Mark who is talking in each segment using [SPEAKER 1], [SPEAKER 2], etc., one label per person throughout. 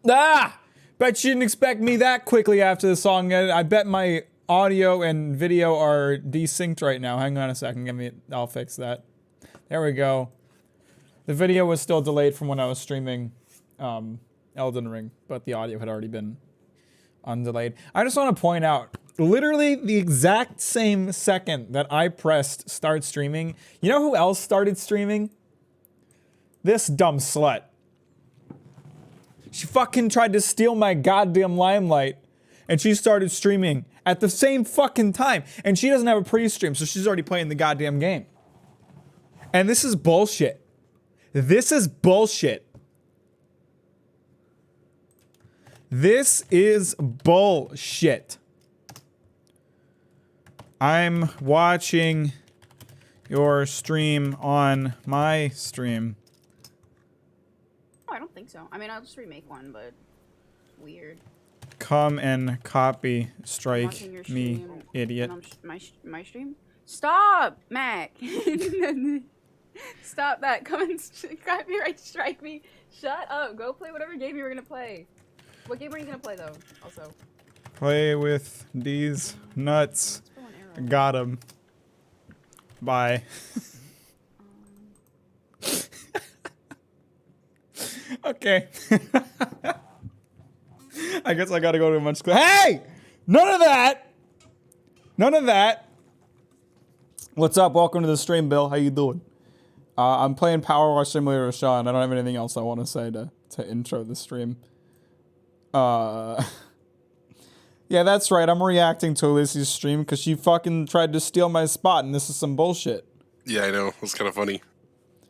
[SPEAKER 1] Ah! Bet you didn't expect me that quickly after the song ended. I bet my audio and video are desynced right now. Hang on a second. I'll fix that. There we go. The video was still delayed from when I was streaming Elden Ring, but the audio had already been undelayed. I just want to point out, literally the exact same second that I pressed start streaming, you know who else started streaming? This dumb slut. She fucking tried to steal my goddamn limelight, and she started streaming at the same fucking time. And she doesn't have a pre-stream, so she's already playing the goddamn game. And this is bullshit. This is bullshit. This is bullshit. I'm watching your stream on my stream.
[SPEAKER 2] Oh, I don't think so. I mean, I'll just remake one, but weird.
[SPEAKER 1] Come and copy strike me, idiot.
[SPEAKER 2] My stream? Stop, Mac. Stop that. Come and copyright strike me. Shut up. Go play whatever game you were gonna play. What game are you gonna play though? Also.
[SPEAKER 1] Play with these nuts. Got him. Bye. Okay. I guess I gotta go to a much closer. Hey! None of that! None of that! What's up? Welcome to the stream, Bill. How you doing? I'm playing Power Wash Simulator with Sean. I don't have anything else I want to say to intro the stream. Yeah, that's right. I'm reacting to Alicia's stream because she fucking tried to steal my spot, and this is some bullshit.
[SPEAKER 3] Yeah, I know. It's kind of funny.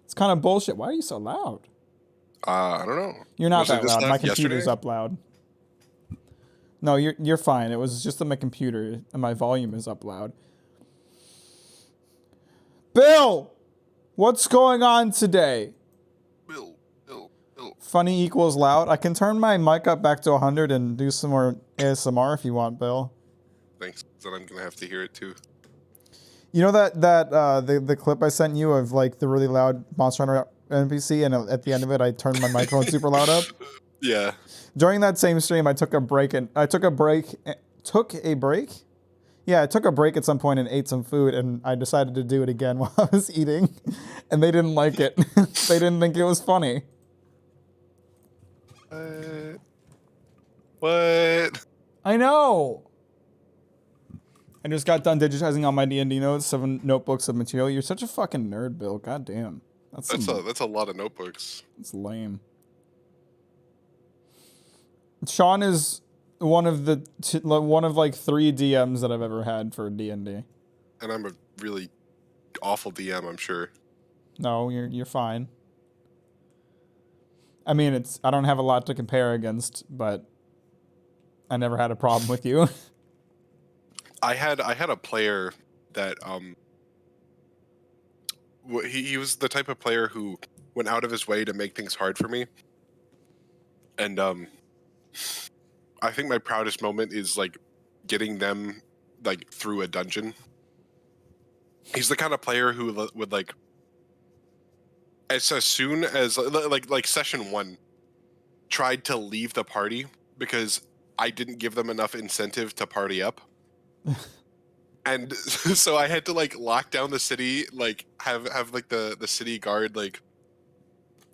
[SPEAKER 1] It's kind of bullshit. Why are you so loud?
[SPEAKER 3] I don't know.
[SPEAKER 1] You're not that loud. My computer's up loud. No, you're fine. It was just that my computer and my volume is up loud. Bill! What's going on today?
[SPEAKER 3] Bill.
[SPEAKER 1] Funny equals loud. I can turn my mic up back to 100 and do some more ASMR if you want, Bill.
[SPEAKER 3] Thanks. Then I'm gonna have to hear it too.
[SPEAKER 1] You know the clip I sent you of like the really loud Monster Hunter NPC, and at the end of it I turned my microphone super loud up?
[SPEAKER 3] Yeah.
[SPEAKER 1] During that same stream I took a break. Yeah, I took a break at some point and ate some food, and I decided to do it again while I was eating, and they didn't like it. They didn't think it was funny.
[SPEAKER 3] What?
[SPEAKER 1] I know. I just got done digitizing all my D&D notes, 7 notebooks of material. You're such a fucking nerd, Bill. God damn.
[SPEAKER 3] That's a lot of notebooks.
[SPEAKER 1] It's lame. Sean is one of like 3 DMs that I've ever had for D&D.
[SPEAKER 3] And I'm a really awful DM, I'm sure.
[SPEAKER 1] No, you're fine. I mean, I don't have a lot to compare against, but I never had a problem with you.
[SPEAKER 3] I had a player that he was the type of player who went out of his way to make things hard for me. And I think my proudest moment is like getting them like through a dungeon. He's the kind of player who would like as soon as like session 1 tried to leave the party because I didn't give them enough incentive to party up. And so I had to like lock down the city, like have like the city guard like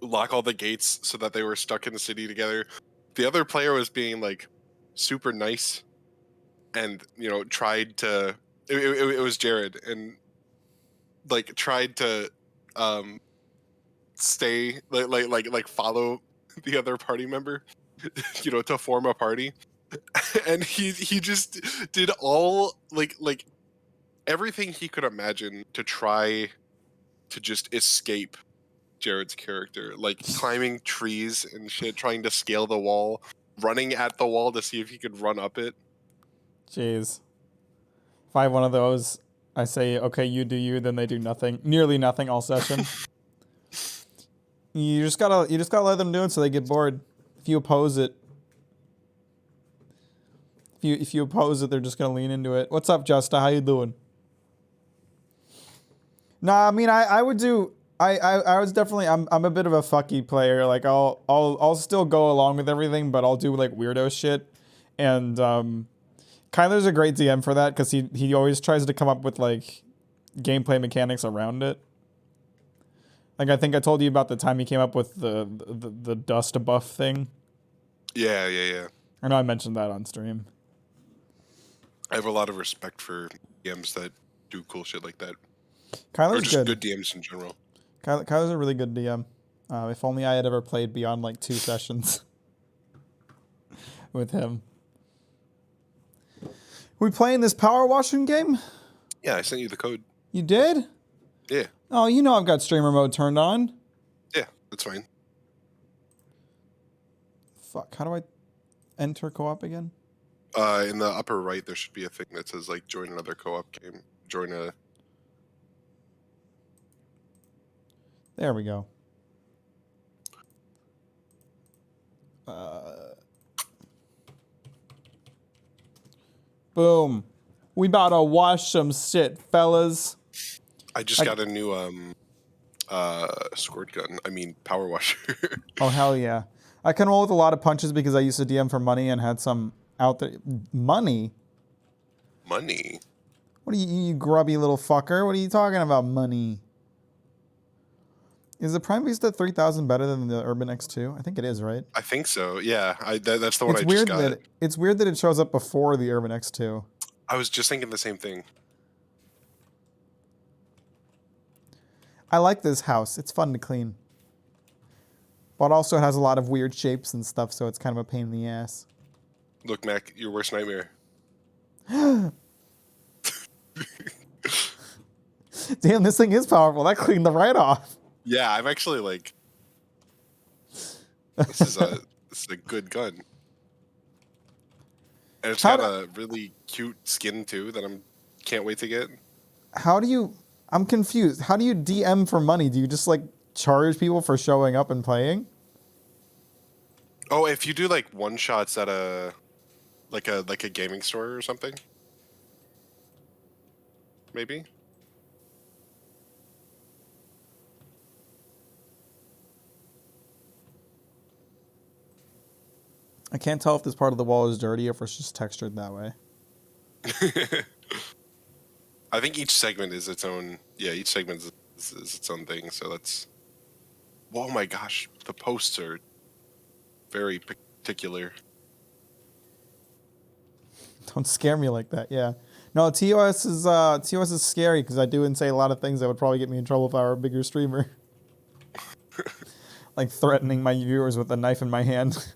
[SPEAKER 3] lock all the gates so that they were stuck in the city together. The other player was being like super nice and, you know, tried to it was Jared, and like tried to stay like follow the other party member, you know, to form a party. And he just did all like everything he could imagine to try to just escape Jared's character, like climbing trees and shit, trying to scale the wall, running at the wall to see if he could run up it.
[SPEAKER 1] Jeez. If I have one of those, I say, okay, you do you, then they do nothing, nearly nothing all session. You just gotta let them do it so they get bored. If you oppose it, if you oppose it, they're just gonna lean into it. What's up, Justa? How you doing? Nah, I mean, I would do I was definitely I'm a bit of a fucky player. Like I'll still go along with everything, but I'll do like weirdo shit. And Kyler's a great DM for that because he always tries to come up with like gameplay mechanics around it. Like I think I told you about the time he came up with the dust buff thing.
[SPEAKER 3] Yeah.
[SPEAKER 1] I know I mentioned that on stream.
[SPEAKER 3] I have a lot of respect for DMs that do cool shit like that, or
[SPEAKER 1] Kyler's
[SPEAKER 3] just
[SPEAKER 1] good.
[SPEAKER 3] good DMs in general.
[SPEAKER 1] Kyler's a really good DM. If only I had ever played beyond like 2 sessions with him. We playing this power washing game?
[SPEAKER 3] Yeah, I sent you the code.
[SPEAKER 1] You did?
[SPEAKER 3] Yeah,
[SPEAKER 1] Oh, you know I've got streamer mode turned on.
[SPEAKER 3] yeah, that's fine.
[SPEAKER 1] Fuck, how do I enter co-op again?
[SPEAKER 3] In the upper right, there should be a thing that says like join another co-op game. Join a.
[SPEAKER 1] There we go. Boom. We about to wash some shit, fellas.
[SPEAKER 3] I just got a new squirt gun. I mean power washer.
[SPEAKER 1] Oh, hell yeah. I can roll with a lot of punches because I used to DM for money and had some out there. Money?
[SPEAKER 3] Money.
[SPEAKER 1] What are you grubby little fucker? What are you talking about, money? Is the Prime Beast at 3000 better than the Urban X2? I think it is, right?
[SPEAKER 3] I think so. Yeah, that's the one
[SPEAKER 1] It's
[SPEAKER 3] I
[SPEAKER 1] weird
[SPEAKER 3] just got.
[SPEAKER 1] that it's weird that it shows up before the Urban X2.
[SPEAKER 3] I was just thinking the same thing.
[SPEAKER 1] I like this house. It's fun to clean. But also it has a lot of weird shapes and stuff, so it's kind of a pain in the ass.
[SPEAKER 3] Look, Mac, your worst nightmare.
[SPEAKER 1] Damn, this thing is powerful. That cleaned the right off.
[SPEAKER 3] Yeah, I'm actually like. This is a good gun. And it's
[SPEAKER 1] How
[SPEAKER 3] got a really cute skin too that can't wait to get.
[SPEAKER 1] How do you... I'm confused. How do you DM for money? Do you just like charge people for showing up and playing?
[SPEAKER 3] Oh, if you do like one shots at a gaming store or something. Maybe.
[SPEAKER 1] I can't tell if this part of the wall is dirty or if it's just textured that way.
[SPEAKER 3] I think each segment is its own. Yeah, each segment is its own thing. So that's. Oh my gosh, the posts are very particular.
[SPEAKER 1] Don't scare me like that. Yeah. No, TOS is scary because I do and say a lot of things that would probably get me in trouble if I were a bigger streamer. Like threatening my viewers with a knife in my hand.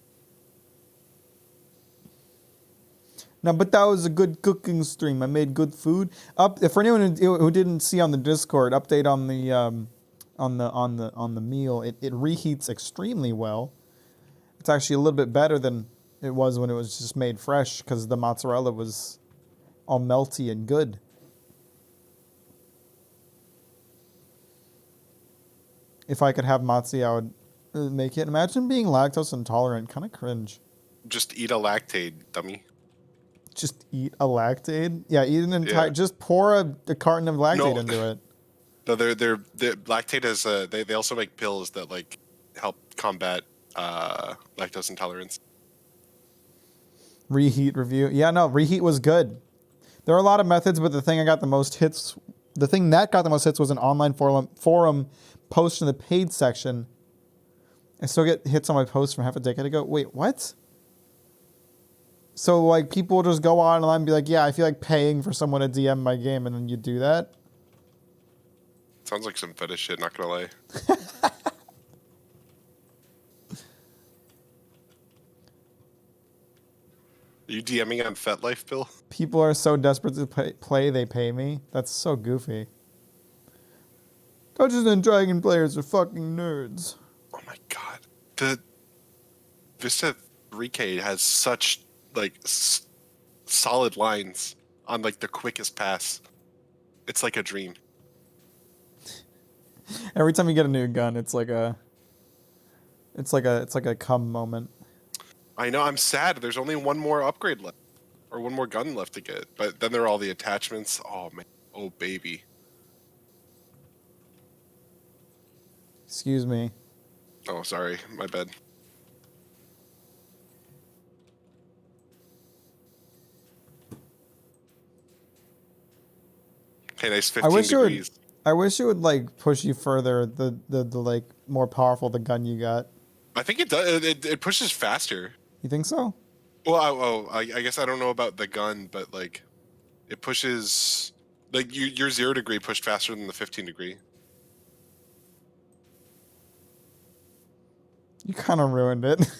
[SPEAKER 1] No, but that was a good cooking stream. I made good food. For anyone who didn't see on the Discord, update on the meal. It reheats extremely well. It's actually a little bit better than it was when it was just made fresh because the mozzarella was all melty and good. If I could have mozzie, I would make it. Imagine being lactose intolerant. Kind of cringe.
[SPEAKER 3] Just eat a Lactaid, dummy.
[SPEAKER 1] Just eat a Lactaid? Yeah, eat an entire...
[SPEAKER 3] Yeah.
[SPEAKER 1] Just pour a carton of Lactaid into it.
[SPEAKER 3] No, they're Lactaid has they also make pills that like help combat lactose intolerance.
[SPEAKER 1] Reheat review. Yeah, no, reheat was good. There are a lot of methods, but the thing that got the most hits was an online forum post in the paid section. I still get hits on my post from half a decade ago. Wait, what? So like people just go online and be like, yeah, I feel like paying for someone to DM my game, and then you do that?
[SPEAKER 3] Sounds like some fetish shit, not gonna lie. Are you DMing on FetLife, Bill?
[SPEAKER 1] People are so desperate to play, they pay me. That's so goofy. Dungeons and Dragon players are fucking nerds.
[SPEAKER 3] Oh my god. The Vista 3K has such like solid lines on like the quickest pass. It's like a dream.
[SPEAKER 1] Every time you get a new gun, it's like a cum moment.
[SPEAKER 3] I know, I'm sad. There's only one more upgrade left. Or one more gun left to get. But then there are all the attachments. Oh man. Oh baby.
[SPEAKER 1] Excuse me.
[SPEAKER 3] Oh, sorry, my bad. Hey, nice 15 degrees.
[SPEAKER 1] I wish it would like push you further. The like more powerful the gun you got.
[SPEAKER 3] I think it does. It pushes faster.
[SPEAKER 1] You think so?
[SPEAKER 3] Well, I guess I don't know about the gun, but like, it pushes. Like your 0 degree pushed faster than the 15 degree.
[SPEAKER 1] You kind of ruined it.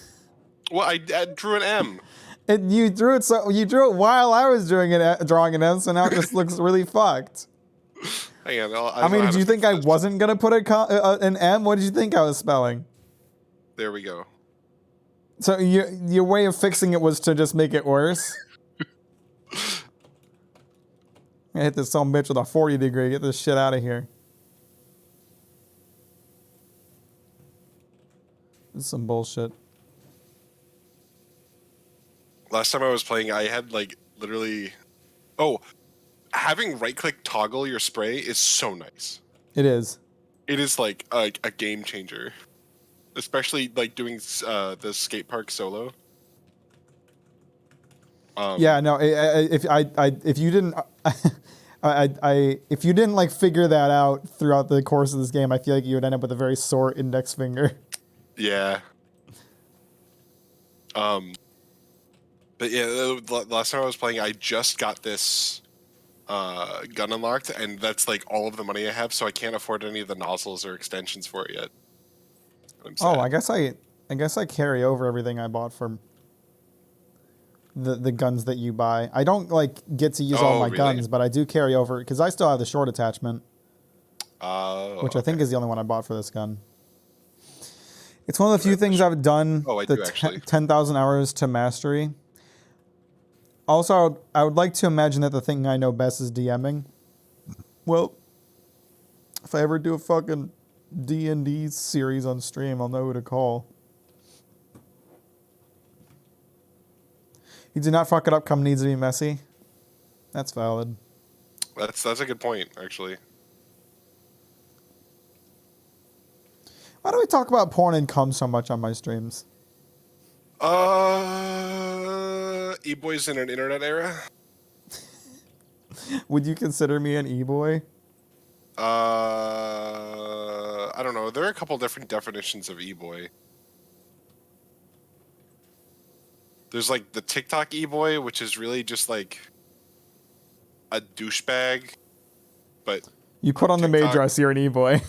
[SPEAKER 3] Well, I drew an M.
[SPEAKER 1] You drew it while I was drawing an M, so now it just looks really fucked.
[SPEAKER 3] Hang on,
[SPEAKER 1] I mean, do you think I wasn't gonna put an M? What did you think I was spelling?
[SPEAKER 3] There we go.
[SPEAKER 1] So your way of fixing it was to just make it worse. I hit this some bitch with a 40 degree. Get this shit out of here. This is some bullshit.
[SPEAKER 3] Last time I was playing, I had like literally. Oh, having right-click toggle your spray is so nice.
[SPEAKER 1] It is.
[SPEAKER 3] It is like a game changer, especially like doing the skate park solo.
[SPEAKER 1] Yeah, no. If you didn't, if you didn't like figure that out throughout the course of this game, I feel like you would end up with a very sore index finger.
[SPEAKER 3] Yeah. But yeah, the last time I was playing, I just got this gun unlocked, and that's like all of the money I have, so I can't afford any of the nozzles or extensions for it yet. I'm sad.
[SPEAKER 1] Oh, I guess I carry over everything I bought from the guns that you buy. I don't like get to use all my
[SPEAKER 3] really?
[SPEAKER 1] guns, but I do carry over because I still have the short attachment, which I think is the only one I bought for this gun. It's one of the few things I've done.
[SPEAKER 3] Oh, I do actually.
[SPEAKER 1] 10,000 hours to mastery. Also, I would like to imagine that the thing I know best is DMing. Well, if I ever do a fucking D&D series on stream, I'll know who to call. You do not fuck it up, come needs to be messy. That's valid.
[SPEAKER 3] That's a good point, actually.
[SPEAKER 1] Why do we talk about porn and cum so much on my streams?
[SPEAKER 3] E-boys in an internet era?
[SPEAKER 1] Would you consider me an e-boy?
[SPEAKER 3] I don't know. There are a couple different definitions of e-boy. There's like the TikTok e-boy, which is really just like a douchebag, but
[SPEAKER 1] You put on the maid
[SPEAKER 3] TikTok.
[SPEAKER 1] dress, you're an e-boy.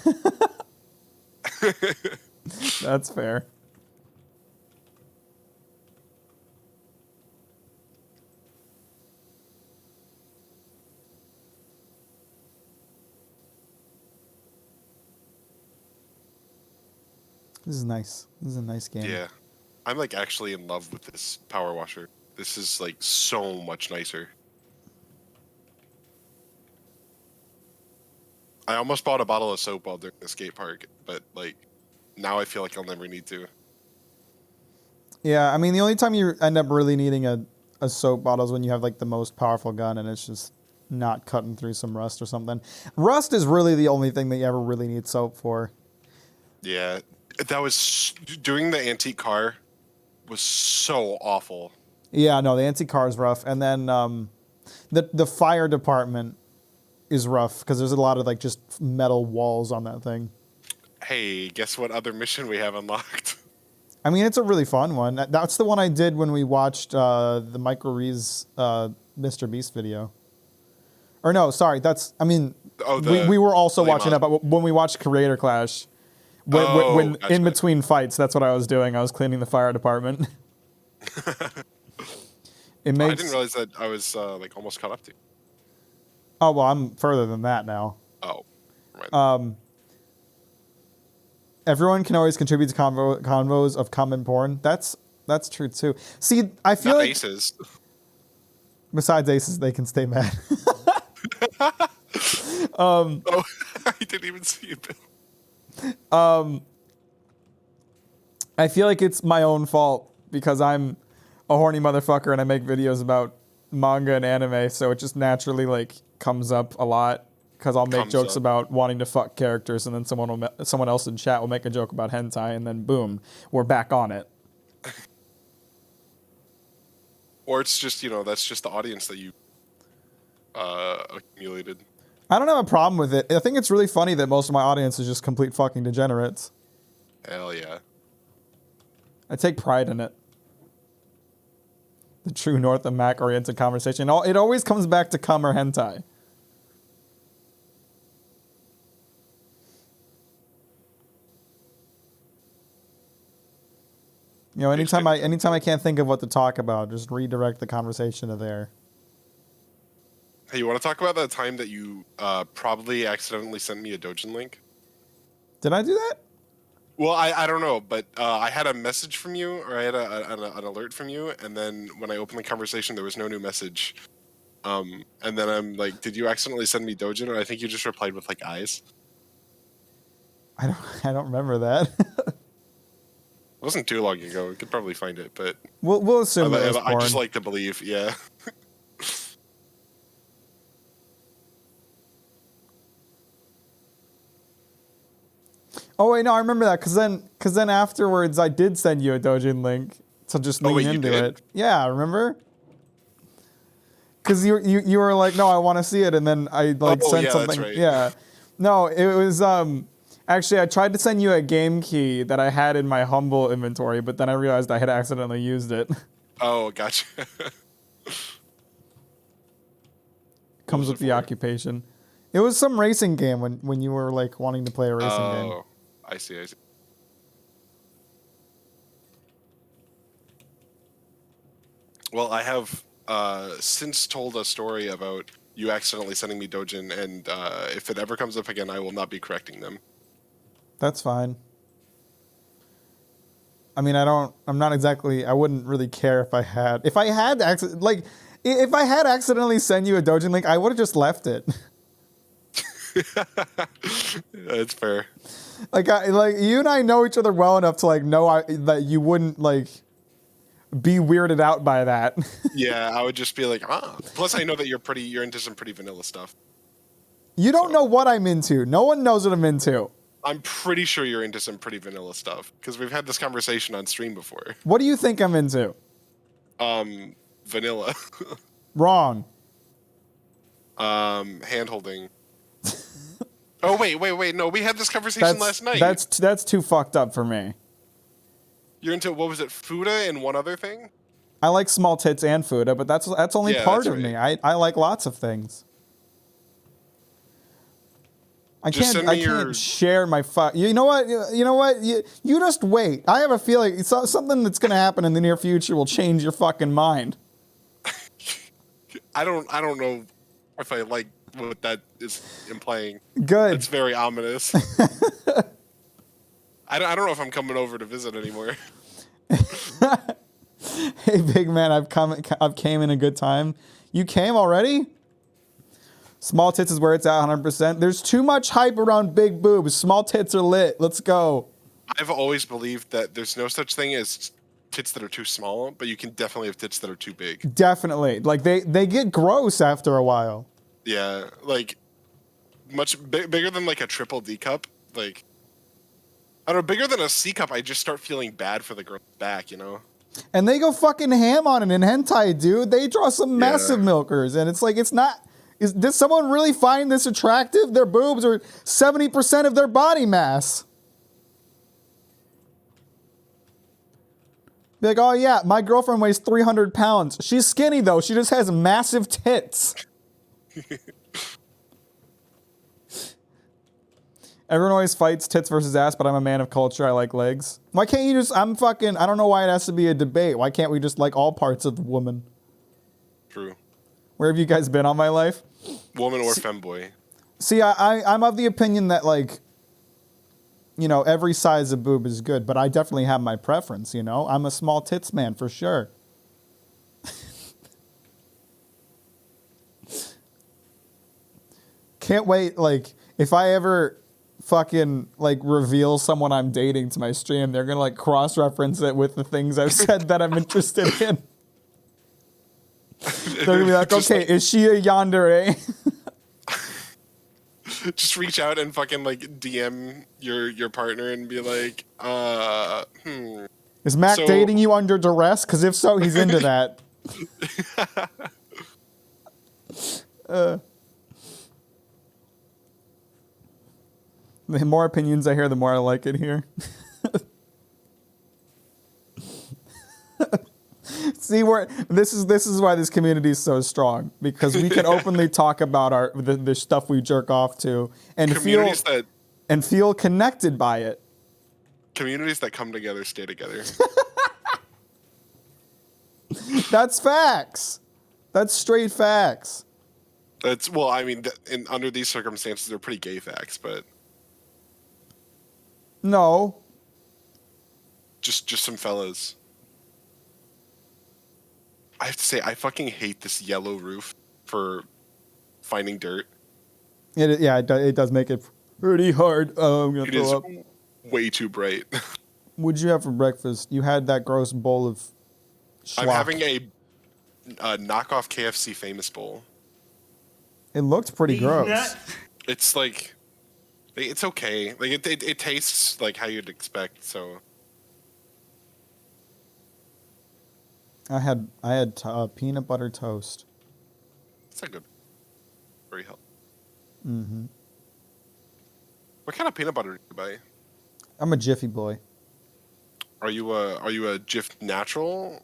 [SPEAKER 1] That's fair. This is nice. This is a nice game.
[SPEAKER 3] yeah. I'm like actually in love with this power washer. This is like so much nicer. I almost bought a bottle of soap while during the skate park, but like now I feel like I'll never need to.
[SPEAKER 1] Yeah, I mean, the only time you end up really needing a soap bottle is when you have like the most powerful gun and it's just not cutting through some rust or something. Rust is really the only thing that you ever really need soap for.
[SPEAKER 3] Yeah, that was doing the antique car was so awful.
[SPEAKER 1] Yeah, no, the anti-car is rough. And then the fire department is rough because there's a lot of like just metal walls on that thing.
[SPEAKER 3] Hey, guess what other mission we have unlocked?
[SPEAKER 1] I mean, it's a really fun one. That's the one I did when we watched the Michael Rees Mr. Beast video. Or no, sorry, that's, I mean, we were also watching that, but when we watched Creator Clash, when
[SPEAKER 3] gotcha.
[SPEAKER 1] in between fights, that's what I was doing. I was cleaning the fire department. It makes,
[SPEAKER 3] I didn't realize that I was like almost caught up to you.
[SPEAKER 1] Oh, well, I'm further than that now.
[SPEAKER 3] Oh, right.
[SPEAKER 1] Everyone can always contribute to convos of common porn. That's true too. See, I feel
[SPEAKER 3] Not
[SPEAKER 1] like
[SPEAKER 3] aces.
[SPEAKER 1] besides aces, they can stay mad.
[SPEAKER 3] Oh, I didn't even see it.
[SPEAKER 1] I feel like it's my own fault because I'm a horny motherfucker and I make videos about manga and anime, so it just naturally like comes up a lot. because I'll make
[SPEAKER 3] Comes
[SPEAKER 1] jokes
[SPEAKER 3] up.
[SPEAKER 1] about wanting to fuck characters, and then someone else in chat will make a joke about hentai, and then boom, we're back on it.
[SPEAKER 3] Or it's just, that's just the audience that you accumulated.
[SPEAKER 1] I don't have a problem with it. I think it's really funny that most of my audience is just complete fucking degenerates.
[SPEAKER 3] Hell yeah.
[SPEAKER 1] I take pride in it. The true North of Mac oriented conversation. It always comes back to cum or hentai. Anytime I can't think of what to talk about, just redirect the conversation to there.
[SPEAKER 3] Hey, you want to talk about that time that you probably accidentally sent me a Dojin link?
[SPEAKER 1] Did I do that?
[SPEAKER 3] Well, I don't know, but I had a message from you, or I had an alert from you, and then when I opened the conversation, there was no new message. And then I'm like, did you accidentally send me Dojin? Or I think you just replied with like eyes.
[SPEAKER 1] I don't remember that.
[SPEAKER 3] It wasn't too long ago. We could probably find it, but
[SPEAKER 1] We'll assume it was
[SPEAKER 3] I
[SPEAKER 1] porn.
[SPEAKER 3] just like to believe, yeah.
[SPEAKER 1] Oh wait, no, I remember that because then afterwards I did send you a Dojin link to just lean
[SPEAKER 3] wait, you
[SPEAKER 1] into
[SPEAKER 3] did?
[SPEAKER 1] it. Yeah, remember? Because you were like, no, I want to see it, and then I sent
[SPEAKER 3] yeah,
[SPEAKER 1] something.
[SPEAKER 3] that's right.
[SPEAKER 1] Yeah, no, it was actually I tried to send you a game key that I had in my Humble inventory, but then I realized I had accidentally used it.
[SPEAKER 3] Oh, gotcha.
[SPEAKER 1] Comes
[SPEAKER 3] was
[SPEAKER 1] with
[SPEAKER 3] it
[SPEAKER 1] the
[SPEAKER 3] for?
[SPEAKER 1] occupation. It was some racing game when you were like wanting to play a racing game.
[SPEAKER 3] Oh, I see. Well, I have since told a story about you accidentally sending me Dojin, and if it ever comes up again, I will not be correcting them.
[SPEAKER 1] That's fine. I mean, I'm not exactly, I wouldn't really care if I had accidentally sent you a Dojin link, I would have just left it.
[SPEAKER 3] That's fair.
[SPEAKER 1] Like you and I know each other well enough to know that you wouldn't be weirded out by that.
[SPEAKER 3] Yeah, I would just be like, Plus, I know that you're into some pretty vanilla stuff.
[SPEAKER 1] You don't know what I'm into. No one knows what I'm into.
[SPEAKER 3] I'm pretty sure you're into some pretty vanilla stuff because we've had this conversation on stream before.
[SPEAKER 1] What do you think I'm into?
[SPEAKER 3] Vanilla.
[SPEAKER 1] Wrong.
[SPEAKER 3] Hand holding. Oh wait! No, we had this conversation last night.
[SPEAKER 1] That's too fucked up for me.
[SPEAKER 3] You're into, what was it, Fuda and one other thing?
[SPEAKER 1] I like small tits and Fuda, but that's only part
[SPEAKER 3] that's
[SPEAKER 1] of me.
[SPEAKER 3] right.
[SPEAKER 1] I like lots of things. I can't share my You know what? You just wait. I have a feeling something that's gonna happen in the near future will change your fucking mind.
[SPEAKER 3] I don't know if I like what that is implying.
[SPEAKER 1] Good.
[SPEAKER 3] It's very ominous. I don't know if I'm coming over to visit anymore.
[SPEAKER 1] Hey, big man, I've came in a good time. You came already? Small tits is where it's at 100%. There's too much hype around big boobs. Small tits are lit. Let's go.
[SPEAKER 3] I've always believed that there's no such thing as tits that are too small, but you can definitely have tits that are too big.
[SPEAKER 1] Definitely. They get gross after a while.
[SPEAKER 3] Yeah, much bigger than a triple D cup. I don't know, bigger than a C cup. I just start feeling bad for the girl's back,
[SPEAKER 1] And they go fucking ham on it in hentai, dude. They draw some massive milkers, and it's not. Does someone really find this attractive? Their boobs are 70% of their body mass. Be like, oh yeah, my girlfriend weighs 300 pounds. She's skinny though. She just has massive tits. Everyone always fights tits versus ass, but I'm a man of culture. I like legs. Why can't you just, I don't know why it has to be a debate. Why can't we just like all parts of the woman?
[SPEAKER 3] True.
[SPEAKER 1] Where have you guys been all my life?
[SPEAKER 3] Woman or femboy.
[SPEAKER 1] See, I'm of the opinion that every size of boob is good, but I definitely have my preference, I'm a small tits man for sure. Can't wait, if I ever fucking reveal someone I'm dating to my stream, they're gonna cross-reference it with the things I've said that I'm interested in. They're gonna be like, okay, is she a yandere?
[SPEAKER 3] Just reach out and fucking like DM your partner and be like,
[SPEAKER 1] Is Mac
[SPEAKER 3] So-
[SPEAKER 1] dating you under duress? Because if so, he's into that. The more opinions I hear, the more I like it here. See, this is why this community is so strong, because we can openly talk about the stuff we jerk off to and feel connected by it.
[SPEAKER 3] Communities that come together stay together.
[SPEAKER 1] That's facts. That's straight facts.
[SPEAKER 3] That's well, I mean, under these circumstances, they're pretty gay facts, but
[SPEAKER 1] No.
[SPEAKER 3] just some fellas. I have to say, I fucking hate this yellow roof for finding dirt.
[SPEAKER 1] It does make it pretty hard. Oh, I'm gonna
[SPEAKER 3] It is
[SPEAKER 1] throw up.
[SPEAKER 3] way too bright.
[SPEAKER 1] What'd you have for breakfast? You had that gross bowl of schlock.
[SPEAKER 3] I'm having a knockoff KFC Famous Bowl.
[SPEAKER 1] It looked pretty gross.
[SPEAKER 3] It's like, it's okay. Like it tastes like how you'd expect. So
[SPEAKER 1] I had peanut butter toast.
[SPEAKER 3] it's a good, very healthy.
[SPEAKER 1] Mm-hmm.
[SPEAKER 3] What kind of peanut butter do you buy?
[SPEAKER 1] I'm a Jiffy boy.
[SPEAKER 3] Are you a Jif natural?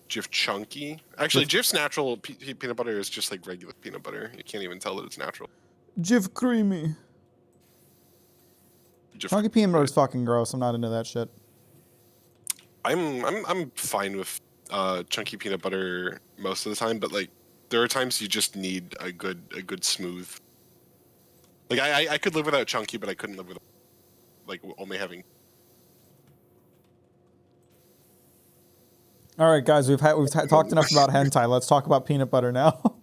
[SPEAKER 3] Jif chunky? Actually, Jif's natural peanut butter is just like regular peanut butter. You can't even tell that it's natural.
[SPEAKER 1] Jif creamy.
[SPEAKER 3] Jif,
[SPEAKER 1] Chunky peanut butter is fucking gross. I'm not into that shit.
[SPEAKER 3] I'm fine with chunky peanut butter most of the time, but like there are times you just need a good smooth. Like I could live without chunky, but I couldn't live without like only having.
[SPEAKER 1] All right, guys, we've talked enough about hentai. Let's talk about peanut butter now.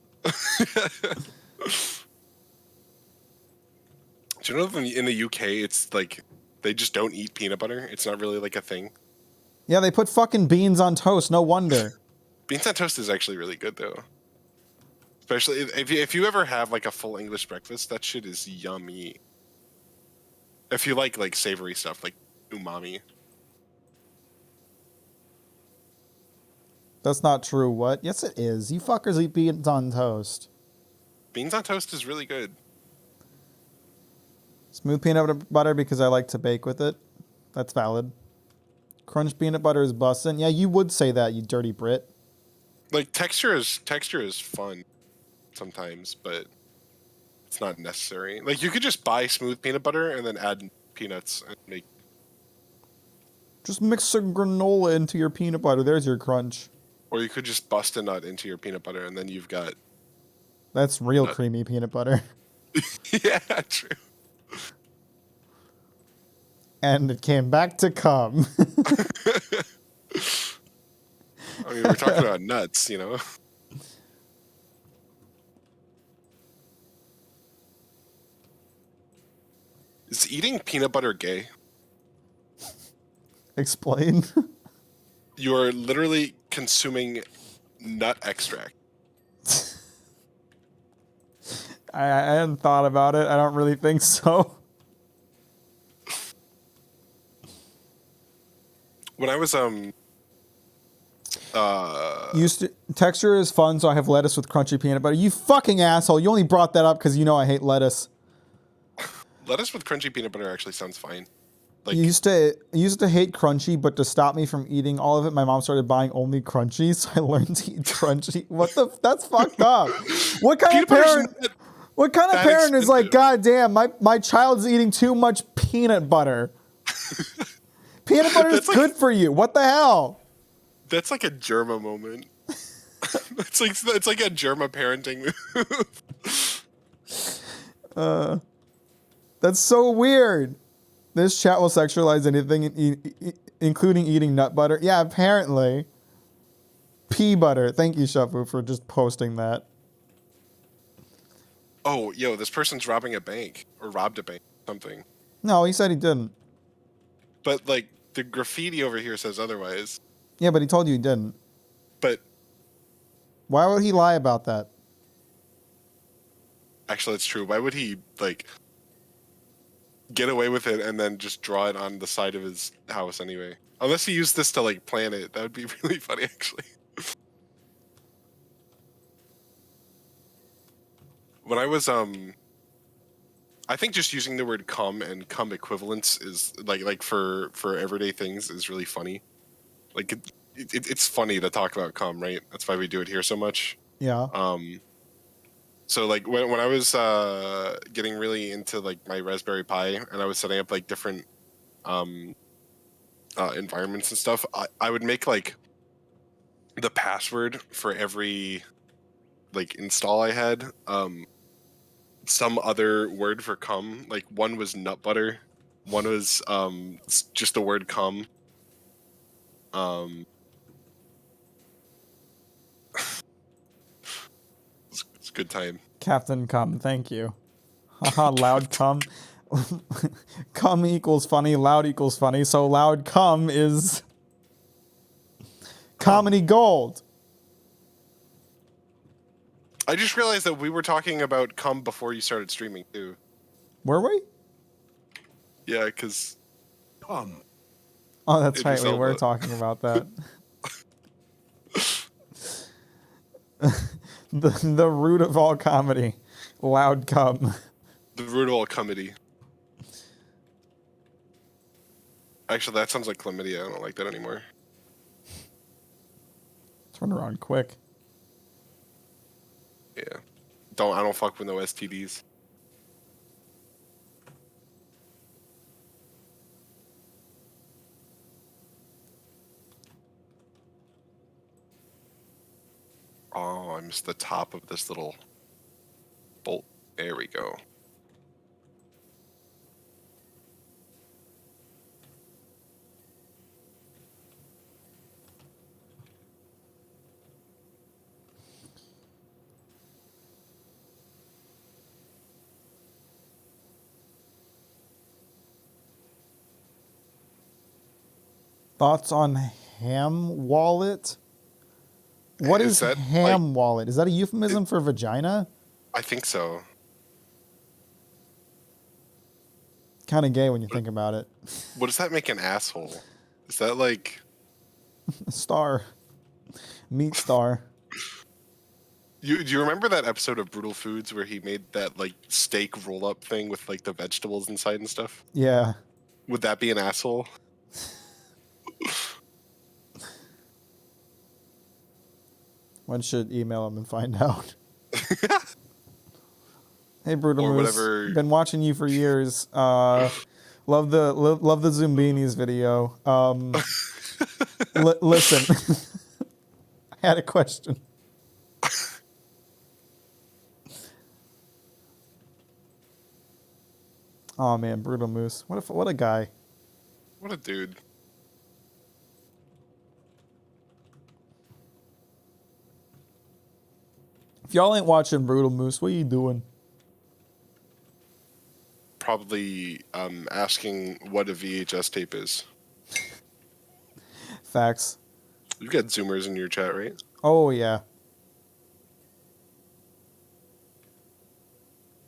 [SPEAKER 3] Do you know that in the UK it's like they just don't eat peanut butter? It's not really like a thing.
[SPEAKER 1] Yeah, they put fucking beans on toast. No wonder.
[SPEAKER 3] Beans on toast is actually really good though. Especially if you ever have like a full English breakfast, that shit is yummy. If you like savory stuff like umami.
[SPEAKER 1] That's not true. What? Yes, it is. You fuckers eat beans on toast.
[SPEAKER 3] Beans on toast is really good.
[SPEAKER 1] Smooth peanut butter because I like to bake with it. That's valid. Crunch peanut butter is bussin'. Yeah, you would say that, you dirty Brit.
[SPEAKER 3] Like texture is fun sometimes, but it's not necessary. Like you could just buy smooth peanut butter and then add peanuts and make.
[SPEAKER 1] Just mix some granola into your peanut butter. There's your crunch.
[SPEAKER 3] Or you could just bust a nut into your peanut butter and then you've got.
[SPEAKER 1] That's real creamy peanut butter.
[SPEAKER 3] Yeah, true.
[SPEAKER 1] And it came back to come.
[SPEAKER 3] I mean, we're talking about nuts, you know. Is eating peanut butter gay?
[SPEAKER 1] Explain.
[SPEAKER 3] You are literally consuming nut extract.
[SPEAKER 1] I hadn't thought about it. I don't really think so.
[SPEAKER 3] When I was
[SPEAKER 1] Texture is fun, so I have lettuce with crunchy peanut butter. You fucking asshole! You only brought that up because you know I hate lettuce.
[SPEAKER 3] lettuce with crunchy peanut butter actually sounds fine. Like
[SPEAKER 1] You used to hate crunchy, but to stop me from eating all of it, my mom started buying only crunchy, so I learned to eat crunchy. That's fucked up. What kind of
[SPEAKER 3] peanut butter's
[SPEAKER 1] parent?
[SPEAKER 3] not
[SPEAKER 1] What kind of
[SPEAKER 3] that
[SPEAKER 1] parent is like,
[SPEAKER 3] expensive.
[SPEAKER 1] God damn, my child's eating too much peanut butter? Peanut butter is
[SPEAKER 3] That's like-
[SPEAKER 1] good for you. What the hell?
[SPEAKER 3] That's like a Germa moment. it's like a Germa parenting move.
[SPEAKER 1] That's so weird. This chat will sexualize anything, including eating nut butter. Yeah, apparently. Pea butter. Thank you, Shufu, for just posting that.
[SPEAKER 3] Oh, yo, this person's robbing a bank or robbed a bank, something.
[SPEAKER 1] No, he said he didn't.
[SPEAKER 3] But like the graffiti over here says otherwise.
[SPEAKER 1] Yeah, but he told you he didn't.
[SPEAKER 3] But
[SPEAKER 1] Why would he lie about that?
[SPEAKER 3] Actually, it's true. Why would he like get away with it and then just draw it on the side of his house anyway? Unless he used this to like plan it, that would be really funny actually. When I was I think just using the word cum and cum equivalents is like for everyday things is really funny. Like it's funny to talk about cum, right? That's why we do it here so much.
[SPEAKER 1] Yeah.
[SPEAKER 3] So like when I was getting really into like my Raspberry Pi and I was setting up like different environments and stuff, I would make like the password for every like install I had some other word for cum. Like one was nut butter, one was just the word cum. It's a good time.
[SPEAKER 1] Captain Cum, thank you. Haha, loud cum. Cum equals funny, loud equals funny, so loud cum is comedy gold.
[SPEAKER 3] I just realized that we were talking about cum before you started streaming too.
[SPEAKER 1] Were we?
[SPEAKER 3] Yeah, because
[SPEAKER 4] Come.
[SPEAKER 1] Oh, that's right,
[SPEAKER 3] Idris
[SPEAKER 1] we were
[SPEAKER 3] Elba.
[SPEAKER 1] talking about that. The root of all comedy. Loud cum.
[SPEAKER 3] the root of all comedy. Actually, that sounds like chlamydia. I don't like that anymore.
[SPEAKER 1] Turn around quick.
[SPEAKER 3] Yeah. I don't fuck with no STDs. Oh, I missed the top of this little bolt. There we go.
[SPEAKER 1] Thoughts on ham wallet? What
[SPEAKER 3] Is
[SPEAKER 1] is
[SPEAKER 3] that,
[SPEAKER 1] ham wallet? Is that a euphemism for vagina?
[SPEAKER 3] I think so.
[SPEAKER 1] Kind of gay when you think about it.
[SPEAKER 3] What does that make an asshole? Is that like
[SPEAKER 1] Star. Meat star.
[SPEAKER 3] do you remember that episode of Brutal Foods where he made that like steak roll up thing with like the vegetables inside and stuff?
[SPEAKER 1] Yeah.
[SPEAKER 3] Would that be an asshole?
[SPEAKER 1] One should email him and find out. Hey, Brutal
[SPEAKER 3] Or
[SPEAKER 1] Moose.
[SPEAKER 3] whatever.
[SPEAKER 1] Been watching you for years. Love the Zumbinis video. Listen, I had a question. Oh man, Brutal Moose. What a guy.
[SPEAKER 3] What a dude.
[SPEAKER 1] If y'all ain't watching Brutal Moose, what are you doing?
[SPEAKER 3] Probably asking what a VHS tape is.
[SPEAKER 1] Facts.
[SPEAKER 3] You've got Zoomers in your chat, right?
[SPEAKER 1] Oh yeah.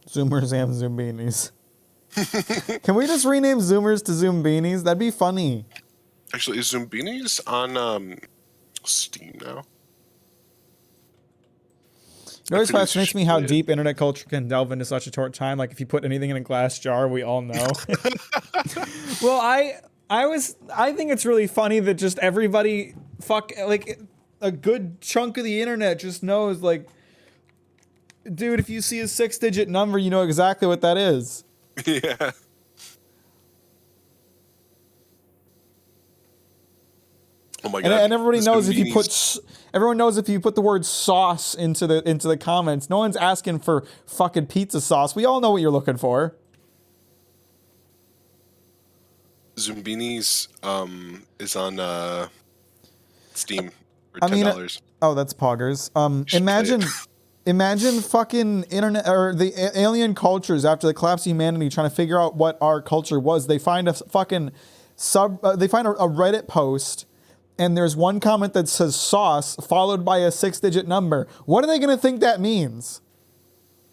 [SPEAKER 1] Zoomers and Zumbinis. Can we just rename Zoomers to Zumbinis? That'd be funny.
[SPEAKER 3] Actually, is Zumbinis on Steam now?
[SPEAKER 1] It always
[SPEAKER 3] I couldn't
[SPEAKER 1] fascinates me how
[SPEAKER 3] shit.
[SPEAKER 1] deep internet culture can delve into such a short time. Like if you put anything in a glass jar, we all know. Well, I think it's really funny that just everybody like a good chunk of the internet just knows like, dude, if you see a 6-digit number, you know exactly what that is.
[SPEAKER 3] Yeah. Oh my god.
[SPEAKER 1] And everybody
[SPEAKER 3] the
[SPEAKER 1] knows if you
[SPEAKER 3] Zumbinis-
[SPEAKER 1] everyone knows if you put the word sauce into the comments, no one's asking for fucking pizza sauce. We all know what you're looking for.
[SPEAKER 3] Zumbinis is on Steam for
[SPEAKER 1] I mean,
[SPEAKER 3] $10.
[SPEAKER 1] oh, that's poggers.
[SPEAKER 3] Should
[SPEAKER 1] Imagine fucking internet or the alien cultures after the collapse of humanity trying to figure out what our culture was. They find a fucking they find a Reddit post and there's one comment that says sauce followed by a 6-digit number. What are they going to think that means?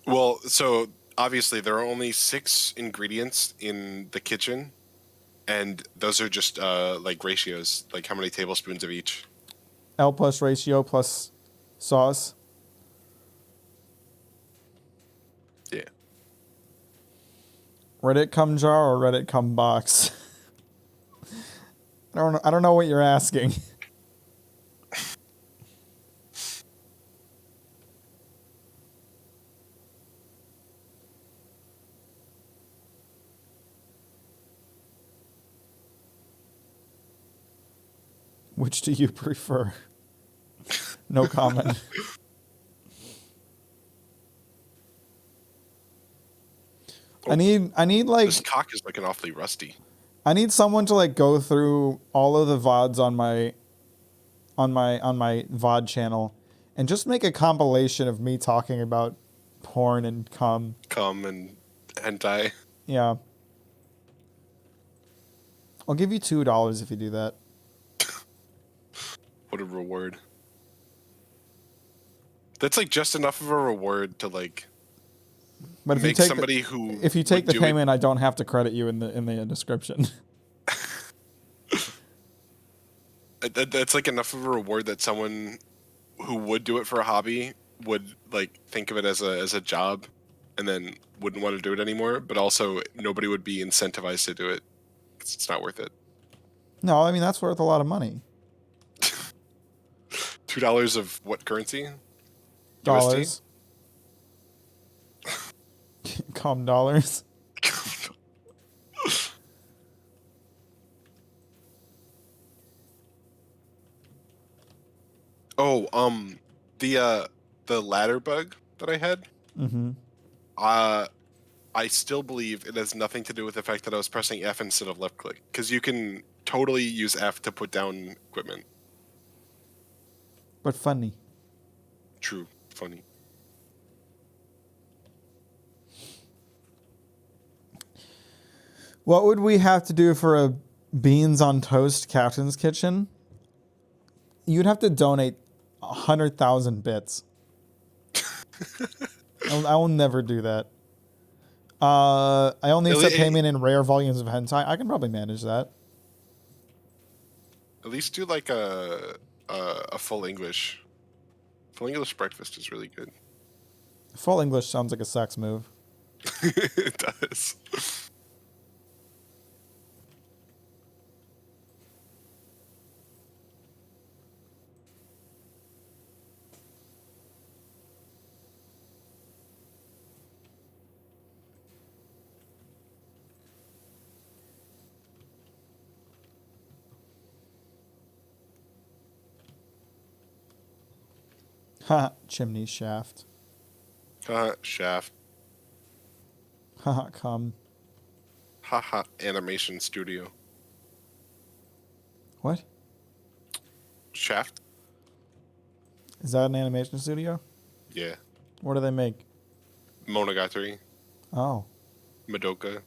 [SPEAKER 3] Well, so obviously there are only 6 ingredients in the kitchen, and those are just like ratios, like how many tablespoons of each.
[SPEAKER 1] L plus ratio plus sauce.
[SPEAKER 3] Yeah.
[SPEAKER 1] Reddit cum jar or Reddit cum box? I don't know what you're asking. Which do you prefer? No comment. I need like
[SPEAKER 3] This cock is looking awfully rusty.
[SPEAKER 1] I need someone to like go through all of the VODs on my VOD channel and just make a compilation of me talking about porn and cum.
[SPEAKER 3] Cum and hentai.
[SPEAKER 1] Yeah. I'll give you $2 if you do that.
[SPEAKER 3] What a reward. That's like just enough of a reward to like
[SPEAKER 1] But if
[SPEAKER 3] make
[SPEAKER 1] you take
[SPEAKER 3] somebody who
[SPEAKER 1] if you take
[SPEAKER 3] would
[SPEAKER 1] the
[SPEAKER 3] do it-
[SPEAKER 1] payment, I don't have to credit you in the description.
[SPEAKER 3] That's like enough of a reward that someone who would do it for a hobby would like think of it as a job, and then wouldn't want to do it anymore. But also, nobody would be incentivized to do it because it's not worth it.
[SPEAKER 1] No, I mean that's worth a lot of money.
[SPEAKER 3] $2 of what currency?
[SPEAKER 1] Dollars. Cum dollars.
[SPEAKER 3] Oh, the ladder bug that I had.
[SPEAKER 1] Mm-hmm.
[SPEAKER 3] I still believe it has nothing to do with the fact that I was pressing F instead of left click, because you can totally use F to put down equipment.
[SPEAKER 1] But funny.
[SPEAKER 3] True, funny.
[SPEAKER 1] What would we have to do for a beans on toast captain's kitchen? You'd have to donate 100,000 bits. I will never do that. I only accept payment in rare volumes of hentai. I can probably manage that.
[SPEAKER 3] At least do like a full English. Full English breakfast is really good.
[SPEAKER 1] Full English sounds like a sex move.
[SPEAKER 3] It does.
[SPEAKER 1] Ha, chimney shaft.
[SPEAKER 3] Shaft.
[SPEAKER 1] Ha, cum.
[SPEAKER 3] Haha, animation studio.
[SPEAKER 1] What?
[SPEAKER 3] Shaft?
[SPEAKER 1] Is that an animation studio?
[SPEAKER 3] Yeah.
[SPEAKER 1] What do they make?
[SPEAKER 3] Monogatari.
[SPEAKER 1] Oh.
[SPEAKER 3] Madoka.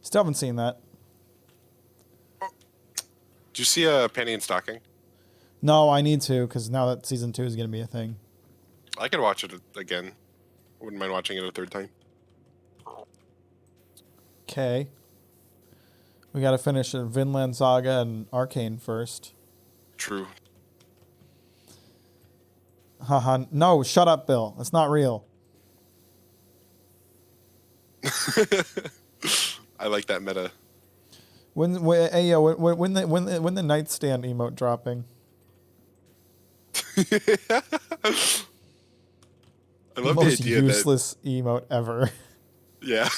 [SPEAKER 1] Still haven't seen that.
[SPEAKER 3] Did you see Penny and Stocking?
[SPEAKER 1] No, I need to, because now that season 2 is going to be a thing.
[SPEAKER 3] I could watch it again. I wouldn't mind watching it a third time.
[SPEAKER 1] Okay. We got to finish Vinland Saga and Arcane first.
[SPEAKER 3] True.
[SPEAKER 1] Haha. No, shut up, Bill. That's not real.
[SPEAKER 3] I like that meta.
[SPEAKER 1] When the nightstand emote dropping?
[SPEAKER 3] I love the
[SPEAKER 1] Most
[SPEAKER 3] idea
[SPEAKER 1] useless emote ever.
[SPEAKER 3] that yeah,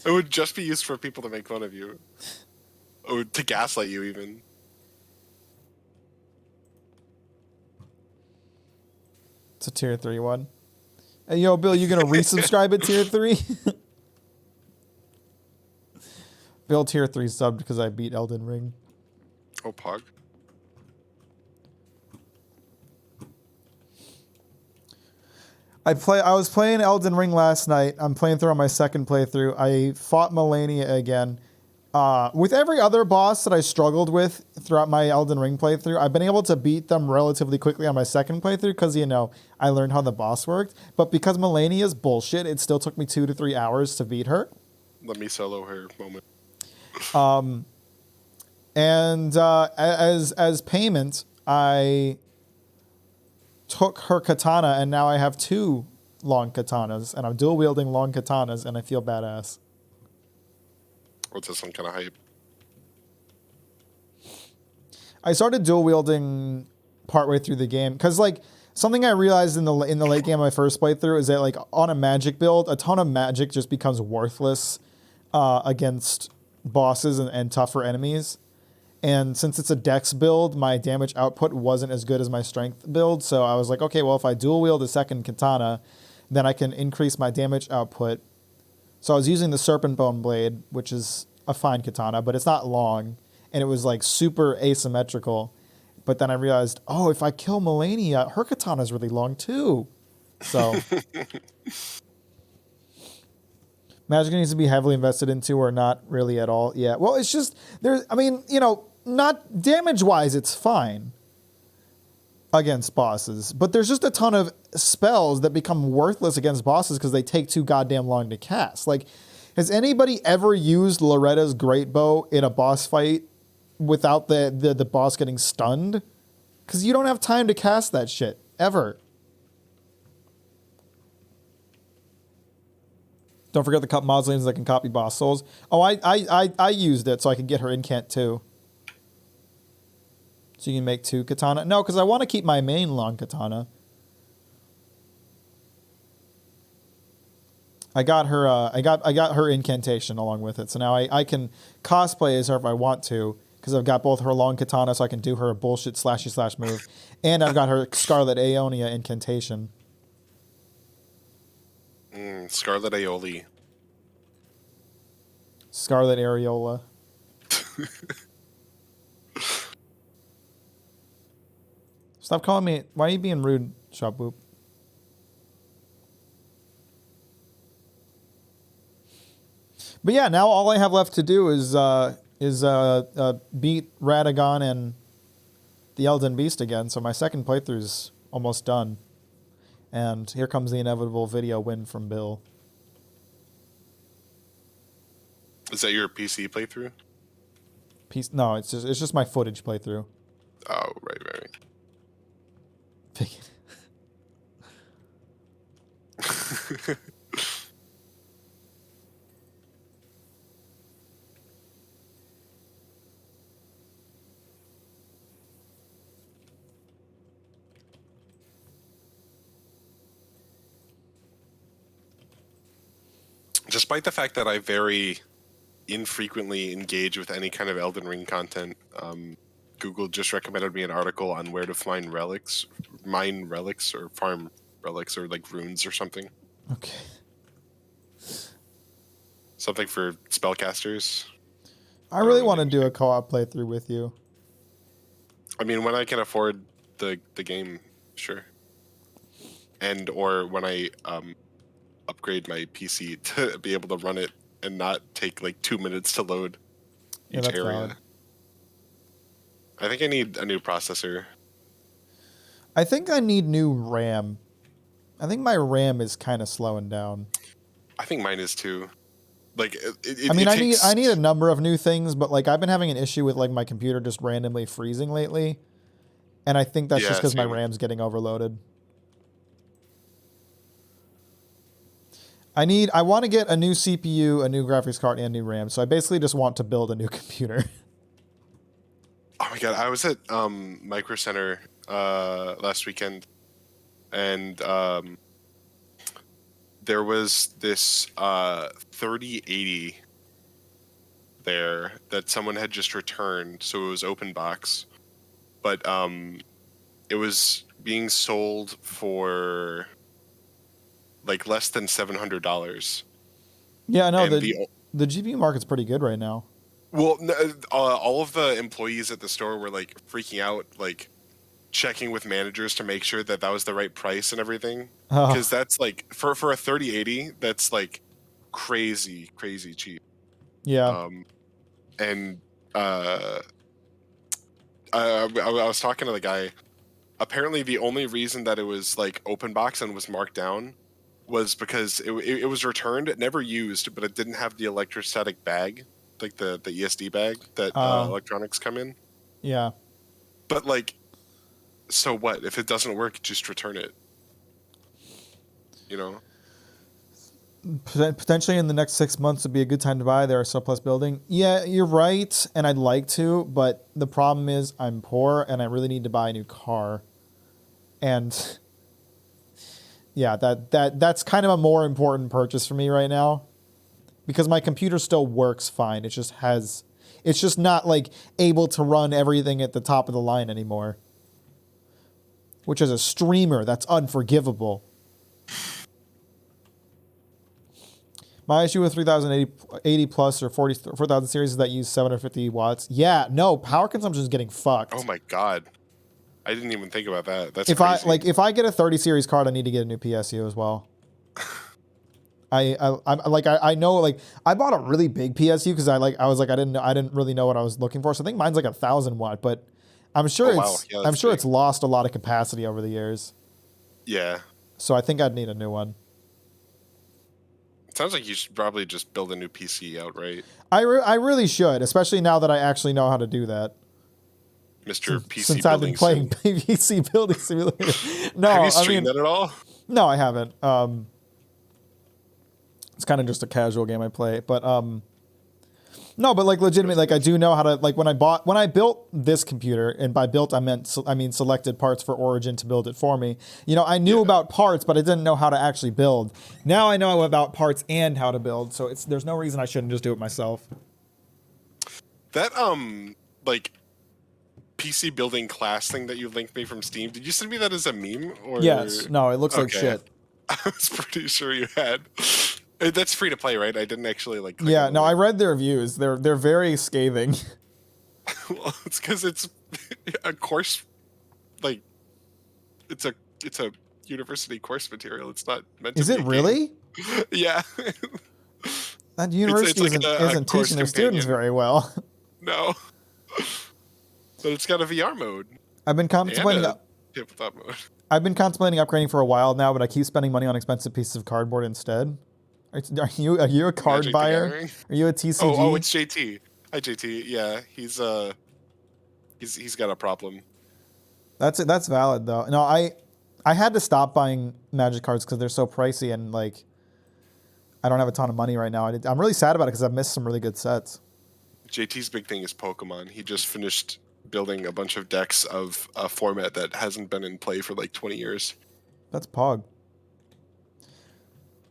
[SPEAKER 3] it would just be used for people to make fun of you, or to gaslight you even.
[SPEAKER 1] It's a tier 3 one. Hey, yo, Bill, you gonna resubscribe at tier 3? Bill tier 3 subbed because I beat Elden Ring.
[SPEAKER 3] Oh, Pog.
[SPEAKER 1] I was playing Elden Ring last night. I'm playing through on my second playthrough. I fought Melania again. With every other boss that I struggled with
[SPEAKER 4] throughout my Elden Ring playthrough. I've been able to beat them relatively quickly on my second playthrough because, you know, I learned how the boss worked. But because Melania is bullshit, it still took me 2 to 3 hours to beat her.
[SPEAKER 3] Let me solo her moment.
[SPEAKER 4] And as payment, I took her katana, and now I have 2 long katanas, and I'm dual wielding long katanas, and I feel badass.
[SPEAKER 3] What's this one kind of hype?
[SPEAKER 4] I started dual wielding partway through the game because, like, something I realized in the late game of my first playthrough is that, like, on a magic build, a ton of magic just becomes worthless against bosses and tougher enemies. And since it's a dex build, my damage output wasn't as good as my strength build. So I was like, okay, well, if I dual wield a second katana, then I can increase my damage output. So I was using the Serpent Bone Blade, which is a fine katana, but it's not long. And it was like super asymmetrical. But then I realized, oh, if I kill Melania, her katana is really long too. So magic needs to be heavily invested into, or not really at all. Yeah. Well, it's just there's. I mean, you know, not damage wise, it's fine against bosses, but there's just a ton of spells that become worthless against bosses because they take too goddamn long to cast. Like, has anybody ever used Loretta's Great Bow in a boss fight without the boss getting stunned? Because you don't have time to cast that shit ever. Don't forget the cup mausoleums that can copy boss souls. Oh, I used it so I could get her incant too. So you can make 2 katana. No, because I want to keep my main long katana. I got her. I got her incantation along with it. So now I can cosplay as her if I want to, because I've got both her long katana, so I can do her bullshit slashy slash move, and I've got her Scarlet Aeonia incantation.
[SPEAKER 3] Scarlet Aioli.
[SPEAKER 4] Scarlet Areola. Stop calling me. Why are you being rude, Shop Boop? But yeah, now all I have left to do is beat Radagon and the Elden Beast again. So my second playthrough's almost done. And here comes the inevitable video win from Bill.
[SPEAKER 3] Is that your PC playthrough?
[SPEAKER 4] No, it's just my footage playthrough.
[SPEAKER 3] Oh, right. Despite the fact that I very infrequently engage with any kind of Elden Ring content, Google just recommended me an article on where to find mine relics or farm relics or like runes or something.
[SPEAKER 4] Okay.
[SPEAKER 3] Something for spellcasters.
[SPEAKER 4] I really want to do a co-op playthrough with you.
[SPEAKER 3] I mean, when I can afford the game, sure. And or when I upgrade my PC to be able to run it and not take like 2 minutes to load each area.
[SPEAKER 4] Valid.
[SPEAKER 3] I think I need a new processor.
[SPEAKER 4] I think I need new RAM. I think my RAM is kind of slowing down.
[SPEAKER 3] I think mine is too. Like,
[SPEAKER 4] I need a number of new things, but like I've been having an issue with like my computer just randomly freezing lately, and I think that's just because my RAM's getting overloaded. I want to get a new CPU, a new graphics card, and a new RAM. So I basically just want to build a new computer.
[SPEAKER 3] Oh my god, I was at Micro Center last weekend, and there was this 3080 there that someone had just returned, so it was open box, but it was being sold for like less than $700.
[SPEAKER 4] Yeah, I know the GPU market's pretty good right now.
[SPEAKER 3] Well, all of the employees at the store were like freaking out, like checking with managers to make sure that was the right price and everything. Because that's like for a 3080, that's like crazy cheap.
[SPEAKER 4] Yeah.
[SPEAKER 3] And I was talking to the guy. Apparently, the only reason that it was like open box and was marked down was because it was returned, never used, but it didn't have the electrostatic bag, like the ESD bag that electronics come in.
[SPEAKER 4] Yeah.
[SPEAKER 3] But like, so what? If it doesn't work, just return it. You know?
[SPEAKER 4] Potentially in the next 6 months would be a good time to buy their surplus building. Yeah, you're right, and I'd like to, but the problem is I'm poor and I really need to buy a new car. And yeah, that's kind of a more important purchase for me right now, because my computer still works fine. It's just not like able to run everything at the top of the line anymore. Which as a streamer, that's unforgivable. My issue with 3080 plus or 4000 series is that use 750 watts. Yeah, no, power consumption is getting fucked.
[SPEAKER 3] Oh my god, I didn't even think about that. That's
[SPEAKER 4] if
[SPEAKER 3] crazy.
[SPEAKER 4] if I get a 30 series card, I need to get a new PSU as well. I know, like, I bought a really big PSU because I didn't really know what I was looking for. So I think mine's like 1,000 watt, but I'm sure it's lost a lot of capacity over the years.
[SPEAKER 3] Yeah.
[SPEAKER 4] So I think I'd need a new one.
[SPEAKER 3] It sounds like you should probably just build a new PC outright.
[SPEAKER 4] I really should, especially now that I actually know how to do that.
[SPEAKER 3] Mr. PC
[SPEAKER 4] Since I've been playing PC Building Simulator. No,
[SPEAKER 3] Have you streamed that at all?
[SPEAKER 4] No, I haven't. It's kind of just a casual game I play, but no, but like legitimately, like I do know how to, like when I built this computer, and by built I mean selected parts for Origin to build it for me. You know, I knew about parts, but I didn't know how to actually build. Now I know about parts and how to build, so there's no reason I shouldn't just do it myself.
[SPEAKER 3] That like PC building class thing that you linked me from Steam, did you send me that as a meme? Or
[SPEAKER 4] Yes. No, it looks like shit.
[SPEAKER 3] I was pretty sure you had. That's free to play, right? I didn't actually like.
[SPEAKER 4] Yeah, no, I read their reviews. They're very scathing.
[SPEAKER 3] Well, it's because it's a course, like it's a university course material. It's not meant to.
[SPEAKER 4] Is it really?
[SPEAKER 3] Yeah.
[SPEAKER 4] That university
[SPEAKER 3] it's like
[SPEAKER 4] isn't teaching their students very well.
[SPEAKER 3] No. But it's got a VR mode.
[SPEAKER 4] I've been contemplating.
[SPEAKER 3] Tabletop mode.
[SPEAKER 4] I've been contemplating upgrading for a while now, but I keep spending money on expensive pieces of cardboard instead. Are you a card
[SPEAKER 3] Magic
[SPEAKER 4] buyer? Are you a TCG?
[SPEAKER 3] Oh, it's JT. Hi, JT. Yeah, he's got a problem.
[SPEAKER 4] That's valid though. No, I had to stop buying Magic cards because they're so pricey, and like I don't have a ton of money right now. I'm really sad about it because I've missed some really good sets.
[SPEAKER 3] JT's big thing is Pokemon. He just finished building a bunch of decks of a format that hasn't been in play for like 20 years.
[SPEAKER 4] That's Pog.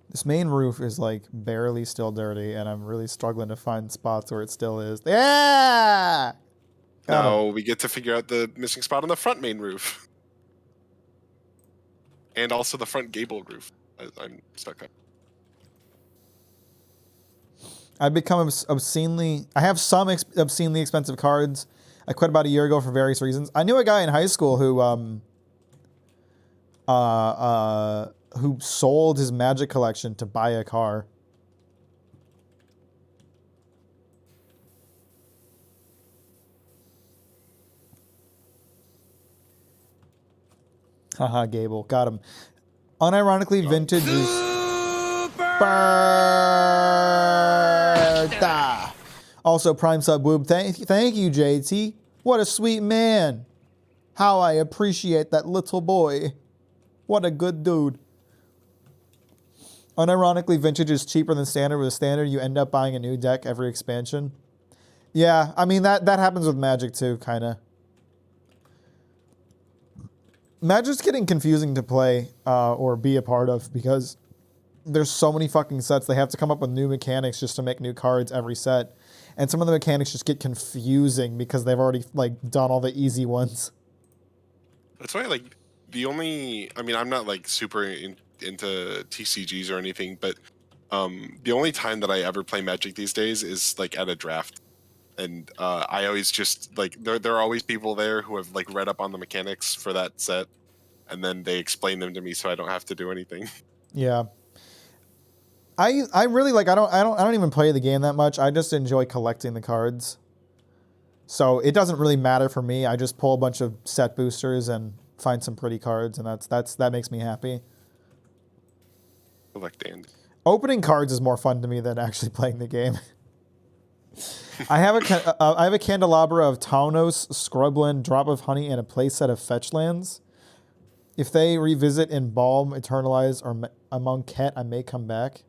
[SPEAKER 4] This main roof is like barely still dirty, and I'm really struggling to find spots where it still is. Yeah!
[SPEAKER 3] Now we get to figure out the missing spot on the front main roof. And also the front gable roof. I'm stuck on.
[SPEAKER 4] I've become obscenely... I have some obscenely expensive cards. I quit about a year ago for various reasons. I knew a guy in high school who sold his Magic collection to buy a car. Haha, Gable. Got him. Unironically, vintage is... Bertha. Also, Prime Sub Woob. Thank you, JT. What a sweet man. How I appreciate that little boy. What a good dude. Unironically, vintage is cheaper than standard. With standard, you end up buying a new deck every expansion. Yeah, I mean, that happens with Magic too, kind of. Magic's getting confusing to play or be a part of because there's so many fucking sets. They have to come up with new mechanics just to make new cards every set. And some of the mechanics just get confusing because they've already like done all the easy ones.
[SPEAKER 3] That's why, like, I mean, I'm not like super into TCGs or anything, but the only time that I ever play Magic these days is like at a draft. And I always just like there are always people there who have like read up on the mechanics for that set, and then they explain them to me so I don't have to do anything.
[SPEAKER 4] Yeah. I really like I don't even play the game that much. I just enjoy collecting the cards. So it doesn't really matter for me. I just pull a bunch of set boosters and find some pretty cards, and that makes me happy.
[SPEAKER 3] Collect and
[SPEAKER 4] Opening cards is more fun to me than actually playing the game. I have a Candelabra of Taunos, Scrubland, Drop of Honey, and a playset of Fetch Lands. If they revisit Embalm, Eternalize, or Among Ket, I may come back.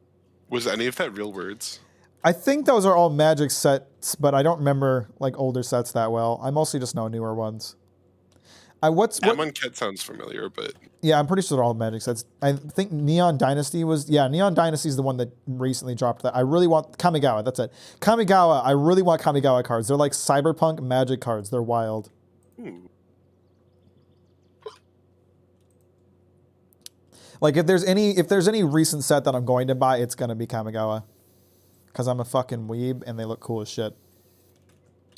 [SPEAKER 3] Was any of that real words?
[SPEAKER 4] I think those are all Magic sets, but I don't remember like older sets that well. I mostly just know newer ones.
[SPEAKER 3] Amon Ket sounds familiar, but
[SPEAKER 4] Yeah, I'm pretty sure they're all Magic sets. I think Neon Dynasty Neon Dynasty is the one that recently dropped that. I really want Kamigawa, that's it. Kamigawa, I really want Kamigawa cards. They're like Cyberpunk Magic cards. They're wild. Like if there's any recent set that I'm going to buy, it's gonna be Kamigawa. Cause I'm a fucking weeb and they look cool as shit.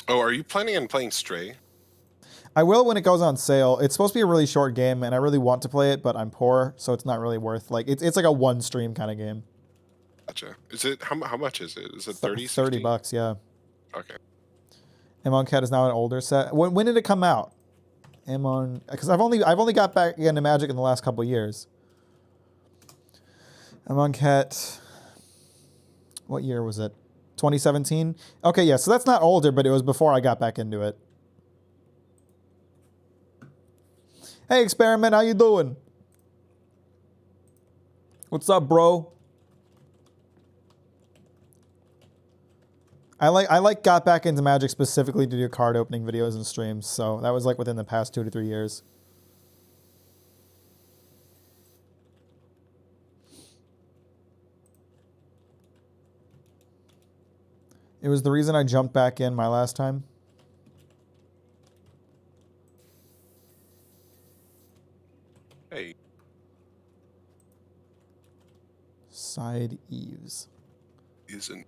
[SPEAKER 3] Oh, are you planning on playing Stray?
[SPEAKER 4] I will when it goes on sale. It's supposed to be a really short game, and I really want to play it, but I'm poor, so it's not really worth. Like it's like a one stream kind of game.
[SPEAKER 3] Gotcha. Is it how much is it? Is it 30?
[SPEAKER 4] $30, yeah.
[SPEAKER 3] Okay.
[SPEAKER 4] Amon Cat is now an older set. When did it come out? Because I've only got back into Magic in the last couple years. Amon Cat. What year was it? 2017. Okay, yeah. So that's not older, but it was before I got back into it. Hey, Experiment, how you doing? What's up, bro? I got back into Magic specifically to do card opening videos and streams, so that was like within the past 2 to 3 years. It was the reason I jumped back in my last time.
[SPEAKER 3] Hey.
[SPEAKER 4] Side eaves.
[SPEAKER 3] Isn't.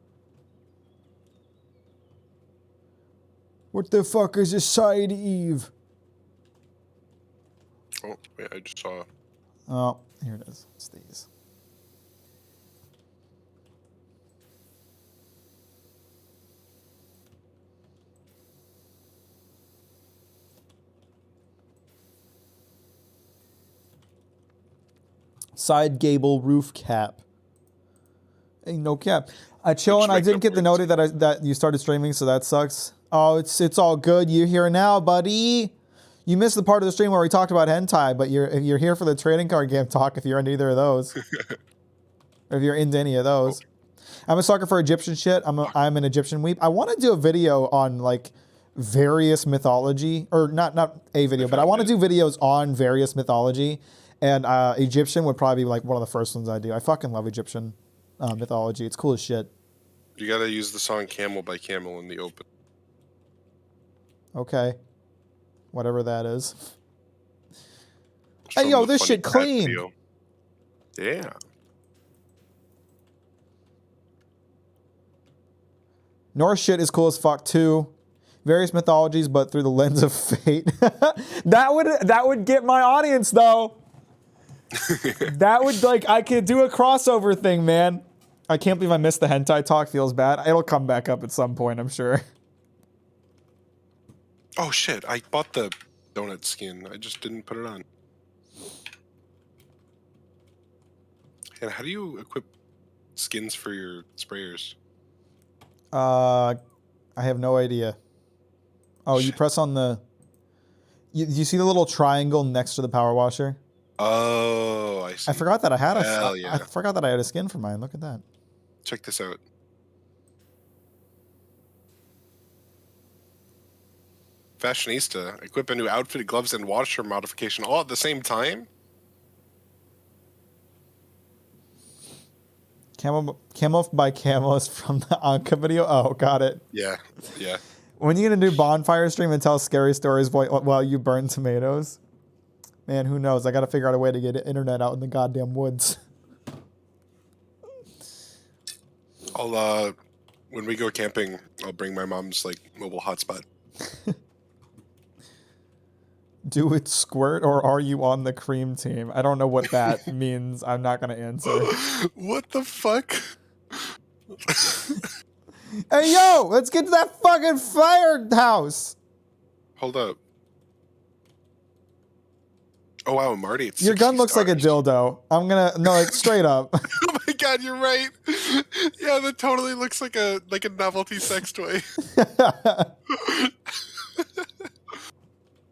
[SPEAKER 4] What the fuck is a side eve?
[SPEAKER 3] Oh, wait, I just saw.
[SPEAKER 4] Oh, here it is. It's these. Side gable roof cap. Ain't no cap. Chillin', I didn't get the note that you started streaming, so that sucks. Oh, it's all good. You're here now, buddy. You missed the part of the stream where we talked about hentai, but you're here for the trading card game talk if you're into either of those. Or if you're into any of those. I'm a sucker for Egyptian shit. I'm an Egyptian weep. I want to do a video on like various mythology, or not a video, but I want to do videos on various mythology. And Egyptian would probably be like one of the first ones I do. I fucking love Egyptian mythology. It's cool as shit.
[SPEAKER 3] You gotta use the song Camel by Camel in the open.
[SPEAKER 4] Okay. Whatever that is.
[SPEAKER 3] It's
[SPEAKER 4] Hey,
[SPEAKER 3] from
[SPEAKER 4] yo,
[SPEAKER 3] the
[SPEAKER 4] this
[SPEAKER 3] Funny
[SPEAKER 4] shit
[SPEAKER 3] Cat
[SPEAKER 4] clean.
[SPEAKER 3] video. Yeah.
[SPEAKER 4] Norse shit is cool as fuck too. Various mythologies, but through the lens of fate. that would get my audience though. That would like I could do a crossover thing, man. I can't believe I missed the hentai talk. Feels bad. It'll come back up at some point, I'm sure.
[SPEAKER 3] Oh shit! I bought the donut skin. I just didn't put it on. And how do you equip skins for your sprayers?
[SPEAKER 4] I have no idea. Oh, you press on the. You see the little triangle next to the power washer?
[SPEAKER 3] Oh, I see.
[SPEAKER 4] I forgot that I had
[SPEAKER 3] Hell yeah.
[SPEAKER 4] I forgot that I had a skin for mine. Look at that.
[SPEAKER 3] Check this out. Fashionista, equip a new outfit, gloves, and washer modification all at the same time?
[SPEAKER 4] Camo by Camos from the Anka video. Oh, got it.
[SPEAKER 3] Yeah, yeah.
[SPEAKER 4] When you gonna do bonfire stream and tell scary stories while you burn tomatoes? Man, who knows? I gotta figure out a way to get internet out in the goddamn woods.
[SPEAKER 3] I'll when we go camping, I'll bring my mom's like mobile hotspot.
[SPEAKER 4] Do it squirt or are you on the cream team? I don't know what that means. I'm not gonna answer.
[SPEAKER 3] What the fuck?
[SPEAKER 4] Hey, yo, let's get to that fucking firehouse.
[SPEAKER 3] Hold up. Oh wow, Marty, it's
[SPEAKER 4] Your gun
[SPEAKER 3] 60
[SPEAKER 4] looks like a
[SPEAKER 3] stars.
[SPEAKER 4] dildo. I'm gonna, no, like straight up.
[SPEAKER 3] Oh my god, you're right. Yeah, that totally looks like a novelty sex toy.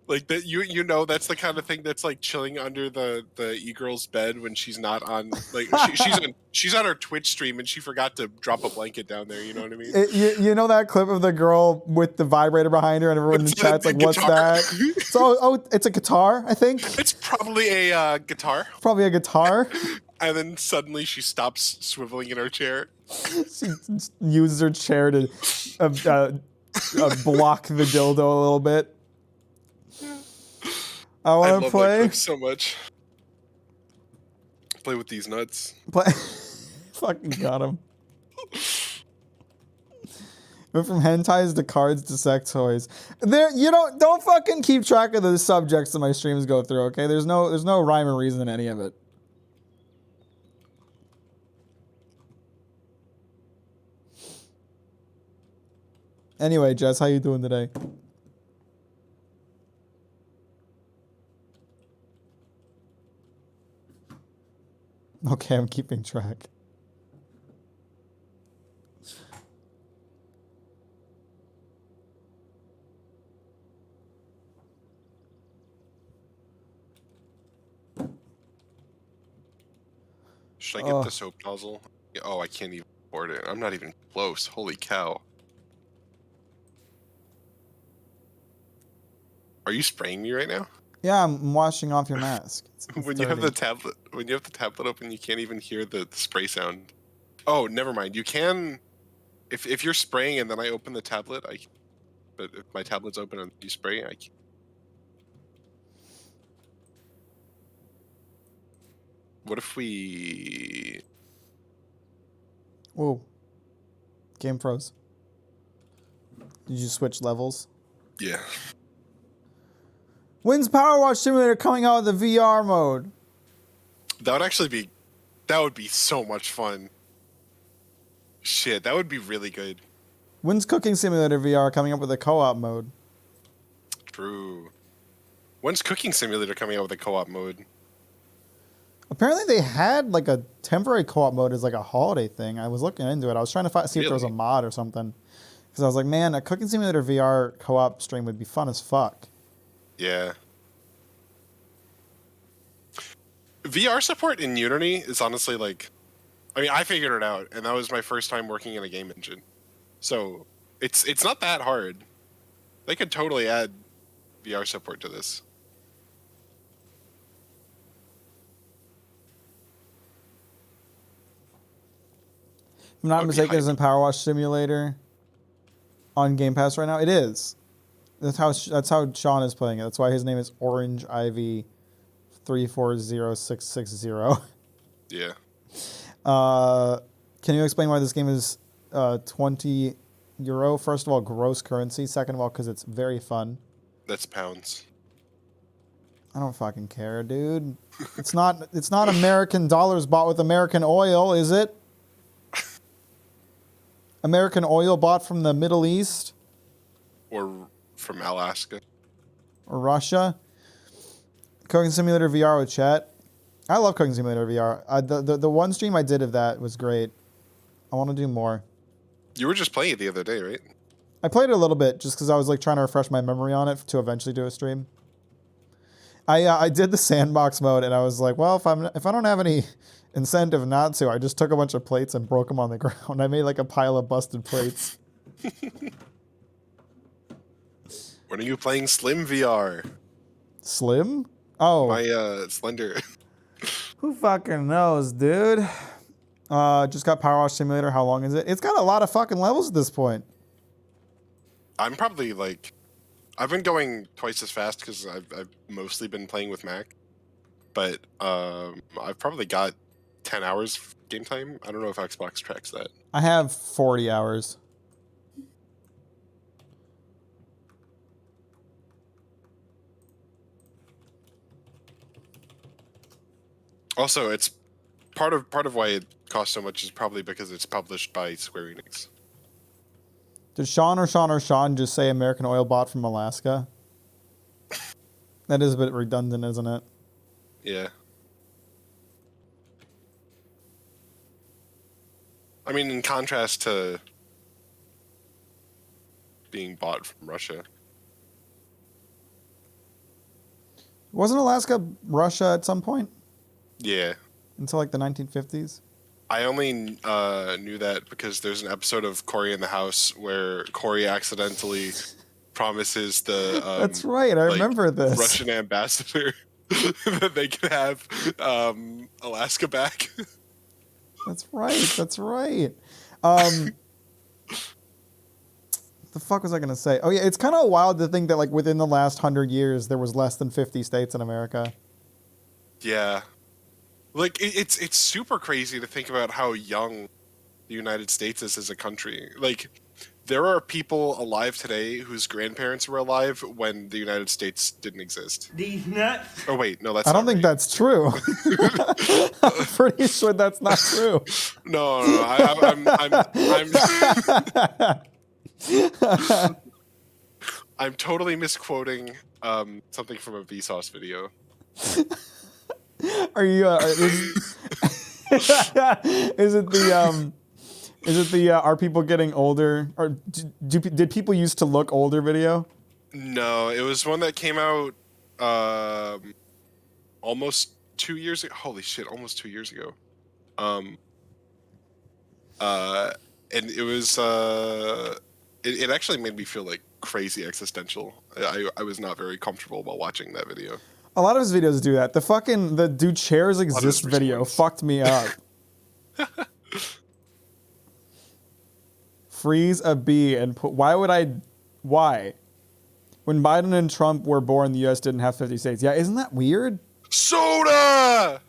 [SPEAKER 3] Like that, you know, that's the kind of thing that's like chilling under the e-girl's bed when she's not on, like she's on her Twitch stream and she forgot to drop a blanket down there. You know what I mean?
[SPEAKER 4] You know that clip of the girl with the vibrator behind her, and everyone in the chat's like, "What's
[SPEAKER 3] guitar.
[SPEAKER 4] that?" So, oh, it's a guitar, I think.
[SPEAKER 3] It's probably a guitar.
[SPEAKER 4] Probably a guitar.
[SPEAKER 3] And then suddenly she stops swiveling in her chair.
[SPEAKER 4] She uses her chair to block the dildo a little bit. I
[SPEAKER 3] I
[SPEAKER 4] want
[SPEAKER 3] love
[SPEAKER 4] to
[SPEAKER 3] that
[SPEAKER 4] play.
[SPEAKER 3] clip so much. Play with these nuts.
[SPEAKER 4] Play. Fucking got him. Went from hentais to cards to sex toys. There, you don't fucking keep track of the subjects that my streams go through. Okay, there's no rhyme or reason in any of it. Anyway, Jess, how you doing today? Okay, I'm keeping track.
[SPEAKER 3] Should I get the soap nozzle? Yeah, oh, I can't even afford it. I'm not even close. Holy cow. Are you spraying me right now?
[SPEAKER 4] Yeah, I'm washing off your mask. It's
[SPEAKER 3] When you have the
[SPEAKER 4] dirty.
[SPEAKER 3] tablet open, you can't even hear the spray sound. Oh, never mind. You can, if you're spraying and then I open the tablet, but if my tablet's open and you spray, I can. What if we?
[SPEAKER 4] Whoa. Game froze. Did you switch levels?
[SPEAKER 3] Yeah.
[SPEAKER 4] When's Power Wash Simulator coming out with the VR mode?
[SPEAKER 3] That would be so much fun. Shit, that would be really good.
[SPEAKER 4] When's Cooking Simulator VR coming up with a co-op mode?
[SPEAKER 3] True. When's Cooking Simulator coming out with a co-op mode?
[SPEAKER 4] Apparently they had like a temporary co-op mode as like a holiday thing. I was looking into it. I was trying to see if there was a
[SPEAKER 3] Really?
[SPEAKER 4] mod or something. Because I was like, man, a Cooking Simulator VR co-op stream would be fun as fuck.
[SPEAKER 3] Yeah. VR support in Unity is honestly like, I mean, I figured it out, and that was my first time working in a game engine. So it's not that hard. They could totally add VR support to this.
[SPEAKER 4] If I'm not
[SPEAKER 3] That would be
[SPEAKER 4] mistaken,
[SPEAKER 3] hype.
[SPEAKER 4] isn't Power Wash Simulator on Game Pass right now? It is. That's how Sean is playing it. That's why his name is Orange Ivy 340660.
[SPEAKER 3] Yeah.
[SPEAKER 4] Can you explain why this game is €20? First of all, gross currency. Second of all, because it's very fun.
[SPEAKER 3] That's pounds.
[SPEAKER 4] I don't fucking care, dude. It's not American dollars bought with American oil, is it? American oil bought from the Middle East
[SPEAKER 3] Or from Alaska.
[SPEAKER 4] or Russia. Cooking Simulator VR with chat. I love Cooking Simulator VR. The one stream I did of that was great. I want to do more.
[SPEAKER 3] You were just playing it the other day, right?
[SPEAKER 4] I played it a little bit just because I was like trying to refresh my memory on it to eventually do a stream. I did the sandbox mode and I was like, well, if I don't have any incentive not to, I just took a bunch of plates and broke them on the ground. I made like a pile of busted plates.
[SPEAKER 3] When are you playing Slim VR?
[SPEAKER 4] Slim? Oh,
[SPEAKER 3] My Slender.
[SPEAKER 4] who fucking knows, dude? Just got Power Wash Simulator. How long is it? It's got a lot of fucking levels at this point.
[SPEAKER 3] I'm probably like, I've been going twice as fast because I've mostly been playing with Mac, but I've probably got 10 hours game time. I don't know if Xbox tracks that.
[SPEAKER 4] I have 40 hours.
[SPEAKER 3] Also, it's part of why it costs so much is probably because it's published by Square Enix.
[SPEAKER 4] Did Sean just say American oil bought from Alaska? That is a bit redundant, isn't it?
[SPEAKER 3] Yeah. I mean, in contrast to being bought from Russia.
[SPEAKER 4] Wasn't Alaska Russia at some point?
[SPEAKER 3] Yeah.
[SPEAKER 4] Until like the 1950s?
[SPEAKER 3] I only knew that because there's an episode of Cory in the House where Cory accidentally promises the
[SPEAKER 4] That's right. I remember this.
[SPEAKER 3] Russian ambassador that they could have Alaska back.
[SPEAKER 4] That's right. That's right. The fuck was I gonna say? Oh yeah, it's kind of wild to think that like within the last 100 years there was less than 50 states in America.
[SPEAKER 3] Yeah. Like it's super crazy to think about how young the United States is as a country. Like there are people alive today whose grandparents were alive when the United States didn't exist.
[SPEAKER 5] These nuts.
[SPEAKER 3] Oh wait, no, that's
[SPEAKER 4] I don't
[SPEAKER 3] not
[SPEAKER 4] think
[SPEAKER 3] right.
[SPEAKER 4] that's true. I'm pretty sure that's not true.
[SPEAKER 3] No, I'm totally misquoting something from a Vsauce video.
[SPEAKER 4] Are you? Is it the? Is it the? Are people getting older? Or did people used to look older video?
[SPEAKER 3] No, it was one that came out almost 2 years ago. Holy shit, almost 2 years ago. And it was it actually made me feel like crazy existential. I was not very comfortable while watching that video.
[SPEAKER 4] A lot of his videos do that. The do chairs exist
[SPEAKER 3] his
[SPEAKER 4] video
[SPEAKER 3] ones.
[SPEAKER 4] fucked me up. Freeze a bee and put. Why? When Biden and Trump were born, the U.S. didn't have 50 states. Yeah, isn't that weird?
[SPEAKER 3] Soda!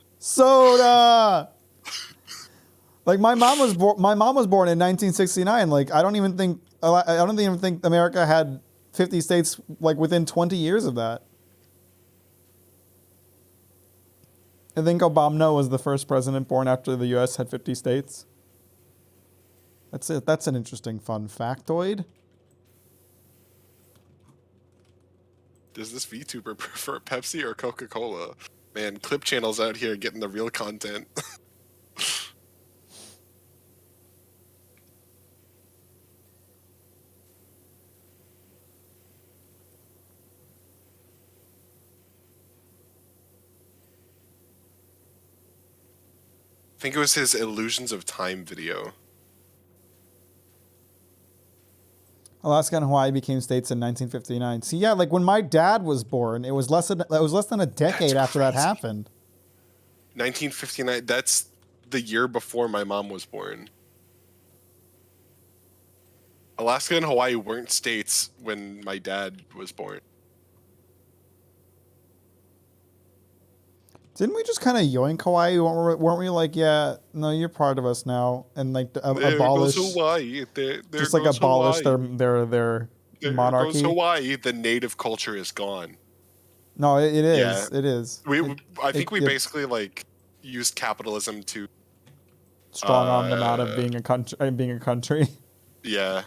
[SPEAKER 4] Like my mom was born in 1969. Like I don't even think America had 50 states like within 20 years of that. I think Obama was the first president born after the U.S. had 50 states. That's it. That's an interesting fun factoid.
[SPEAKER 3] Does this VTuber prefer Pepsi or Coca-Cola? Man, clip channels out here getting the real content. I think it was his Illusions of Time video.
[SPEAKER 4] Alaska and Hawaii became states in 1959. See, yeah, like when my dad was born, it was less than a decade
[SPEAKER 3] That's
[SPEAKER 4] after that
[SPEAKER 3] crazy.
[SPEAKER 4] happened.
[SPEAKER 3] 1959, that's the year before my mom was born. Alaska and Hawaii weren't states when my dad was born.
[SPEAKER 4] Didn't we just kind of yoink Hawaii? Weren't we like, yeah, no, you're part of us now, and like
[SPEAKER 3] There
[SPEAKER 4] abolish,
[SPEAKER 3] goes Hawaii. There
[SPEAKER 4] just like
[SPEAKER 3] goes
[SPEAKER 4] abolish
[SPEAKER 3] Hawaii.
[SPEAKER 4] their
[SPEAKER 3] There
[SPEAKER 4] monarchy?
[SPEAKER 3] goes Hawaii. The native culture is gone.
[SPEAKER 4] No, it is.
[SPEAKER 3] Yeah.
[SPEAKER 4] It is.
[SPEAKER 3] I think we
[SPEAKER 4] it-
[SPEAKER 3] basically like used capitalism to
[SPEAKER 4] strong arm them out of being a country.
[SPEAKER 3] Yeah.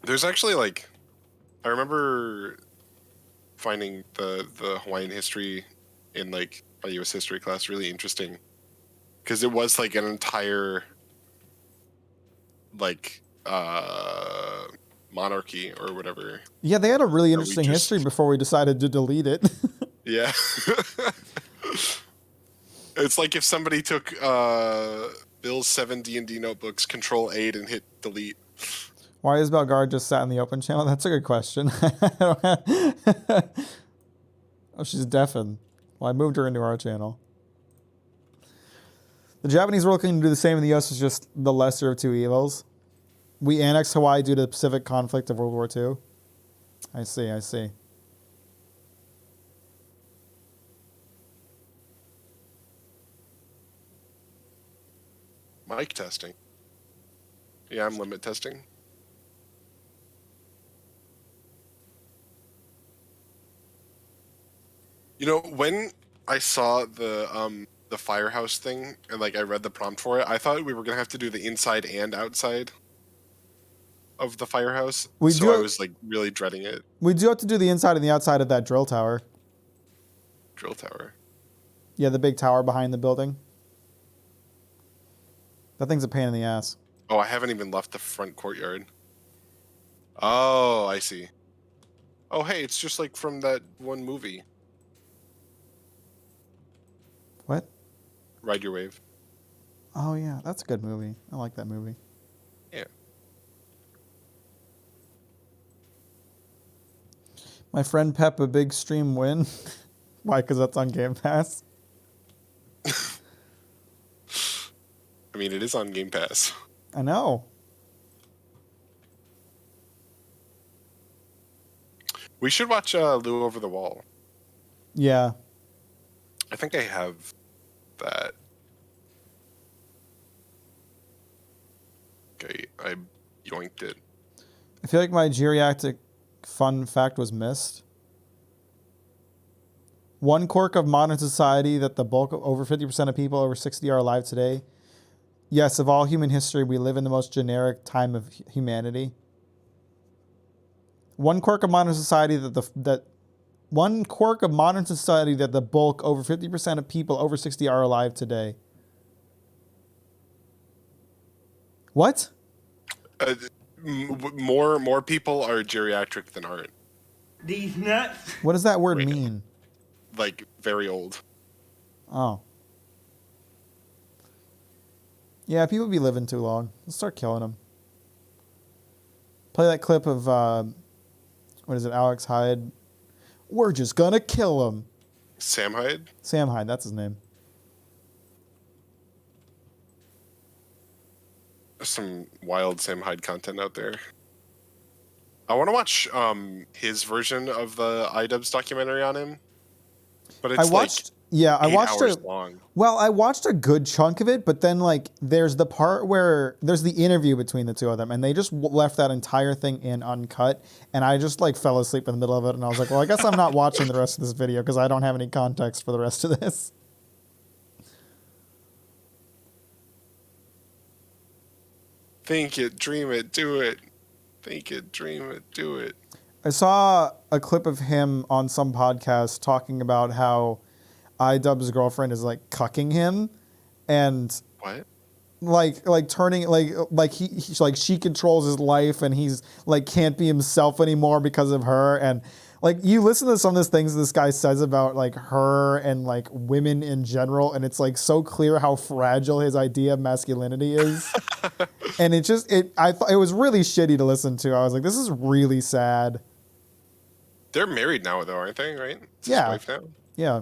[SPEAKER 3] There's actually like, I remember finding the Hawaiian history in like my U.S. history class really interesting, because it was like an entire like monarchy or whatever.
[SPEAKER 4] Yeah, they had a really
[SPEAKER 3] we
[SPEAKER 4] interesting
[SPEAKER 3] just-
[SPEAKER 4] history before we decided to delete it.
[SPEAKER 3] Yeah. It's like if somebody took Bill's 7 D&D notebooks, Control 8, and hit delete.
[SPEAKER 4] Why is Belgard just sat in the open channel? That's a good question. Oh, she's deafened. Well, I moved her into our channel. The Japanese were looking to do the same in the U.S. was just the lesser of two evils. We annexed Hawaii due to the Pacific conflict of World War II. I see.
[SPEAKER 3] Mic testing. Yeah, I'm limit testing. You know, when I saw the the firehouse thing, and like I read the prompt for it, I thought we were gonna have to do the inside and outside of the firehouse.
[SPEAKER 4] We
[SPEAKER 3] so
[SPEAKER 4] do-
[SPEAKER 3] I was like really dreading it.
[SPEAKER 4] We do have to do the inside and the outside of that drill tower.
[SPEAKER 3] Drill tower.
[SPEAKER 4] Yeah, the big tower behind the building. That thing's a pain in the ass.
[SPEAKER 3] Oh, I haven't even left the front courtyard. Oh, I see. Oh, hey, it's just like from that one movie,
[SPEAKER 4] What?
[SPEAKER 3] Ride Your Wave.
[SPEAKER 4] Oh yeah, that's a good movie. I like that movie.
[SPEAKER 3] Yeah.
[SPEAKER 4] My friend Peppa Big Stream win. Why? Because that's on Game Pass.
[SPEAKER 3] I mean, it is on Game Pass.
[SPEAKER 4] I know.
[SPEAKER 3] We should watch Lou Over the Wall.
[SPEAKER 4] Yeah.
[SPEAKER 3] I think I have that. Okay, I yoinked it.
[SPEAKER 4] I feel like my geriatric fun fact was missed. One quirk of modern society that the bulk of over 50% of people over 60 are alive today. Yes, of all human history, we live in the most generic time of humanity. One quirk of modern society that the bulk over 50% of people over 60 are alive today. What?
[SPEAKER 3] More people are geriatric than aren't.
[SPEAKER 5] These nuts.
[SPEAKER 4] What does that word
[SPEAKER 3] Wait.
[SPEAKER 4] mean?
[SPEAKER 3] Like very old.
[SPEAKER 4] Oh. Yeah, people be living too long. Let's start killing them. Play that clip of, what is it, Alex Hyde? We're just gonna kill him.
[SPEAKER 3] Sam Hyde?
[SPEAKER 4] Sam Hyde, that's his name.
[SPEAKER 3] There's some wild Sam Hyde content out there. I want to watch his version of the iDubbbz documentary on him. But it's
[SPEAKER 4] I watched I watched
[SPEAKER 3] hours long.
[SPEAKER 4] Well, I watched a good chunk of it, but then like there's the part where there's the interview between the two of them, and they just left that entire thing in uncut, and I just like fell asleep in the middle of it, and I was like, well, I guess I'm not watching the rest of this video because I don't have any context for the rest of this.
[SPEAKER 3] Think it, dream it, do it. Think it, dream it, do it.
[SPEAKER 4] I saw a clip of him on some podcast talking about how iDubbbz's girlfriend is like cucking him, and
[SPEAKER 3] What?
[SPEAKER 4] like turning like he's like she controls his life, and he's like can't be himself anymore because of her. And like you listen to some of the things this guy says about like her and like women in general, and it's like so clear how fragile his idea of masculinity is. And I thought it was really shitty to listen to. I was like, this is really sad.
[SPEAKER 3] They're married now, though, aren't they? Right? It's
[SPEAKER 4] Yeah.
[SPEAKER 3] his wife now.
[SPEAKER 4] Yeah.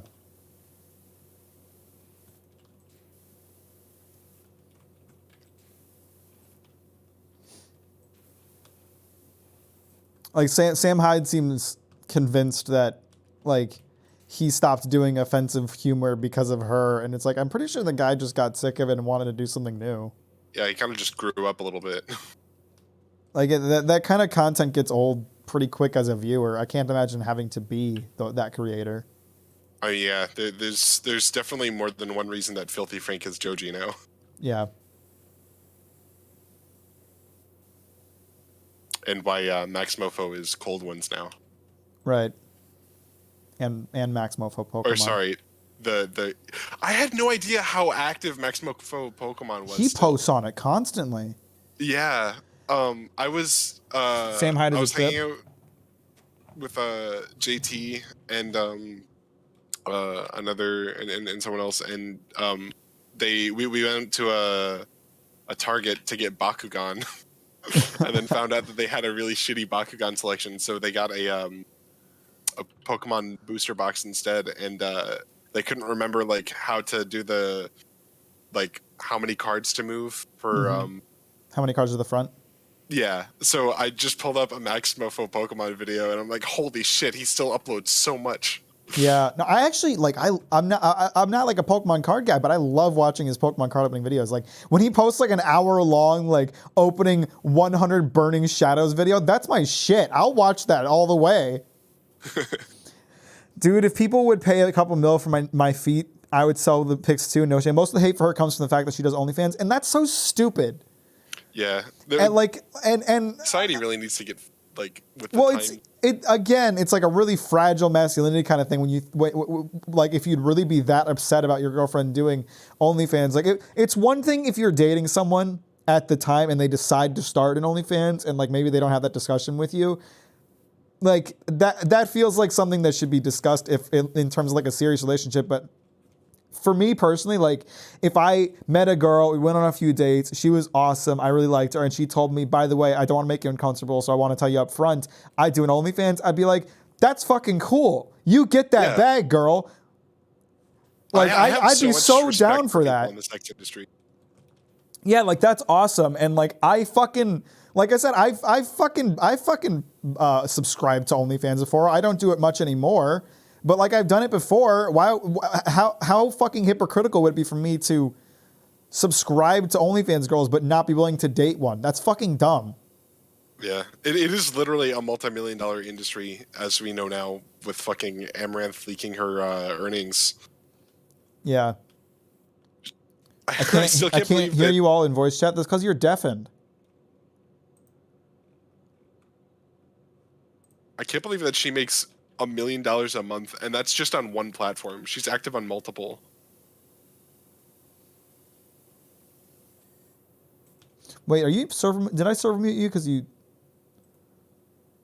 [SPEAKER 4] Like Sam Hyde seems convinced that like he stopped doing offensive humor because of her, and it's like I'm pretty sure the guy just got sick of it and wanted to do something new.
[SPEAKER 3] Yeah, he kind of just grew up a little bit.
[SPEAKER 4] Like that kind of content gets old pretty quick as a viewer. I can't imagine having to be that creator.
[SPEAKER 3] Oh yeah, there's definitely more than one reason that Filthy Frank is Joji now.
[SPEAKER 4] Yeah.
[SPEAKER 3] And why Max Mofo is Cold Ones now.
[SPEAKER 4] Right. And Max Mofo Pokemon.
[SPEAKER 3] Or sorry, the I had no idea how active Max Mofo Pokemon was.
[SPEAKER 4] He
[SPEAKER 3] still.
[SPEAKER 4] posts on it constantly.
[SPEAKER 3] Yeah. I was
[SPEAKER 1] Sam Hyde is
[SPEAKER 3] I
[SPEAKER 1] a
[SPEAKER 3] was
[SPEAKER 1] tip.
[SPEAKER 3] hanging out with JT and another and someone else, and we went to a Target to get Bakugan. And then found out that they had a really shitty Bakugan selection, so they got a Pokemon booster box instead, and they couldn't remember like how to do the like how many cards to move for
[SPEAKER 4] How many cards are the front?
[SPEAKER 3] yeah. So I just pulled up a Max Mofo Pokemon video, and I'm like, holy shit, he still uploads so much.
[SPEAKER 4] Yeah, no, I actually like I'm not like a Pokemon card guy, but I love watching his Pokemon card opening videos. Like when he posts like an hour long like opening 100 Burning Shadows video, that's my shit. I'll watch that all the way. Dude, if people would pay a couple mil for my feet, I would sell the pics too. No shame. Most of the hate for her comes from the fact that she does OnlyFans, and that's so stupid.
[SPEAKER 3] Yeah.
[SPEAKER 4] And
[SPEAKER 3] Society really needs to get like with the
[SPEAKER 4] well,
[SPEAKER 3] time.
[SPEAKER 4] it's like a really fragile masculinity kind of thing when you like if you'd really be that upset about your girlfriend doing OnlyFans. Like it's one thing if you're dating someone at the time and they decide to start an OnlyFans and like maybe they don't have that discussion with you. Like that feels like something that should be discussed if in terms of like a serious relationship. But for me personally, like if I met a girl, we went on a few dates, she was awesome, I really liked her, and she told me, by the way, I don't want to make you uncomfortable, so I want to tell you up front, I do an OnlyFans, I'd be like, that's fucking cool. You get that bag, girl. Like I'd be so down for that.
[SPEAKER 3] In the sex industry.
[SPEAKER 4] Yeah, like that's awesome. And like I fucking like I said, I fucking subscribed to OnlyFans before. I don't do it much anymore. But like I've done it before. How fucking hypocritical would it be for me to subscribe to OnlyFans girls but not be willing to date one? That's fucking dumb.
[SPEAKER 3] Yeah, it is literally a multi-million-dollar industry, as we know now, with fucking Amaranth leaking her earnings.
[SPEAKER 4] Yeah.
[SPEAKER 3] I still
[SPEAKER 4] I
[SPEAKER 3] can't
[SPEAKER 4] can't
[SPEAKER 3] believe
[SPEAKER 4] hear
[SPEAKER 3] that.
[SPEAKER 4] you all in voice chat. That's because you're deafened.
[SPEAKER 3] I can't believe that she makes $1 million a month, and that's just on one platform. She's active on multiple.
[SPEAKER 4] Wait, are you server? Did I server mute you? Because you.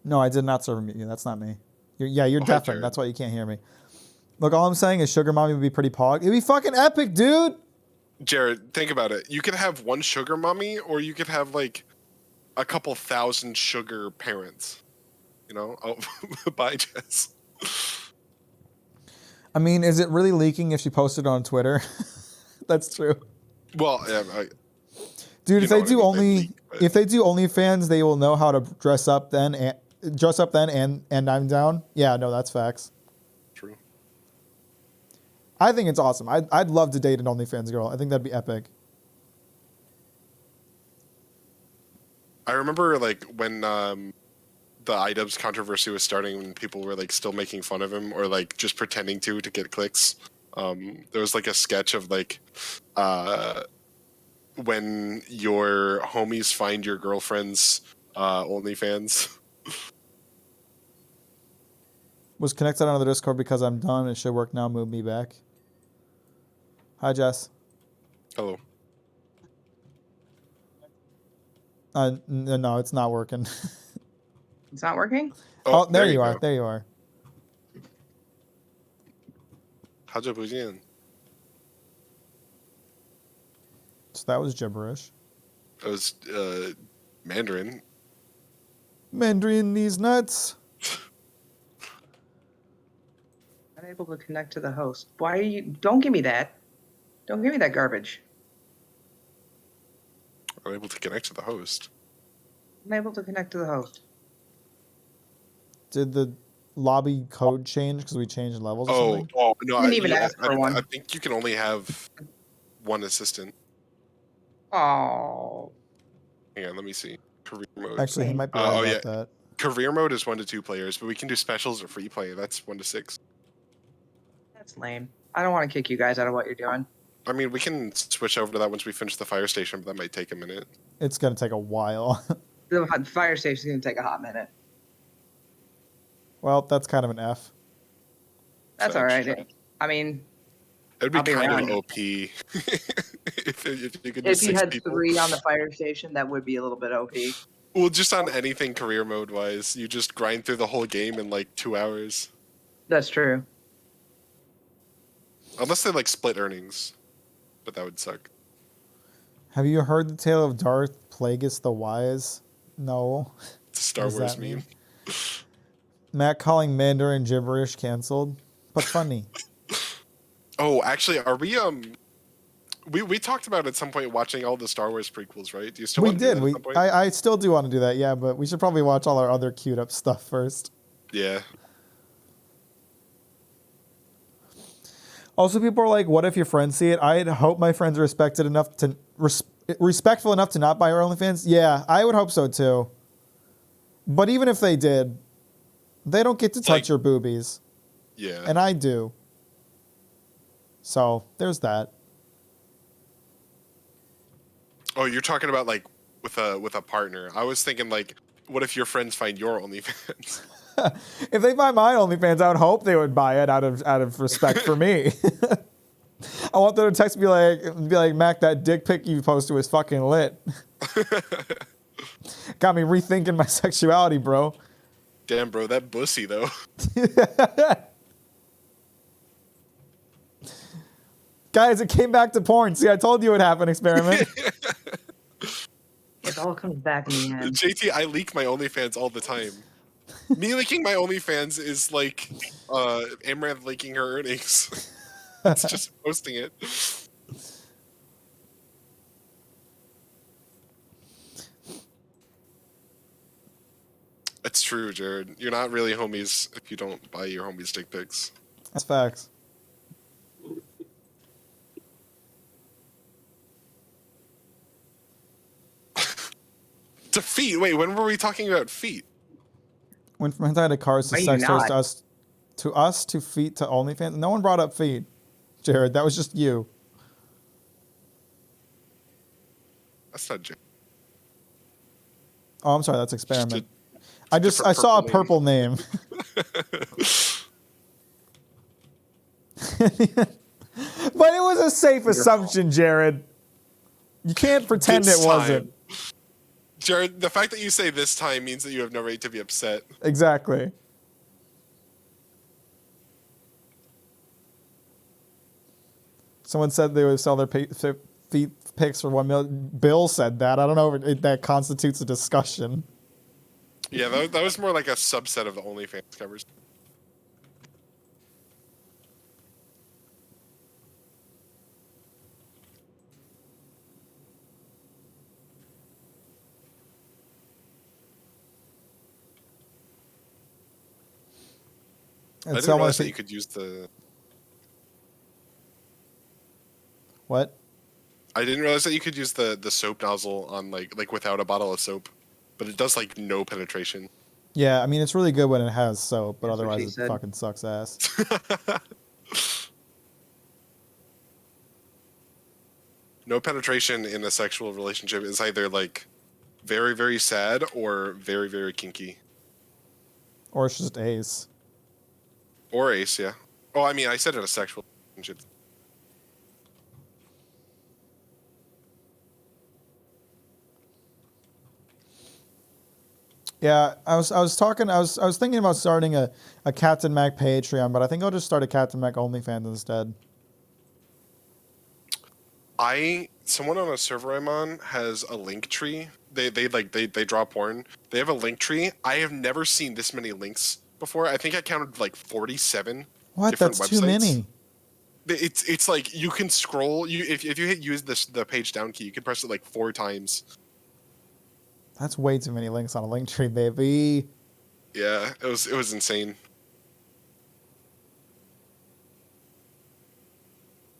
[SPEAKER 4] No, I did not server mute you. That's not me. You're
[SPEAKER 3] Hi,
[SPEAKER 4] deafened.
[SPEAKER 3] Jared.
[SPEAKER 4] That's why you can't hear me. Look, all I'm saying is Sugar Mommy would be pretty pog. It'd be fucking epic, dude.
[SPEAKER 3] Jared, think about it. You could have one sugar mommy, or you could have like a couple thousand sugar parents. You know? Oh, bye, Jess.
[SPEAKER 4] I mean, is it really leaking if she posted on Twitter? That's true.
[SPEAKER 3] Well, yeah,
[SPEAKER 4] Dude,
[SPEAKER 3] You
[SPEAKER 4] if
[SPEAKER 3] know
[SPEAKER 4] they
[SPEAKER 3] what I
[SPEAKER 4] do
[SPEAKER 3] mean,
[SPEAKER 4] only
[SPEAKER 3] they leak, but-
[SPEAKER 4] if they do OnlyFans, they will know how to dress up then and I'm down. Yeah, no, that's facts.
[SPEAKER 3] true.
[SPEAKER 4] I think it's awesome. I'd love to date an OnlyFans girl. I think that'd be epic.
[SPEAKER 3] I remember like when the iDubbbz controversy was starting, when people were like still making fun of him or like just pretending to get clicks. There was like a sketch of like when your homies find your girlfriend's OnlyFans.
[SPEAKER 4] Was connected on the Discord because I'm done. It should work now. Move me back. Hi, Jess.
[SPEAKER 3] Hello.
[SPEAKER 4] No, it's not working.
[SPEAKER 6] It's not working?
[SPEAKER 4] Oh, there you
[SPEAKER 3] go.
[SPEAKER 4] are. There you are.
[SPEAKER 3] Hajabujian.
[SPEAKER 4] So that was gibberish.
[SPEAKER 3] That was Mandarin.
[SPEAKER 4] Mandarin these nuts.
[SPEAKER 6] Unable to connect to the host. Why are you? Don't give me that. Don't give me that garbage.
[SPEAKER 3] Unable to connect to the host.
[SPEAKER 6] Unable to connect to the host.
[SPEAKER 4] Did the lobby code change because we changed levels or
[SPEAKER 3] Oh,
[SPEAKER 4] something?
[SPEAKER 3] no!
[SPEAKER 6] Didn't even ask for one.
[SPEAKER 3] I think you can only have one assistant.
[SPEAKER 6] Oh.
[SPEAKER 3] Hang on, let me see. Career mode.
[SPEAKER 4] Actually, he might be right
[SPEAKER 3] Oh,
[SPEAKER 4] about
[SPEAKER 3] yeah.
[SPEAKER 4] that.
[SPEAKER 3] Career mode is 1 to 2 players, but we can do specials or free play. That's 1 to 6.
[SPEAKER 6] That's lame. I don't want to kick you guys out of what you're doing.
[SPEAKER 3] I mean, we can switch over to that once we finish the fire station, but that might take a minute.
[SPEAKER 4] It's gonna take a while.
[SPEAKER 6] The fire station's going to take a hot minute.
[SPEAKER 4] Well, that's kind of an F.
[SPEAKER 6] That's all right. I mean,
[SPEAKER 3] It'd be
[SPEAKER 6] I'll be
[SPEAKER 3] kind
[SPEAKER 6] around.
[SPEAKER 3] of OP if you could do
[SPEAKER 6] if you
[SPEAKER 3] 6
[SPEAKER 6] had
[SPEAKER 3] people.
[SPEAKER 6] 3 on the fire station, that would be a little bit OP.
[SPEAKER 3] Well, just on anything career mode wise, you just grind through the whole game in like 2 hours.
[SPEAKER 6] That's true.
[SPEAKER 3] Unless they like split earnings, but that would suck.
[SPEAKER 4] Have you heard the tale of Darth Plagueis the Wise? No.
[SPEAKER 3] It's a Star
[SPEAKER 4] What does
[SPEAKER 3] Wars
[SPEAKER 4] that
[SPEAKER 3] meme.
[SPEAKER 4] mean? Matt calling Mandarin gibberish canceled, but funny.
[SPEAKER 3] Oh, actually, are we we talked about at some point watching all the Star Wars prequels, right? Do you still
[SPEAKER 4] We
[SPEAKER 3] want to do
[SPEAKER 4] did.
[SPEAKER 3] that at some point?
[SPEAKER 4] I still do want to do that, yeah, but we should probably watch all our other queued up stuff first.
[SPEAKER 3] Yeah.
[SPEAKER 4] Also, people are like, "What if your friends see it?" I'd hope my friends are respectful enough to not buy our OnlyFans. Yeah, I would hope so too. But even if they did, they don't get to touch
[SPEAKER 3] Like-
[SPEAKER 4] your boobies,
[SPEAKER 3] Yeah.
[SPEAKER 4] and I do. So there's that.
[SPEAKER 3] Oh, you're talking about like with a partner. I was thinking like, what if your friends find your OnlyFans?
[SPEAKER 4] If they buy my OnlyFans, I would hope they would buy it out of respect for me. I want them to text me be like, Mac, that dick pic you posted was fucking lit. Got me rethinking my sexuality, bro.
[SPEAKER 3] Damn, bro, that bussy though.
[SPEAKER 4] Guys, it came back to porn. See, I told you it happened, experiment.
[SPEAKER 6] It all comes back in the end.
[SPEAKER 3] JT, I leak my OnlyFans all the time. Me leaking my OnlyFans is like Amaranth leaking her earnings. It's just posting it. It's true, Jared. You're not really homies if you don't buy your homies dick pics.
[SPEAKER 4] That's facts.
[SPEAKER 3] To feet. Wait, when were we talking about feet?
[SPEAKER 4] Went from hentai to cars to
[SPEAKER 6] Why
[SPEAKER 4] sex toys
[SPEAKER 6] not?
[SPEAKER 4] to us to feet to OnlyFans. No one brought up feet, Jared. That was just you.
[SPEAKER 3] That's not Jared.
[SPEAKER 4] Oh, I'm sorry. That's experiment.
[SPEAKER 3] a
[SPEAKER 4] I saw a
[SPEAKER 3] purple
[SPEAKER 4] purple name. But it was a safe assumption, Jared. You can't pretend
[SPEAKER 3] This
[SPEAKER 4] it wasn't.
[SPEAKER 3] time. Jared, the fact that you say this time means that you have no right to be upset.
[SPEAKER 4] Exactly. Someone said they would sell their feet pics for $1 million. Bill said that. I don't know if that constitutes a discussion.
[SPEAKER 3] Yeah, that was more like a subset of the OnlyFans covers. I
[SPEAKER 4] And
[SPEAKER 3] didn't
[SPEAKER 4] someone
[SPEAKER 3] realize that
[SPEAKER 4] said-
[SPEAKER 3] you could use the.
[SPEAKER 4] What?
[SPEAKER 3] I didn't realize that you could use the soap nozzle on like without a bottle of soap, but it does like no penetration.
[SPEAKER 4] Yeah, I mean it's really good when it has soap, but
[SPEAKER 6] That's what
[SPEAKER 4] otherwise
[SPEAKER 6] she
[SPEAKER 4] it
[SPEAKER 6] said.
[SPEAKER 4] fucking sucks ass.
[SPEAKER 3] No penetration in a sexual relationship is either like very very sad or very very kinky.
[SPEAKER 4] Or it's just ace.
[SPEAKER 3] Or ace, yeah. Oh, I mean, I said in a sexual relationship.
[SPEAKER 4] Yeah, I was thinking about starting a Captain Mac Patreon, but I think I'll just start a Captain Mac OnlyFans instead.
[SPEAKER 3] Someone on a server I'm on has a link tree. They draw porn. They have a link tree. I have never seen this many links before. I think I counted like 47.
[SPEAKER 4] What?
[SPEAKER 3] different
[SPEAKER 4] That's too
[SPEAKER 3] websites.
[SPEAKER 4] many.
[SPEAKER 3] It's like you can scroll. If you hit use the page down key, you can press it like 4 times.
[SPEAKER 4] That's way too many links on a link tree, baby.
[SPEAKER 3] Yeah, it was insane.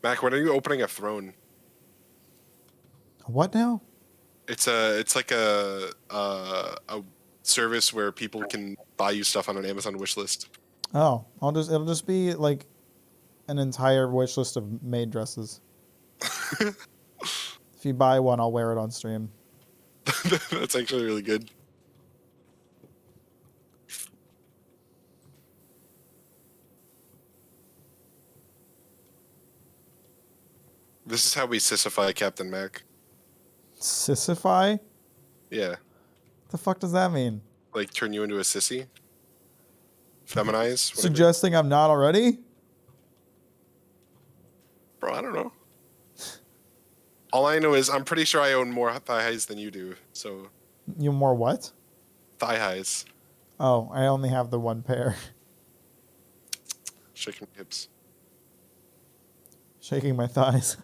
[SPEAKER 3] Mac, when are you opening a throne?
[SPEAKER 4] What now?
[SPEAKER 3] It's like a service where people can buy you stuff on an Amazon wish list.
[SPEAKER 4] Oh, it'll just be like an entire wish list of maid dresses. If you buy one, I'll wear it on stream.
[SPEAKER 3] That's actually really good. This is how we sissify Captain Mac.
[SPEAKER 4] Sissify?
[SPEAKER 3] Yeah,
[SPEAKER 4] The fuck does that mean?
[SPEAKER 3] like turn you into a sissy. Feminize. whatever.
[SPEAKER 4] Suggesting I'm not already?
[SPEAKER 3] Bro, I don't know. All I know is I'm pretty sure I own more thigh highs than you do. So
[SPEAKER 4] You more what?
[SPEAKER 3] thigh highs,
[SPEAKER 4] Oh, I only have the one pair.
[SPEAKER 3] shaking hips.
[SPEAKER 4] Shaking my thighs.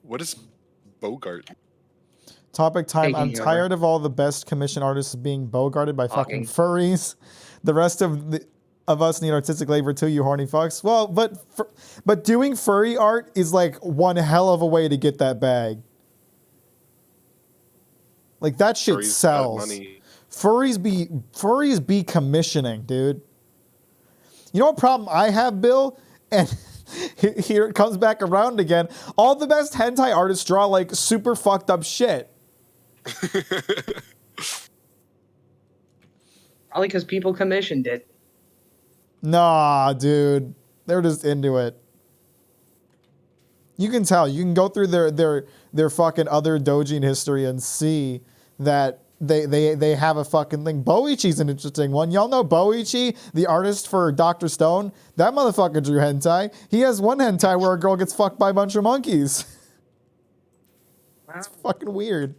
[SPEAKER 3] What is Bogart?
[SPEAKER 4] Topic time. I'm
[SPEAKER 6] Taking over.
[SPEAKER 4] tired of all the best commission artists being bogarted by fucking
[SPEAKER 6] Talking.
[SPEAKER 4] furries. The rest of us need artistic labor too, you horny fucks. Well, but doing furry art is like one hell of a way to get that bag. Like that shit
[SPEAKER 3] Furries got
[SPEAKER 4] sells.
[SPEAKER 3] money.
[SPEAKER 4] Furries be commissioning, dude. You know what problem I have, Bill? And here it comes back around again. All the best hentai artists draw like super fucked up shit.
[SPEAKER 6] Probably because people commissioned it.
[SPEAKER 4] Nah, dude. They're just into it. You can tell. You can go through their fucking other doujin history and see that they have a fucking thing. Boichi's an interesting one. Y'all know Boichi, the artist for Dr. Stone? That motherfucker drew hentai. He has one hentai where a girl gets fucked by a bunch of monkeys.
[SPEAKER 6] Wow.
[SPEAKER 4] It's fucking weird.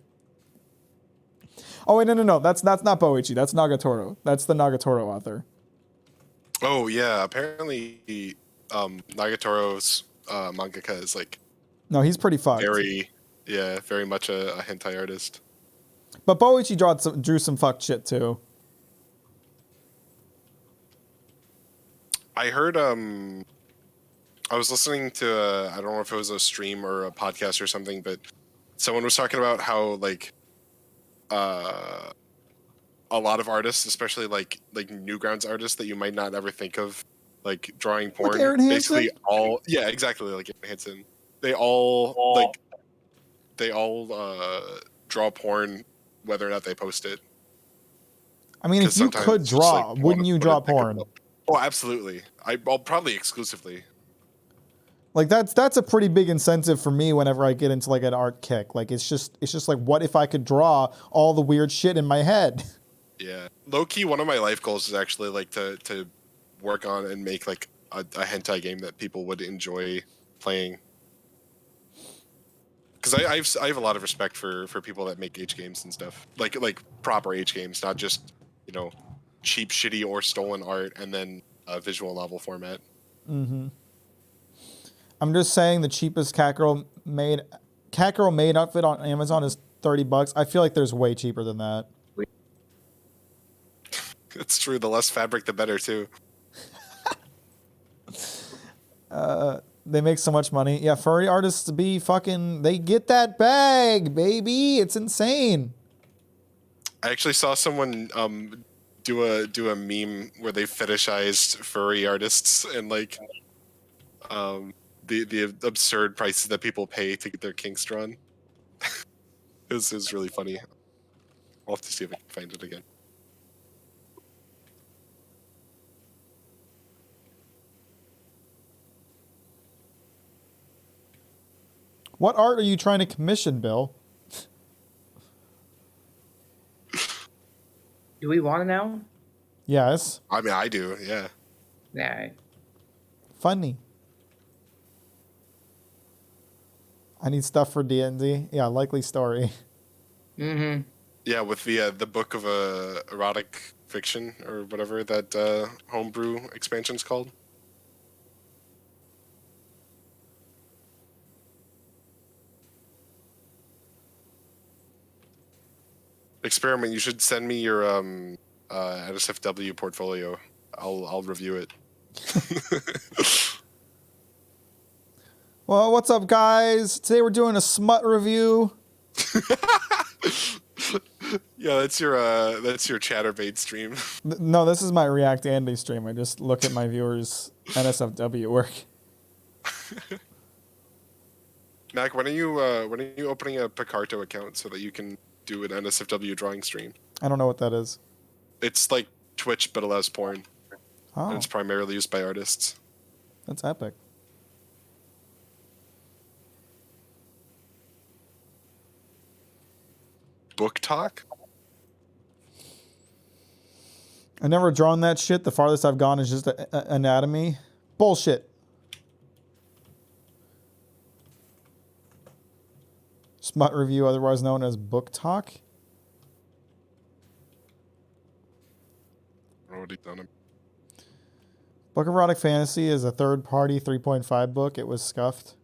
[SPEAKER 4] Oh wait, no. That's not Boichi. That's Nagatoro. That's the Nagatoro author.
[SPEAKER 3] Oh yeah, apparently Nagatoro's mangaka is like
[SPEAKER 4] No, he's pretty fucked.
[SPEAKER 3] very much a hentai artist.
[SPEAKER 4] But Boichi drew some fucked shit too.
[SPEAKER 3] I heard I was listening to I don't know if it was a stream or a podcast or something, but someone was talking about how like a lot of artists, especially like Newgrounds artists that you might not ever think of, like drawing porn.
[SPEAKER 4] Aaron Hansen?
[SPEAKER 3] Basically, exactly like Aaron Hansen. They all draw porn, whether or not they post it.
[SPEAKER 4] I mean, if
[SPEAKER 3] 'Cause
[SPEAKER 4] you
[SPEAKER 3] sometimes
[SPEAKER 4] could
[SPEAKER 3] it's just,
[SPEAKER 4] draw,
[SPEAKER 3] like,
[SPEAKER 4] wouldn't you
[SPEAKER 3] put
[SPEAKER 4] draw
[SPEAKER 3] a pick of
[SPEAKER 4] porn?
[SPEAKER 3] them. Oh, absolutely. I'll probably exclusively.
[SPEAKER 4] Like that's a pretty big incentive for me whenever I get into like an art kick. Like it's just like, what if I could draw all the weird shit in my head?
[SPEAKER 3] Yeah, low key. One of my life goals is actually like to work on and make like a hentai game that people would enjoy playing. Because I have a lot of respect for people that make H games and stuff, like proper H games, not just cheap, shitty, or stolen art and then a visual novel format.
[SPEAKER 4] Mm-hmm. I'm just saying the cheapest Kakarot made outfit on Amazon is $30. I feel like there's way cheaper than that.
[SPEAKER 3] It's true. The less fabric, the better too.
[SPEAKER 4] They make so much money. Yeah, furry artists they get that bag, baby. It's insane.
[SPEAKER 3] I actually saw someone do a meme where they fetishized furry artists and like the absurd prices that people pay to get their kinks drawn. It was really funny. I'll have to see if I can find it again.
[SPEAKER 4] What art are you trying to commission, Bill?
[SPEAKER 6] Do we want to know?
[SPEAKER 4] Yes.
[SPEAKER 3] I mean, I do. Yeah.
[SPEAKER 6] Yeah.
[SPEAKER 4] Funny. I need stuff for D&D. Yeah, likely story.
[SPEAKER 6] Mm-hmm.
[SPEAKER 3] Yeah, with the book of erotic fiction or whatever that homebrew expansion's called. Experiment. You should send me your NSFW portfolio. I'll review it.
[SPEAKER 4] Well, what's up, guys? Today we're doing a smut review.
[SPEAKER 3] Yeah, that's your Chatterbait stream.
[SPEAKER 4] No, this is my React Andy stream. I just look at my viewers' NSFW work.
[SPEAKER 3] Mac, when are you opening a Picarto account so that you can do an NSFW drawing stream?
[SPEAKER 4] I don't know what that is.
[SPEAKER 3] It's like Twitch but allows porn,
[SPEAKER 4] Oh,
[SPEAKER 3] and it's primarily used by artists.
[SPEAKER 4] that's epic.
[SPEAKER 3] Book talk?
[SPEAKER 4] I've never drawn that shit. The farthest I've gone is just anatomy. Bullshit. Smut review, otherwise known as book talk.
[SPEAKER 3] Already done it.
[SPEAKER 4] Book of Erotic Fantasy is a third-party 3.5 book. It was scuffed.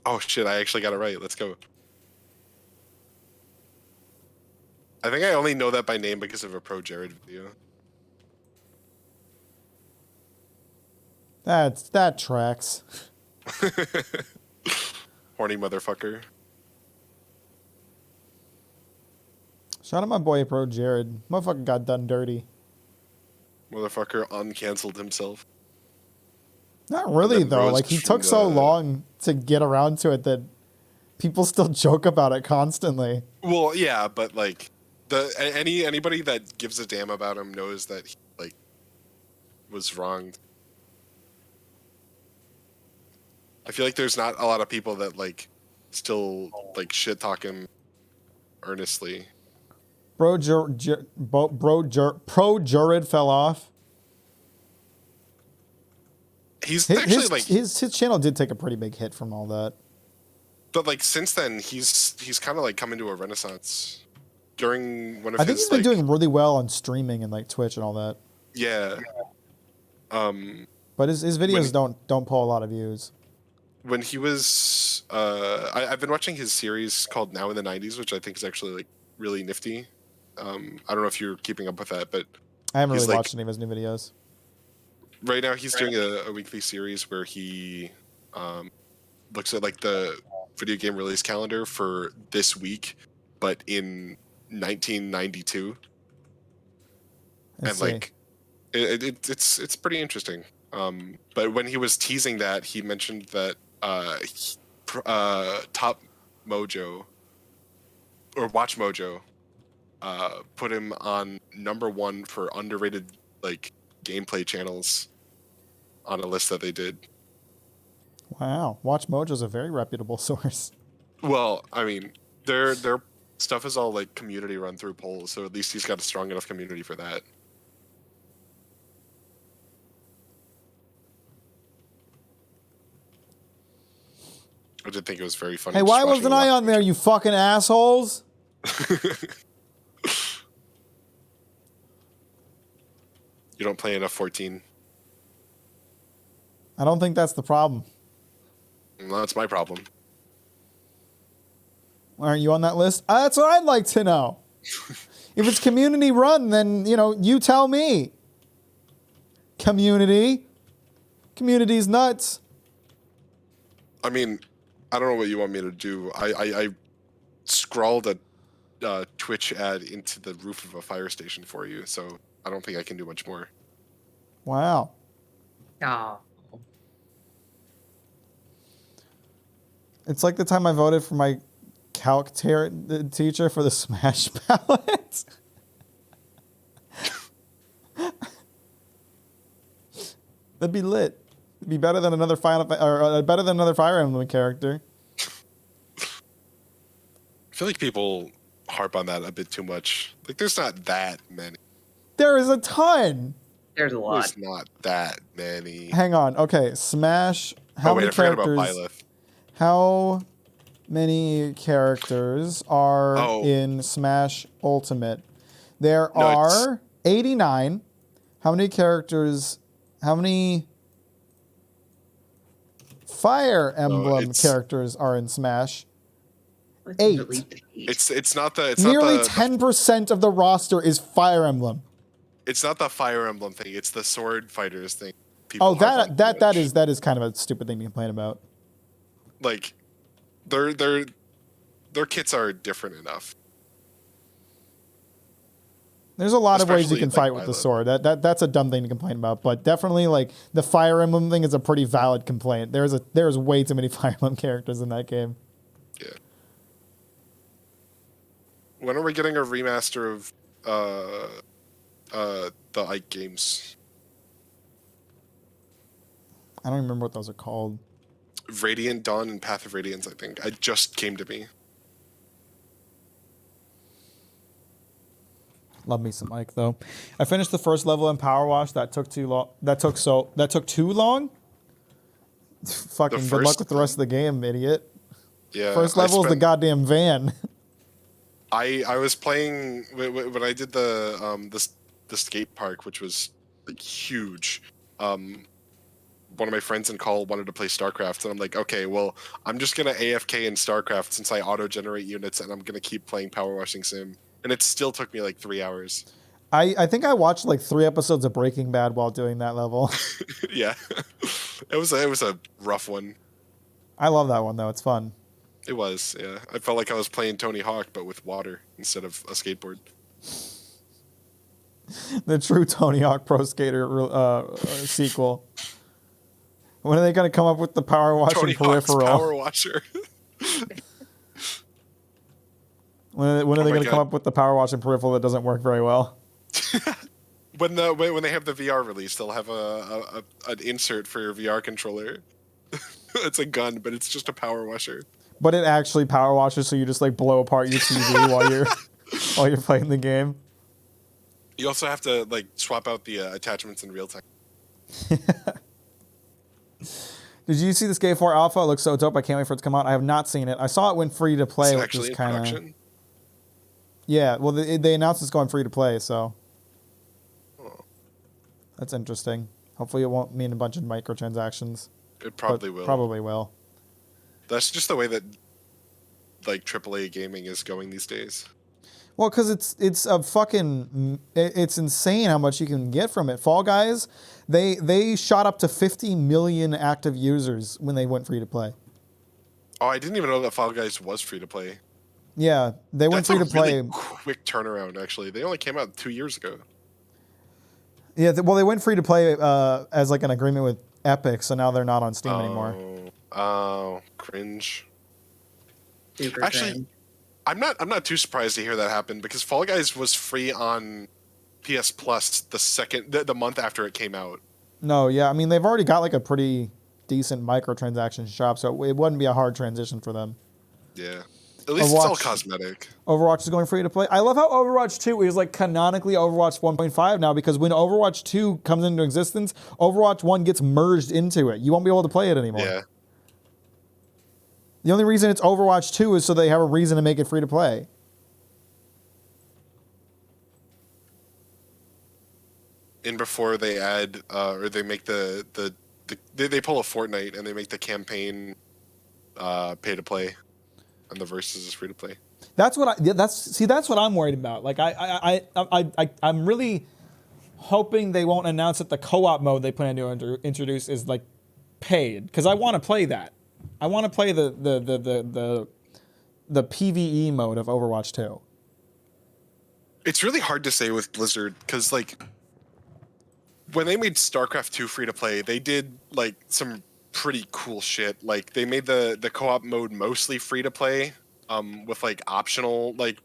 [SPEAKER 3] Oh shit! I actually got it right. Let's go. I think I only know that by name because of a Pro Jared video.
[SPEAKER 4] That tracks.
[SPEAKER 3] Horny motherfucker.
[SPEAKER 4] Shout out my boy Pro Jared. Motherfucker got done dirty.
[SPEAKER 3] Motherfucker uncancelled himself.
[SPEAKER 4] Not really
[SPEAKER 3] then
[SPEAKER 4] though.
[SPEAKER 3] rose
[SPEAKER 4] Like he
[SPEAKER 3] from
[SPEAKER 4] took so
[SPEAKER 3] the-
[SPEAKER 4] long to get around to it that people still joke about it constantly.
[SPEAKER 3] Well, yeah, but like anybody that gives a damn about him knows that he like was wronged. I feel like there's not a lot of people that like still like shit talk him earnestly.
[SPEAKER 4] Pro Jurid fell off.
[SPEAKER 3] He's actually like,
[SPEAKER 4] His channel did take a pretty big hit from all that.
[SPEAKER 3] but like since then he's kind of like come into a renaissance. During one of
[SPEAKER 4] I think
[SPEAKER 3] his
[SPEAKER 4] he's been
[SPEAKER 3] like,
[SPEAKER 4] doing really well on streaming and like Twitch and all that.
[SPEAKER 3] yeah,
[SPEAKER 4] But his videos don't pull a lot of views.
[SPEAKER 3] when he was I've been watching his series called Now in the 90s, which I think is actually like really nifty. I don't know if you're keeping up with that, but
[SPEAKER 4] I haven't
[SPEAKER 3] he's
[SPEAKER 4] really
[SPEAKER 3] like-
[SPEAKER 4] watched any of his new videos.
[SPEAKER 3] right now he's doing a weekly series where he looks at like the video game release calendar for this week, but in 1992,
[SPEAKER 4] I
[SPEAKER 3] and
[SPEAKER 4] see.
[SPEAKER 3] like it's pretty interesting. But when he was teasing that, he mentioned that Top Mojo or Watch Mojo put him on #1 for underrated like gameplay channels on a list that they did.
[SPEAKER 4] Wow, Watch Mojo's a very reputable source.
[SPEAKER 3] Well, I mean, their stuff is all like community run through polls, so at least he's got a strong enough community for that. I did think it was very funny.
[SPEAKER 4] Hey,
[SPEAKER 3] just
[SPEAKER 4] why
[SPEAKER 3] watching
[SPEAKER 4] wasn't I
[SPEAKER 3] Watch
[SPEAKER 4] on there, you fucking assholes?
[SPEAKER 3] You don't play enough 14.
[SPEAKER 4] I don't think that's the problem.
[SPEAKER 3] Well, that's my problem.
[SPEAKER 4] Aren't you on that list? That's what I'd like to know. If it's community run, then, you tell me. Community's nuts.
[SPEAKER 3] I mean, I don't know what you want me to do. I scrawled a Twitch ad into the roof of a fire station for you, so I don't think I can do much more.
[SPEAKER 4] Wow.
[SPEAKER 6] Oh.
[SPEAKER 4] It's like the time I voted for my calc teacher for the Smash ballot. That'd be lit. It'd be better than another better than another Fire Emblem character.
[SPEAKER 3] I feel like people harp on that a bit too much. Like, there's not that many.
[SPEAKER 4] There is a ton.
[SPEAKER 6] There's a lot.
[SPEAKER 3] There's not that many.
[SPEAKER 4] Hang on. Okay, Smash. How
[SPEAKER 3] Oh wait,
[SPEAKER 4] many
[SPEAKER 3] I forgot about
[SPEAKER 4] characters?
[SPEAKER 3] Byleth.
[SPEAKER 4] How many characters are
[SPEAKER 3] Oh.
[SPEAKER 4] in Smash Ultimate? There
[SPEAKER 3] No, it's-
[SPEAKER 4] are 89. How many characters? How many Fire Emblem
[SPEAKER 3] it's-
[SPEAKER 4] characters are in Smash?
[SPEAKER 6] Let's
[SPEAKER 4] 8.
[SPEAKER 6] delete the eight.
[SPEAKER 3] It's not the
[SPEAKER 4] Nearly
[SPEAKER 3] not the
[SPEAKER 4] 10% of the roster is Fire Emblem.
[SPEAKER 3] it's not the Fire Emblem thing. It's the Sword Fighters thing. People
[SPEAKER 4] Oh,
[SPEAKER 3] harp on too
[SPEAKER 4] that
[SPEAKER 3] much.
[SPEAKER 4] is kind of a stupid thing to complain about.
[SPEAKER 3] Like their kits are different enough.
[SPEAKER 4] There's a lot of ways you
[SPEAKER 3] Especially,
[SPEAKER 4] can
[SPEAKER 3] like,
[SPEAKER 4] fight with the
[SPEAKER 3] Violet.
[SPEAKER 4] sword. That's a dumb thing to complain about, but definitely like the Fire Emblem thing is a pretty valid complaint. There's way too many Fire Emblem characters in that game.
[SPEAKER 3] Yeah. When are we getting a remaster of the Ike games?
[SPEAKER 4] I don't remember what those are called.
[SPEAKER 3] Radiant Dawn and Path of Radiance, I think. It just came to me.
[SPEAKER 4] Love me some Ike though. I finished the first level in Power Wash. That took too long. That took too long. Fucking good luck
[SPEAKER 3] first
[SPEAKER 4] with the rest of the game, idiot.
[SPEAKER 3] Yeah.
[SPEAKER 4] First
[SPEAKER 3] I
[SPEAKER 4] level is the
[SPEAKER 3] spent-
[SPEAKER 4] goddamn van.
[SPEAKER 3] I was playing when I did the skate park, which was like huge. One of my friends in call wanted to play StarCraft, and I'm like, okay, well, I'm just gonna AFK in StarCraft since I auto-generate units, and I'm gonna keep playing Power Washing Sim. And it still took me like 3 hours.
[SPEAKER 4] I think I watched like 3 episodes of Breaking Bad while doing that level.
[SPEAKER 3] Yeah, it was a rough one.
[SPEAKER 4] I love that one though. It's fun.
[SPEAKER 3] It was, yeah. I felt like I was playing Tony Hawk, but with water instead of a skateboard.
[SPEAKER 4] The true Tony Hawk Pro Skater sequel. When are they gonna come up with the power washing
[SPEAKER 3] Tony Hawk's
[SPEAKER 4] peripheral?
[SPEAKER 3] Power Washer.
[SPEAKER 4] When are they
[SPEAKER 3] Oh my
[SPEAKER 4] gonna come
[SPEAKER 3] God.
[SPEAKER 4] up with the power washing peripheral that doesn't work very well?
[SPEAKER 3] When they have the VR release, they'll have an insert for your VR controller. It's a gun, but it's just a power washer.
[SPEAKER 4] But it actually power washes, so you just like blow apart your TV while you're playing the game.
[SPEAKER 3] You also have to like swap out the attachments in real time.
[SPEAKER 4] Did you see the Skate 4 Alpha? It looks so dope. I can't wait for it to come out. I have not seen it. I saw it went free to play,
[SPEAKER 3] Is it
[SPEAKER 4] which
[SPEAKER 3] actually
[SPEAKER 4] is
[SPEAKER 3] in
[SPEAKER 4] kind of
[SPEAKER 3] production?
[SPEAKER 4] yeah. Well, they announced it's going free to play, so
[SPEAKER 3] Oh,
[SPEAKER 4] that's interesting. Hopefully, it won't mean a bunch of microtransactions.
[SPEAKER 3] it probably
[SPEAKER 4] but
[SPEAKER 3] will.
[SPEAKER 4] Probably will.
[SPEAKER 3] That's just the way that like AAA gaming is going these days.
[SPEAKER 4] Well, because it's a fucking it's insane how much you can get from it. Fall Guys, they shot up to 50 million active users when they went free to play.
[SPEAKER 3] Oh, I didn't even know that Fall Guys was free to play.
[SPEAKER 4] Yeah, they went
[SPEAKER 3] That's
[SPEAKER 4] free
[SPEAKER 3] a
[SPEAKER 4] to play.
[SPEAKER 3] really quick turnaround. Actually, they only came out 2 years ago.
[SPEAKER 4] Yeah, well, they went free to play as like an agreement with Epic, so now they're not on Steam anymore.
[SPEAKER 3] Oh, cringe.
[SPEAKER 6] Super
[SPEAKER 3] Actually,
[SPEAKER 6] cringe.
[SPEAKER 3] I'm not too surprised to hear that happen because Fall Guys was free on PS Plus the month after it came out.
[SPEAKER 4] No, yeah, I mean they've already got like a pretty decent microtransaction shop, so it wouldn't be a hard transition for them.
[SPEAKER 3] Yeah. At least it's all
[SPEAKER 4] Overwatch.
[SPEAKER 3] cosmetic.
[SPEAKER 4] Overwatch is going free to play. I love how Overwatch 2 is like canonically Overwatch 1.5 now, because when Overwatch 2 comes into existence, Overwatch 1 gets merged into it. You won't be able to play it anymore.
[SPEAKER 3] Yeah.
[SPEAKER 4] The only reason it's Overwatch 2 is so they have a reason to make it free to play.
[SPEAKER 3] And before they add or they make they pull a Fortnite and they make the campaign pay to play and the versus is free to play.
[SPEAKER 4] That's what that's what I'm worried about. Like I'm really hoping they won't announce that the co-op mode they plan to introduce is like paid, because I want to play that. I want to play the PvE mode of Overwatch 2.
[SPEAKER 3] It's really hard to say with Blizzard because like when they made StarCraft 2 free to play, they did like some pretty cool shit. Like they made the co-op mode mostly free to play, with like optional like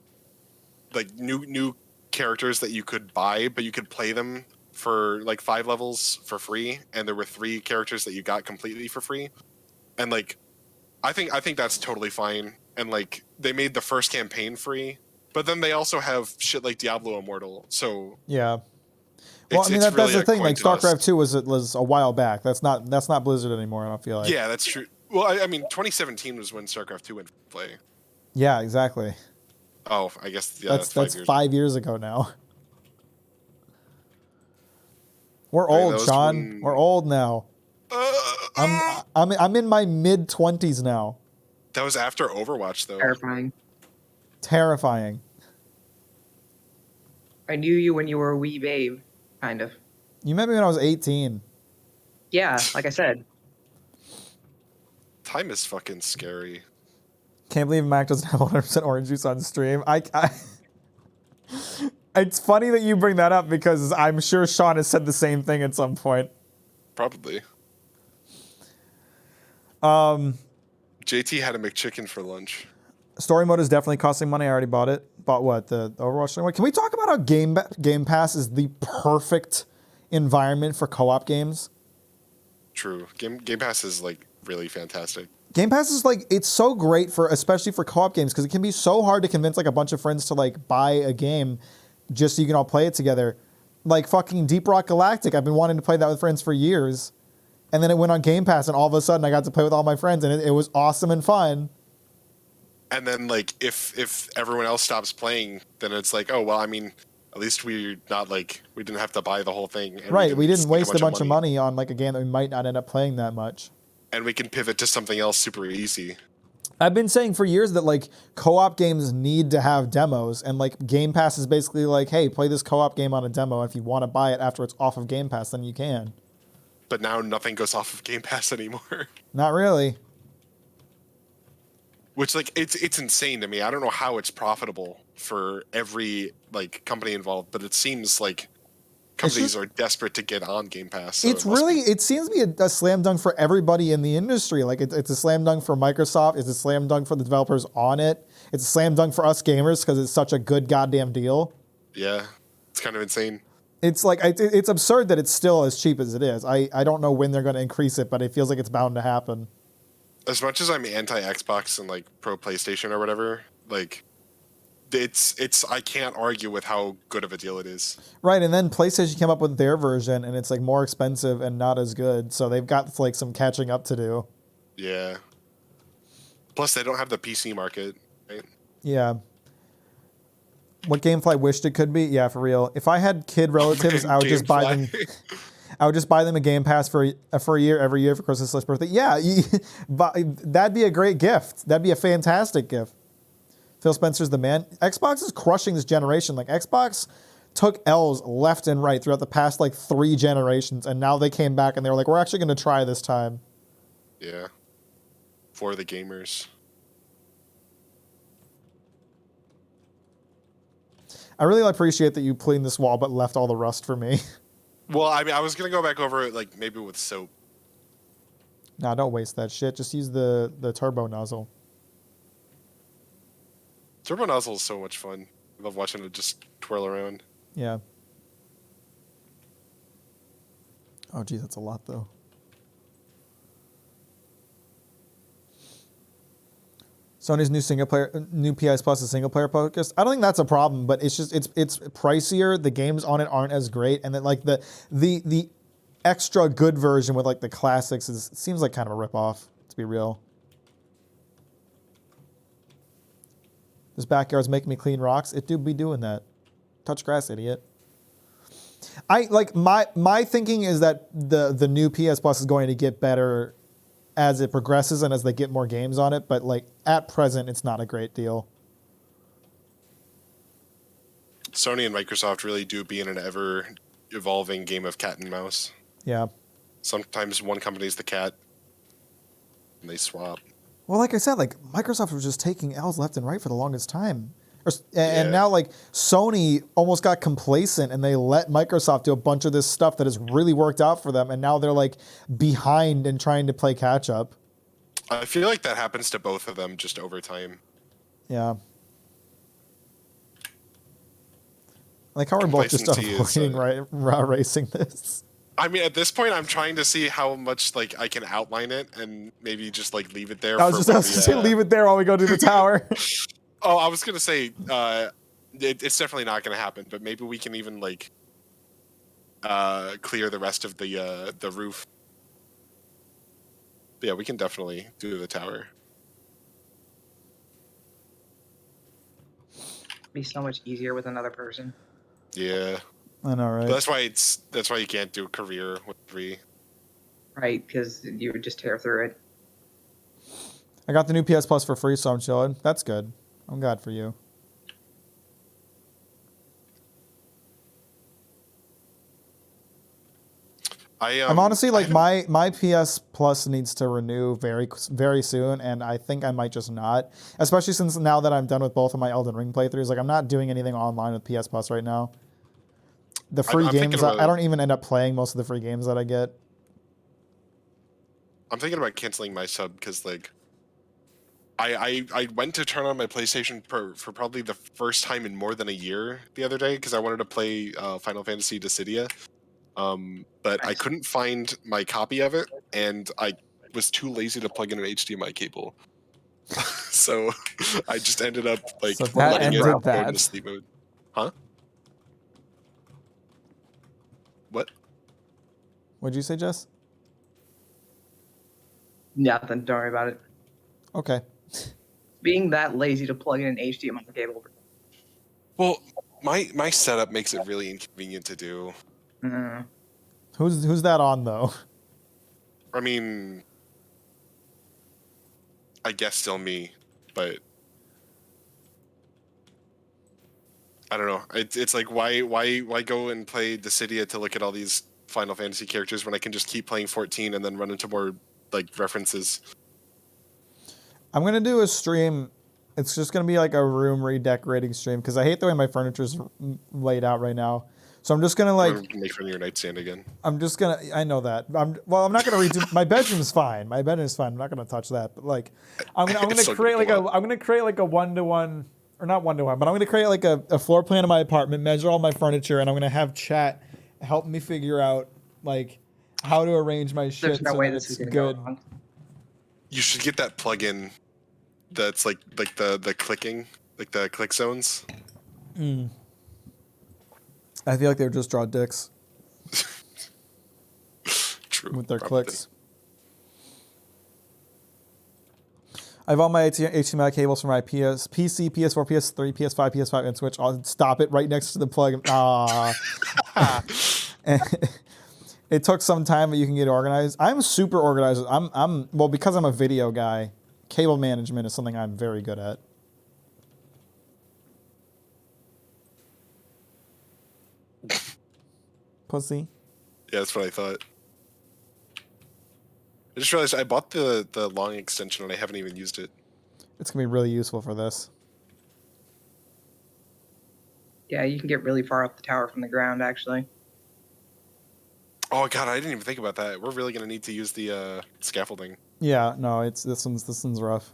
[SPEAKER 3] new characters that you could buy, but you could play them for like 5 levels for free, and there were 3 characters that you got completely for free. And like I think that's totally fine. And like they made the first campaign free, but then they also have shit like Diablo Immortal. So
[SPEAKER 4] Yeah. Well, I mean that's
[SPEAKER 3] really
[SPEAKER 4] the
[SPEAKER 3] a
[SPEAKER 4] thing.
[SPEAKER 3] coin
[SPEAKER 4] Like
[SPEAKER 3] toss.
[SPEAKER 4] StarCraft 2 was a while back. That's not Blizzard anymore. I don't feel like.
[SPEAKER 3] Yeah, that's true. Well, I mean, 2017 was when StarCraft 2 went free to play.
[SPEAKER 4] Yeah, exactly.
[SPEAKER 3] Oh, I guess yeah,
[SPEAKER 4] That's
[SPEAKER 3] 5 years.
[SPEAKER 4] 5 years ago now. We're
[SPEAKER 3] Right, that
[SPEAKER 4] old,
[SPEAKER 3] was
[SPEAKER 4] Sean.
[SPEAKER 3] when-
[SPEAKER 4] We're old now. I'm in my mid-20s now.
[SPEAKER 3] That was after Overwatch, though.
[SPEAKER 6] Terrifying.
[SPEAKER 4] Terrifying.
[SPEAKER 6] I knew you when you were a wee babe, kind of.
[SPEAKER 4] You met me when I was 18.
[SPEAKER 6] Yeah, like I said.
[SPEAKER 3] Time is fucking scary.
[SPEAKER 4] Can't believe Mac doesn't have 100% orange juice on stream. It's funny that you bring that up because I'm sure Sean has said the same thing at some point.
[SPEAKER 3] Probably. JT had a McChicken for lunch.
[SPEAKER 4] Story mode is definitely costing money. I already bought it. Bought what? The Overwatch story mode? Can we talk about how Game Pass is the perfect environment for co-op games?
[SPEAKER 3] True. Game Pass is like really fantastic.
[SPEAKER 4] Game Pass is like, it's so great for, especially for co-op games, because it can be so hard to convince like a bunch of friends to like buy a game just so you can all play it together. Like fucking Deep Rock Galactic, I've been wanting to play that with friends for years. And then it went on Game Pass and all of a sudden I got to play with all my friends and it was awesome and fun.
[SPEAKER 3] And then like if everyone else stops playing, then it's like, oh well, I mean, at least we didn't have to buy the whole thing. And
[SPEAKER 4] Right, we didn't
[SPEAKER 3] spend
[SPEAKER 4] waste a bunch of money on like a game that we might not end up playing that much.
[SPEAKER 3] And we can pivot to something else super easy.
[SPEAKER 4] I've been saying for years that like co-op games need to have demos, and like Game Pass is basically like, hey, play this co-op game on a demo. And if you want to buy it after it's off of Game Pass, then you can.
[SPEAKER 3] But now nothing goes off of Game Pass anymore.
[SPEAKER 4] Not really.
[SPEAKER 3] Which like it's insane to me. I don't know how it's profitable for every like company involved, but it seems like companies
[SPEAKER 4] just-
[SPEAKER 3] are desperate to get on Game Pass. So
[SPEAKER 4] It's really, it seems to be a slam dunk for everybody in the industry. Like it's a slam dunk for Microsoft. It's a slam dunk for the developers on it. It's a slam dunk for us gamers because it's such a good goddamn deal.
[SPEAKER 3] yeah, it's kind of insane.
[SPEAKER 4] It's like, it's absurd that it's still as cheap as it is. I don't know when they're going to increase it, but it feels like it's bound to happen.
[SPEAKER 3] As much as I'm anti Xbox and like pro PlayStation or whatever, like it's I can't argue with how good of a deal it is.
[SPEAKER 4] Right, and then PlayStation came up with their version, and it's like more expensive and not as good. So they've got like some catching up to do.
[SPEAKER 3] Yeah. Plus, they don't have the PC market, right?
[SPEAKER 4] Yeah. What GameFly wished it could be, yeah, for real. If I had kid relatives, I would just buy them. I would just buy them a Game Pass for a year every year for Christmas/birthday. Yeah, that'd be a great gift. That'd be a fantastic gift. Phil Spencer's the man. Xbox is crushing this generation. Like Xbox took L's left and right throughout the past like 3 generations, and now they came back and they were like, we're actually going to try this time.
[SPEAKER 3] Yeah. For the gamers.
[SPEAKER 4] I really appreciate that you cleaned this wall but left all the rust for me.
[SPEAKER 3] Well, I mean, I was gonna go back over it like maybe with soap.
[SPEAKER 4] Nah, don't waste that shit. Just use the turbo nozzle.
[SPEAKER 3] Turbo nozzle is so much fun. I love watching it just twirl around.
[SPEAKER 4] Yeah. Oh, geez, that's a lot though. Sony's new PS Plus is single player focused. I don't think that's a problem, but it's just it's pricier. The games on it aren't as great, and then like the extra good version with like the classics seems like kind of a ripoff. To be real. This backyard's making me clean rocks. It do be doing that. Touch grass, idiot. I like my thinking is that the new PS Plus is going to get better as it progresses and as they get more games on it, but like at present it's not a great deal.
[SPEAKER 3] Sony and Microsoft really do be in an ever evolving game of cat and mouse.
[SPEAKER 4] Yeah.
[SPEAKER 3] Sometimes one company's the cat and they swap.
[SPEAKER 4] Well, like I said, like Microsoft was just taking L's left and right for the longest time. And
[SPEAKER 3] Yeah.
[SPEAKER 4] now like Sony almost got complacent and they let Microsoft do a bunch of this stuff that has really worked out for them. And now they're like behind and trying to play catch up.
[SPEAKER 3] I feel like that happens to both of them just over time.
[SPEAKER 4] Yeah. Like how we're both just
[SPEAKER 3] Complacency is,
[SPEAKER 4] avoiding racing this.
[SPEAKER 3] I mean, at this point, I'm trying to see how much like I can outline it and maybe just like leave it there.
[SPEAKER 4] I was just saying, leave it there while we go to the tower.
[SPEAKER 3] Oh, I was gonna say it's definitely not gonna happen, but maybe we can even like clear the rest of the roof. But yeah, we can definitely do the tower.
[SPEAKER 6] Be so much easier with another person.
[SPEAKER 3] Yeah,
[SPEAKER 4] I know, right?
[SPEAKER 3] but that's why you can't do a career with 3.
[SPEAKER 6] Right, because you would just tear through it.
[SPEAKER 4] I got the new PS Plus for free, so I'm chilling. That's good. I'm glad for you. I'm honestly like my PS Plus needs to renew very very soon, and I think I might just not. Especially since now that I'm done with both of my Elden Ring playthroughs, like I'm not doing anything online with PS Plus right now. The free
[SPEAKER 3] I'm
[SPEAKER 4] games,
[SPEAKER 3] thinking about-
[SPEAKER 4] I don't even end up playing most of the free games that I get.
[SPEAKER 3] I'm thinking about canceling my sub because like I went to turn on my PlayStation for probably the first time in more than a year the other day because I wanted to play Final Fantasy Dissidia. But I couldn't find my copy of it, and I was too lazy to plug in an HDMI cable. So I just ended up like
[SPEAKER 1] So that
[SPEAKER 3] letting it
[SPEAKER 1] ended
[SPEAKER 3] go
[SPEAKER 1] that.
[SPEAKER 3] into sleep mode. Huh? What?
[SPEAKER 4] What'd you say, Jess?
[SPEAKER 6] Nothing. Don't worry about it.
[SPEAKER 4] Okay.
[SPEAKER 6] Being that lazy to plug in an HDMI cable.
[SPEAKER 3] Well, my setup makes it really inconvenient to do.
[SPEAKER 6] Mm.
[SPEAKER 4] Who's that on though?
[SPEAKER 3] I mean, I guess still me, but I don't know. It's like why go and play Dissidia to look at all these Final Fantasy characters when I can just keep playing 14 and then run into more like references.
[SPEAKER 4] I'm gonna do a stream. It's just gonna be like a room redecorating stream because I hate the way my furniture's laid out right now. So I'm just gonna
[SPEAKER 3] I'm
[SPEAKER 4] like,
[SPEAKER 3] gonna make fun of your nightstand again.
[SPEAKER 4] I know that. I'm not gonna redo. My bedroom's fine. My bedroom's fine. I'm not gonna touch that. But like, I'm gonna
[SPEAKER 3] It's so
[SPEAKER 4] create like
[SPEAKER 3] good.
[SPEAKER 4] I'm gonna create like a 1-to-1, or not 1-to-1, but I'm gonna create like a floor plan of my apartment, measure all my furniture, and I'm gonna have chat help me figure out like how to arrange my shit
[SPEAKER 6] There's no
[SPEAKER 4] so
[SPEAKER 6] way
[SPEAKER 4] that
[SPEAKER 6] this is
[SPEAKER 4] it's
[SPEAKER 6] gonna go
[SPEAKER 4] good.
[SPEAKER 6] wrong.
[SPEAKER 3] You should get that plugin that's like the clicking, like the click zones.
[SPEAKER 4] I feel like they would just draw dicks
[SPEAKER 3] True.
[SPEAKER 4] with their
[SPEAKER 3] probably.
[SPEAKER 4] clicks. I have all my HDMI cables for my PC, PS4, PS3, PS5, PS5, and Switch. I'll stop it right next to the plug. It took some time, but you can get organized. I'm super organized. Well, because I'm a video guy, cable management is something I'm very good at. Pussy.
[SPEAKER 3] Yeah, that's what I thought. I just realized I bought the long extension and I haven't even used it.
[SPEAKER 4] It's gonna be really useful for this.
[SPEAKER 6] Yeah, you can get really far up the tower from the ground, actually.
[SPEAKER 3] Oh god, I didn't even think about that. We're really gonna need to use the scaffolding.
[SPEAKER 4] Yeah, no, this one's rough.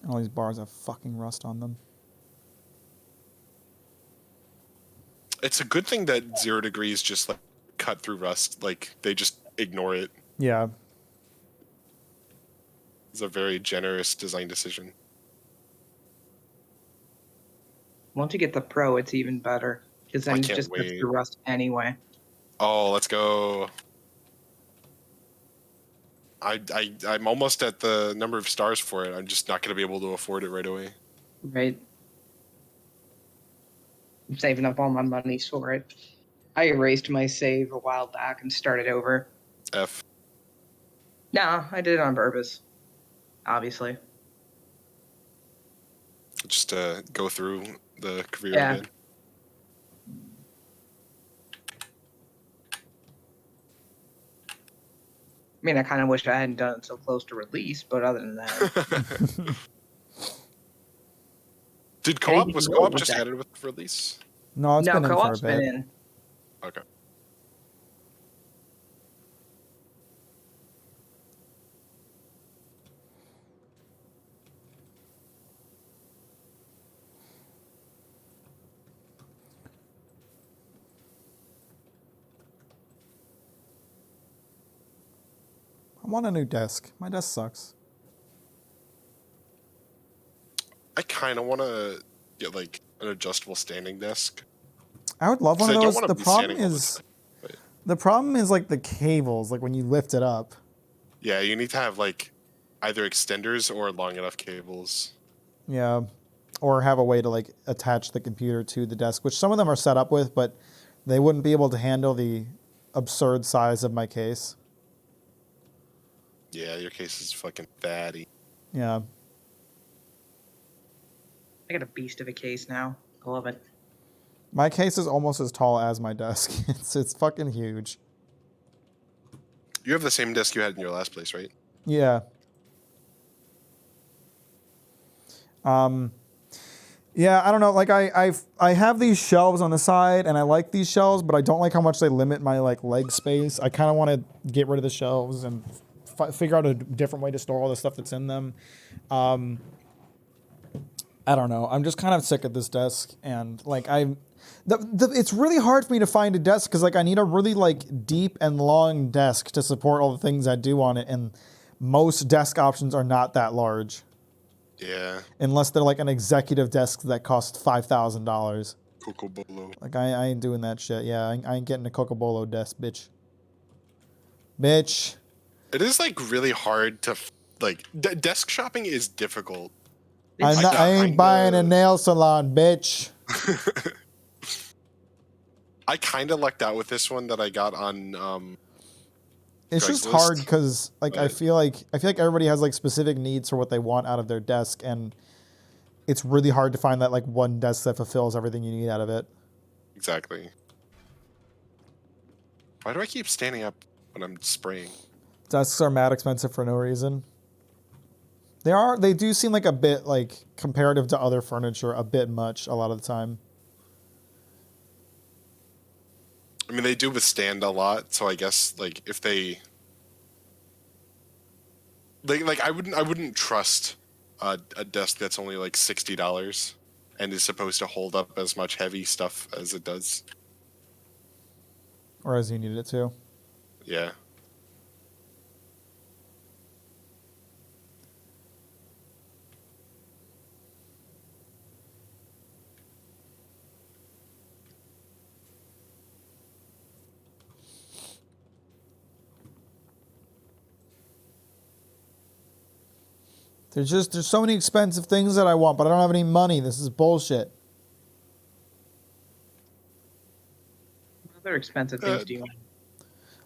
[SPEAKER 4] All these bars have fucking rust on them.
[SPEAKER 3] It's a good thing that 0 degrees just like cut through rust. Like they just ignore it.
[SPEAKER 4] Yeah.
[SPEAKER 3] It's a very generous design decision.
[SPEAKER 6] Once you get the Pro, it's even better. Because
[SPEAKER 3] I
[SPEAKER 6] then it
[SPEAKER 3] can't
[SPEAKER 6] just cuts
[SPEAKER 3] wait.
[SPEAKER 6] through rust anyway.
[SPEAKER 3] Oh, let's go. I'm almost at the number of stars for it. I'm just not gonna be able to afford it right away.
[SPEAKER 6] Right? I'm saving up all my money for it. I erased my save a while back and started over.
[SPEAKER 3] F.
[SPEAKER 6] Nah, I did it on purpose. Obviously.
[SPEAKER 3] Just go through the career
[SPEAKER 6] Yeah.
[SPEAKER 3] again.
[SPEAKER 6] I mean, I kind of wish I hadn't done it so close to release, but other than that,
[SPEAKER 3] Did
[SPEAKER 6] Hey,
[SPEAKER 3] co-op
[SPEAKER 6] you
[SPEAKER 3] was
[SPEAKER 6] can
[SPEAKER 3] co-op
[SPEAKER 6] roll
[SPEAKER 3] just
[SPEAKER 6] with that.
[SPEAKER 3] added with release?
[SPEAKER 4] No, it's
[SPEAKER 6] no,
[SPEAKER 4] been in for a
[SPEAKER 6] co-op's been
[SPEAKER 4] bit.
[SPEAKER 6] in.
[SPEAKER 3] Okay.
[SPEAKER 4] I want a new desk. My desk sucks.
[SPEAKER 3] I kind of want to get like an adjustable standing desk.
[SPEAKER 4] I would love one
[SPEAKER 3] 'Cause
[SPEAKER 4] of
[SPEAKER 3] I don't
[SPEAKER 4] those.
[SPEAKER 3] wanna
[SPEAKER 4] The
[SPEAKER 3] be
[SPEAKER 4] problem
[SPEAKER 3] standing all the
[SPEAKER 4] is,
[SPEAKER 3] time, but-
[SPEAKER 4] the problem is like the cables, like when you lift it up.
[SPEAKER 3] Yeah, you need to have like either extenders or long enough cables.
[SPEAKER 4] Yeah. Or have a way to like attach the computer to the desk, which some of them are set up with, but they wouldn't be able to handle the absurd size of my case.
[SPEAKER 3] Yeah, your case is fucking fatty.
[SPEAKER 4] Yeah.
[SPEAKER 6] I got a beast of a case now. I love it.
[SPEAKER 4] My case is almost as tall as my desk. It's fucking huge.
[SPEAKER 3] You have the same desk you had in your last place, right?
[SPEAKER 4] Yeah. Yeah, I don't know. Like I have these shelves on the side, and I like these shelves, but I don't like how much they limit my like leg space. I kind of want to get rid of the shelves and figure out a different way to store all the stuff that's in them. I don't know. I'm just kind of sick of this desk, and like it's really hard for me to find a desk because like I need a really like deep and long desk to support all the things I do on it, and most desk options are not that large.
[SPEAKER 3] Yeah.
[SPEAKER 4] Unless they're like an executive desk that costs $5,000.
[SPEAKER 3] Coco Bolo.
[SPEAKER 4] Like I ain't doing that shit. Yeah, I ain't getting a Cocobolo desk, bitch. Bitch.
[SPEAKER 3] It is like really hard to like desk shopping is difficult.
[SPEAKER 4] I ain't buying a nail salon, bitch.
[SPEAKER 3] I kind of lucked out with this one that I got on.
[SPEAKER 4] It's just
[SPEAKER 3] Craigslist,
[SPEAKER 4] hard because like I
[SPEAKER 3] but-
[SPEAKER 4] feel like everybody has like specific needs for what they want out of their desk, and it's really hard to find that like one desk that fulfills everything you need out of it.
[SPEAKER 3] Exactly. Why do I keep standing up when I'm spraying?
[SPEAKER 4] Desks are mad expensive for no reason. They do seem like a bit like comparative to other furniture, a bit much a lot of the time.
[SPEAKER 3] I mean, they do withstand a lot, so I guess like if they like I wouldn't trust a desk that's only like $60 and is supposed to hold up as much heavy stuff as it does.
[SPEAKER 4] Or as you needed it to.
[SPEAKER 3] Yeah.
[SPEAKER 4] There's so many expensive things that I want, but I don't have any money. This is bullshit.
[SPEAKER 6] What other expensive things do you want?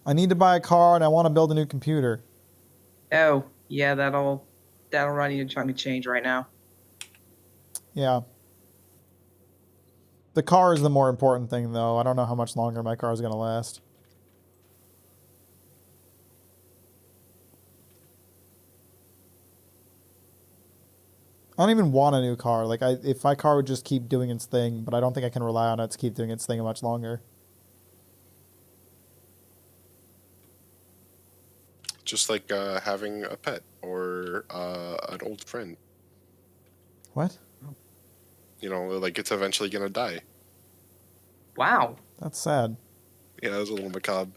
[SPEAKER 4] I need to buy a car and I want to build a new computer.
[SPEAKER 6] Oh, yeah, that'll run you a chunk of change right now.
[SPEAKER 4] Yeah. The car is the more important thing, though. I don't know how much longer my car is going to last. I don't even want a new car. Like, if my car would just keep doing its thing, but I don't think I can rely on it to keep doing its thing much longer.
[SPEAKER 3] Just like having a pet or an old friend.
[SPEAKER 4] What?
[SPEAKER 3] You know, like it's eventually gonna die.
[SPEAKER 6] Wow.
[SPEAKER 4] That's sad.
[SPEAKER 3] Yeah, it was a little macabre.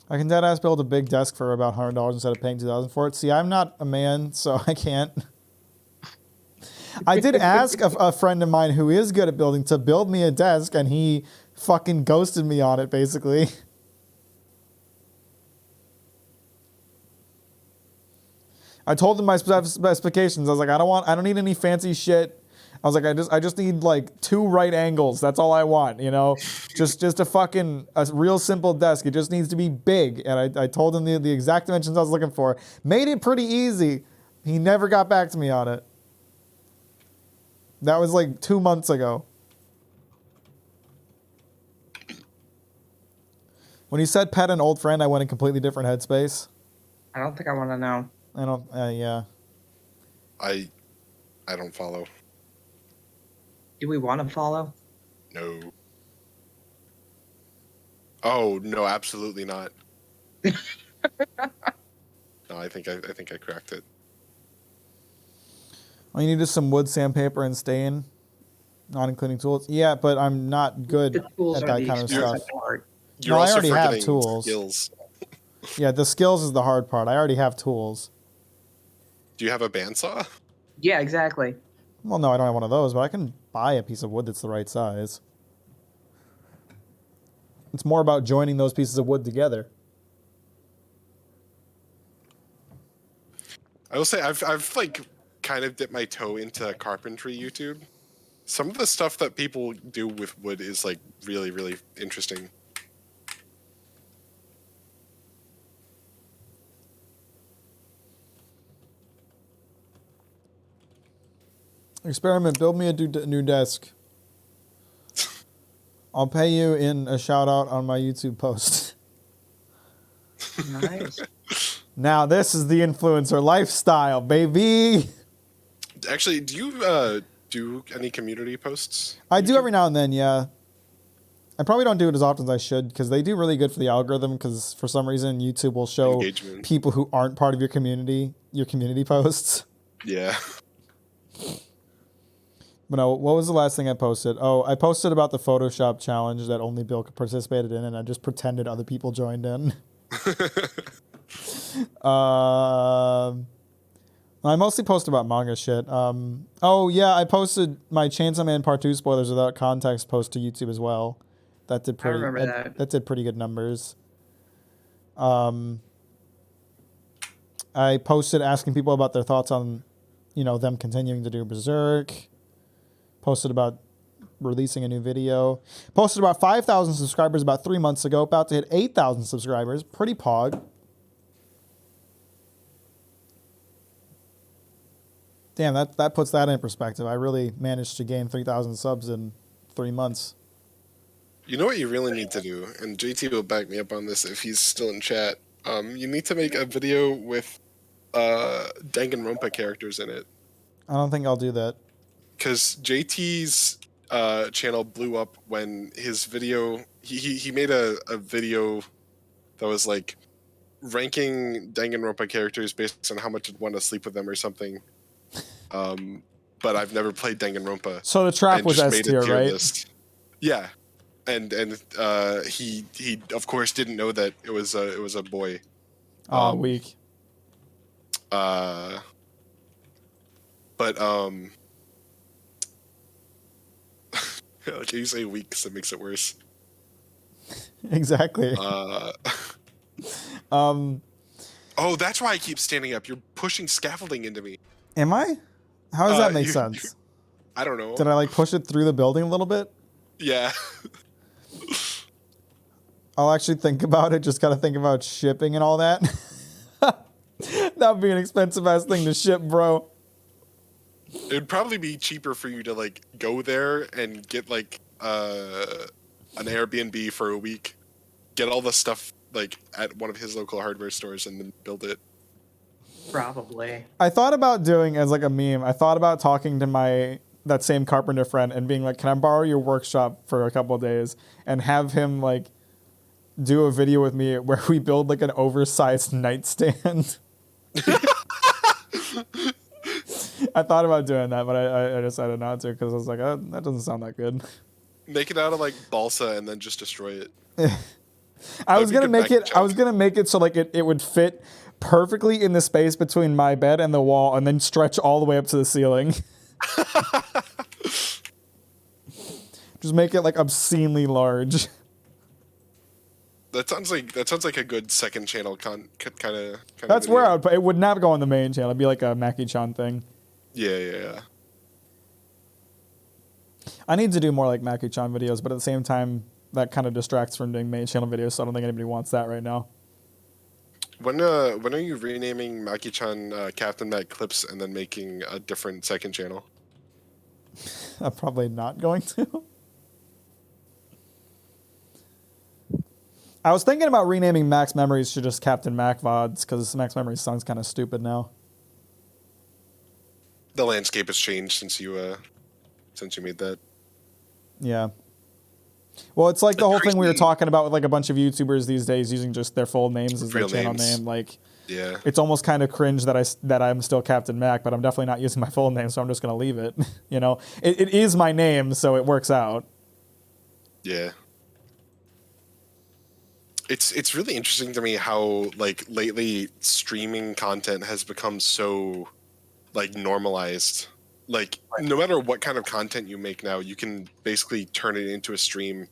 [SPEAKER 4] I can deadass build a big desk for about $100 instead of paying $2,000 for it. See, I'm not a man, so I can't. I did ask a friend of mine who is good at building to build me a desk, and he fucking ghosted me on it, basically. I told him my specifications. I was like, I don't need any fancy shit. I was like, I just need like 2 right angles. That's all I want, you know? just a real simple desk. It just needs to be big. And I told him the exact dimensions I was looking for. Made it pretty easy. He never got back to me on it. That was like 2 months ago. When he said pet and old friend, I went in completely different headspace.
[SPEAKER 6] I don't think I want to know.
[SPEAKER 4] I don't, yeah.
[SPEAKER 3] I don't follow.
[SPEAKER 6] Do we want to follow?
[SPEAKER 3] No. Oh no, absolutely not. No, I think I cracked it.
[SPEAKER 4] All you need is some wood, sandpaper, and stain, not including tools. Yeah, but I'm not good
[SPEAKER 6] The tools
[SPEAKER 4] at
[SPEAKER 6] are
[SPEAKER 4] that
[SPEAKER 6] the
[SPEAKER 4] kind of stuff.
[SPEAKER 6] expensive part.
[SPEAKER 3] You're
[SPEAKER 4] No, I
[SPEAKER 3] also
[SPEAKER 4] already have
[SPEAKER 3] forgetting
[SPEAKER 4] tools.
[SPEAKER 3] skills.
[SPEAKER 4] Yeah, the skills is the hard part. I already have tools.
[SPEAKER 3] Do you have a bandsaw?
[SPEAKER 6] Yeah, exactly.
[SPEAKER 4] Well, no, I don't have one of those, but I can buy a piece of wood that's the right size. It's more about joining those pieces of wood together.
[SPEAKER 3] I will say I've like kind of dipped my toe into carpentry YouTube. Some of the stuff that people do with wood is like really, really interesting.
[SPEAKER 4] Experiment, build me a new desk. I'll pay you in a shout out on my YouTube post.
[SPEAKER 6] Nice.
[SPEAKER 4] Now this is the influencer lifestyle, baby.
[SPEAKER 3] Actually, do you do any community posts?
[SPEAKER 4] I do every now and then, yeah. I probably don't do it as often as I should because they do really good for the algorithm because for some reason YouTube will show
[SPEAKER 3] Engagement.
[SPEAKER 4] people who aren't part of your community posts.
[SPEAKER 3] Yeah.
[SPEAKER 4] But no, what was the last thing I posted? Oh, I posted about the Photoshop challenge that only Bill participated in and I just pretended other people joined in. I mostly post about manga shit. Oh yeah, I posted my Chainsaw Man Part 2 spoilers without context post to YouTube as well. That did pretty.
[SPEAKER 6] remember that.
[SPEAKER 4] That did pretty good numbers. I posted asking people about their thoughts on, them continuing to do Berserk. Posted about releasing a new video. Posted about 5,000 subscribers about 3 months ago. About to hit 8,000 subscribers. Pretty pog. Damn, that puts that in perspective. I really managed to gain 3,000 subs in 3 months.
[SPEAKER 3] You know what you really need to do, and JT will back me up on this if he's still in chat. You need to make a video with Danganronpa characters in it.
[SPEAKER 4] I don't think I'll do that.
[SPEAKER 3] Because JT's channel blew up when his video he made a video that was like ranking Danganronpa characters based on how much I'd want to sleep with them or something. But I've never played Danganronpa.
[SPEAKER 4] So the trap
[SPEAKER 3] and
[SPEAKER 4] was
[SPEAKER 3] just
[SPEAKER 4] S
[SPEAKER 3] made a
[SPEAKER 4] tier,
[SPEAKER 3] tier
[SPEAKER 4] right?
[SPEAKER 3] list. Yeah, and he of course didn't know that it was a boy.
[SPEAKER 4] Oh, weak.
[SPEAKER 3] But like you say weak, 'cause it makes it worse.
[SPEAKER 4] Exactly.
[SPEAKER 3] Oh, that's why I keep standing up. You're pushing scaffolding into me.
[SPEAKER 4] Am I? How does that make
[SPEAKER 3] you-
[SPEAKER 4] sense?
[SPEAKER 3] I don't know.
[SPEAKER 4] Did I like push it through the building a little bit?
[SPEAKER 3] Yeah.
[SPEAKER 4] I'll actually think about it. Just gotta think about shipping and all that. That would be an expensive ass thing to ship, bro.
[SPEAKER 3] It'd probably be cheaper for you to like go there and get like an Airbnb for a week, get all the stuff like at one of his local hardware stores, and then build it.
[SPEAKER 6] Probably.
[SPEAKER 4] I thought about doing as like a meme. I thought about talking to that same carpenter friend and being like, "Can I borrow your workshop for a couple of days?" and have him like do a video with me where we build like an oversized nightstand. I thought about doing that, but I decided not to because I was like, oh, that doesn't sound that good.
[SPEAKER 3] Make it out of like balsa and then just destroy it.
[SPEAKER 4] I was
[SPEAKER 3] be
[SPEAKER 4] gonna
[SPEAKER 3] good
[SPEAKER 4] make
[SPEAKER 3] back
[SPEAKER 4] it. I
[SPEAKER 3] jump.
[SPEAKER 4] was gonna make it so like it would fit perfectly in the space between my bed and the wall, and then stretch all the way up to the ceiling. Just make it like obscenely large.
[SPEAKER 3] That sounds like a good second channel kind of.
[SPEAKER 4] That's where I would put it. Would not go on the main channel. It'd be like a Mackie-chan thing.
[SPEAKER 3] Yeah.
[SPEAKER 4] I need to do more like Mackie-chan videos, but at the same time, that kind of distracts from doing main channel videos, so I don't think anybody wants that right now.
[SPEAKER 3] When are you renaming Maki-chan Captain Mac Clips and then making a different second channel?
[SPEAKER 4] I'm probably not going to. I was thinking about renaming Max Memories to just Captain Mac VODs, because Max Memories sounds kind of stupid now.
[SPEAKER 3] The landscape has changed since you made that.
[SPEAKER 4] Yeah. Well, it's like the whole thing we were
[SPEAKER 3] crazy-
[SPEAKER 4] talking about with like a bunch of YouTubers these days using just their full names as their
[SPEAKER 3] Real
[SPEAKER 4] channel
[SPEAKER 3] names.
[SPEAKER 4] name. Like,
[SPEAKER 3] Yeah.
[SPEAKER 4] it's almost kind of cringe that I'm still Captain Mac, but I'm definitely not using my full name, so I'm just gonna leave it. You know, it is my name, so it works out.
[SPEAKER 3] Yeah. It's really interesting to me how like lately streaming content has become so like normalized. Like no matter what kind of content you make now, you can basically turn it into a stream.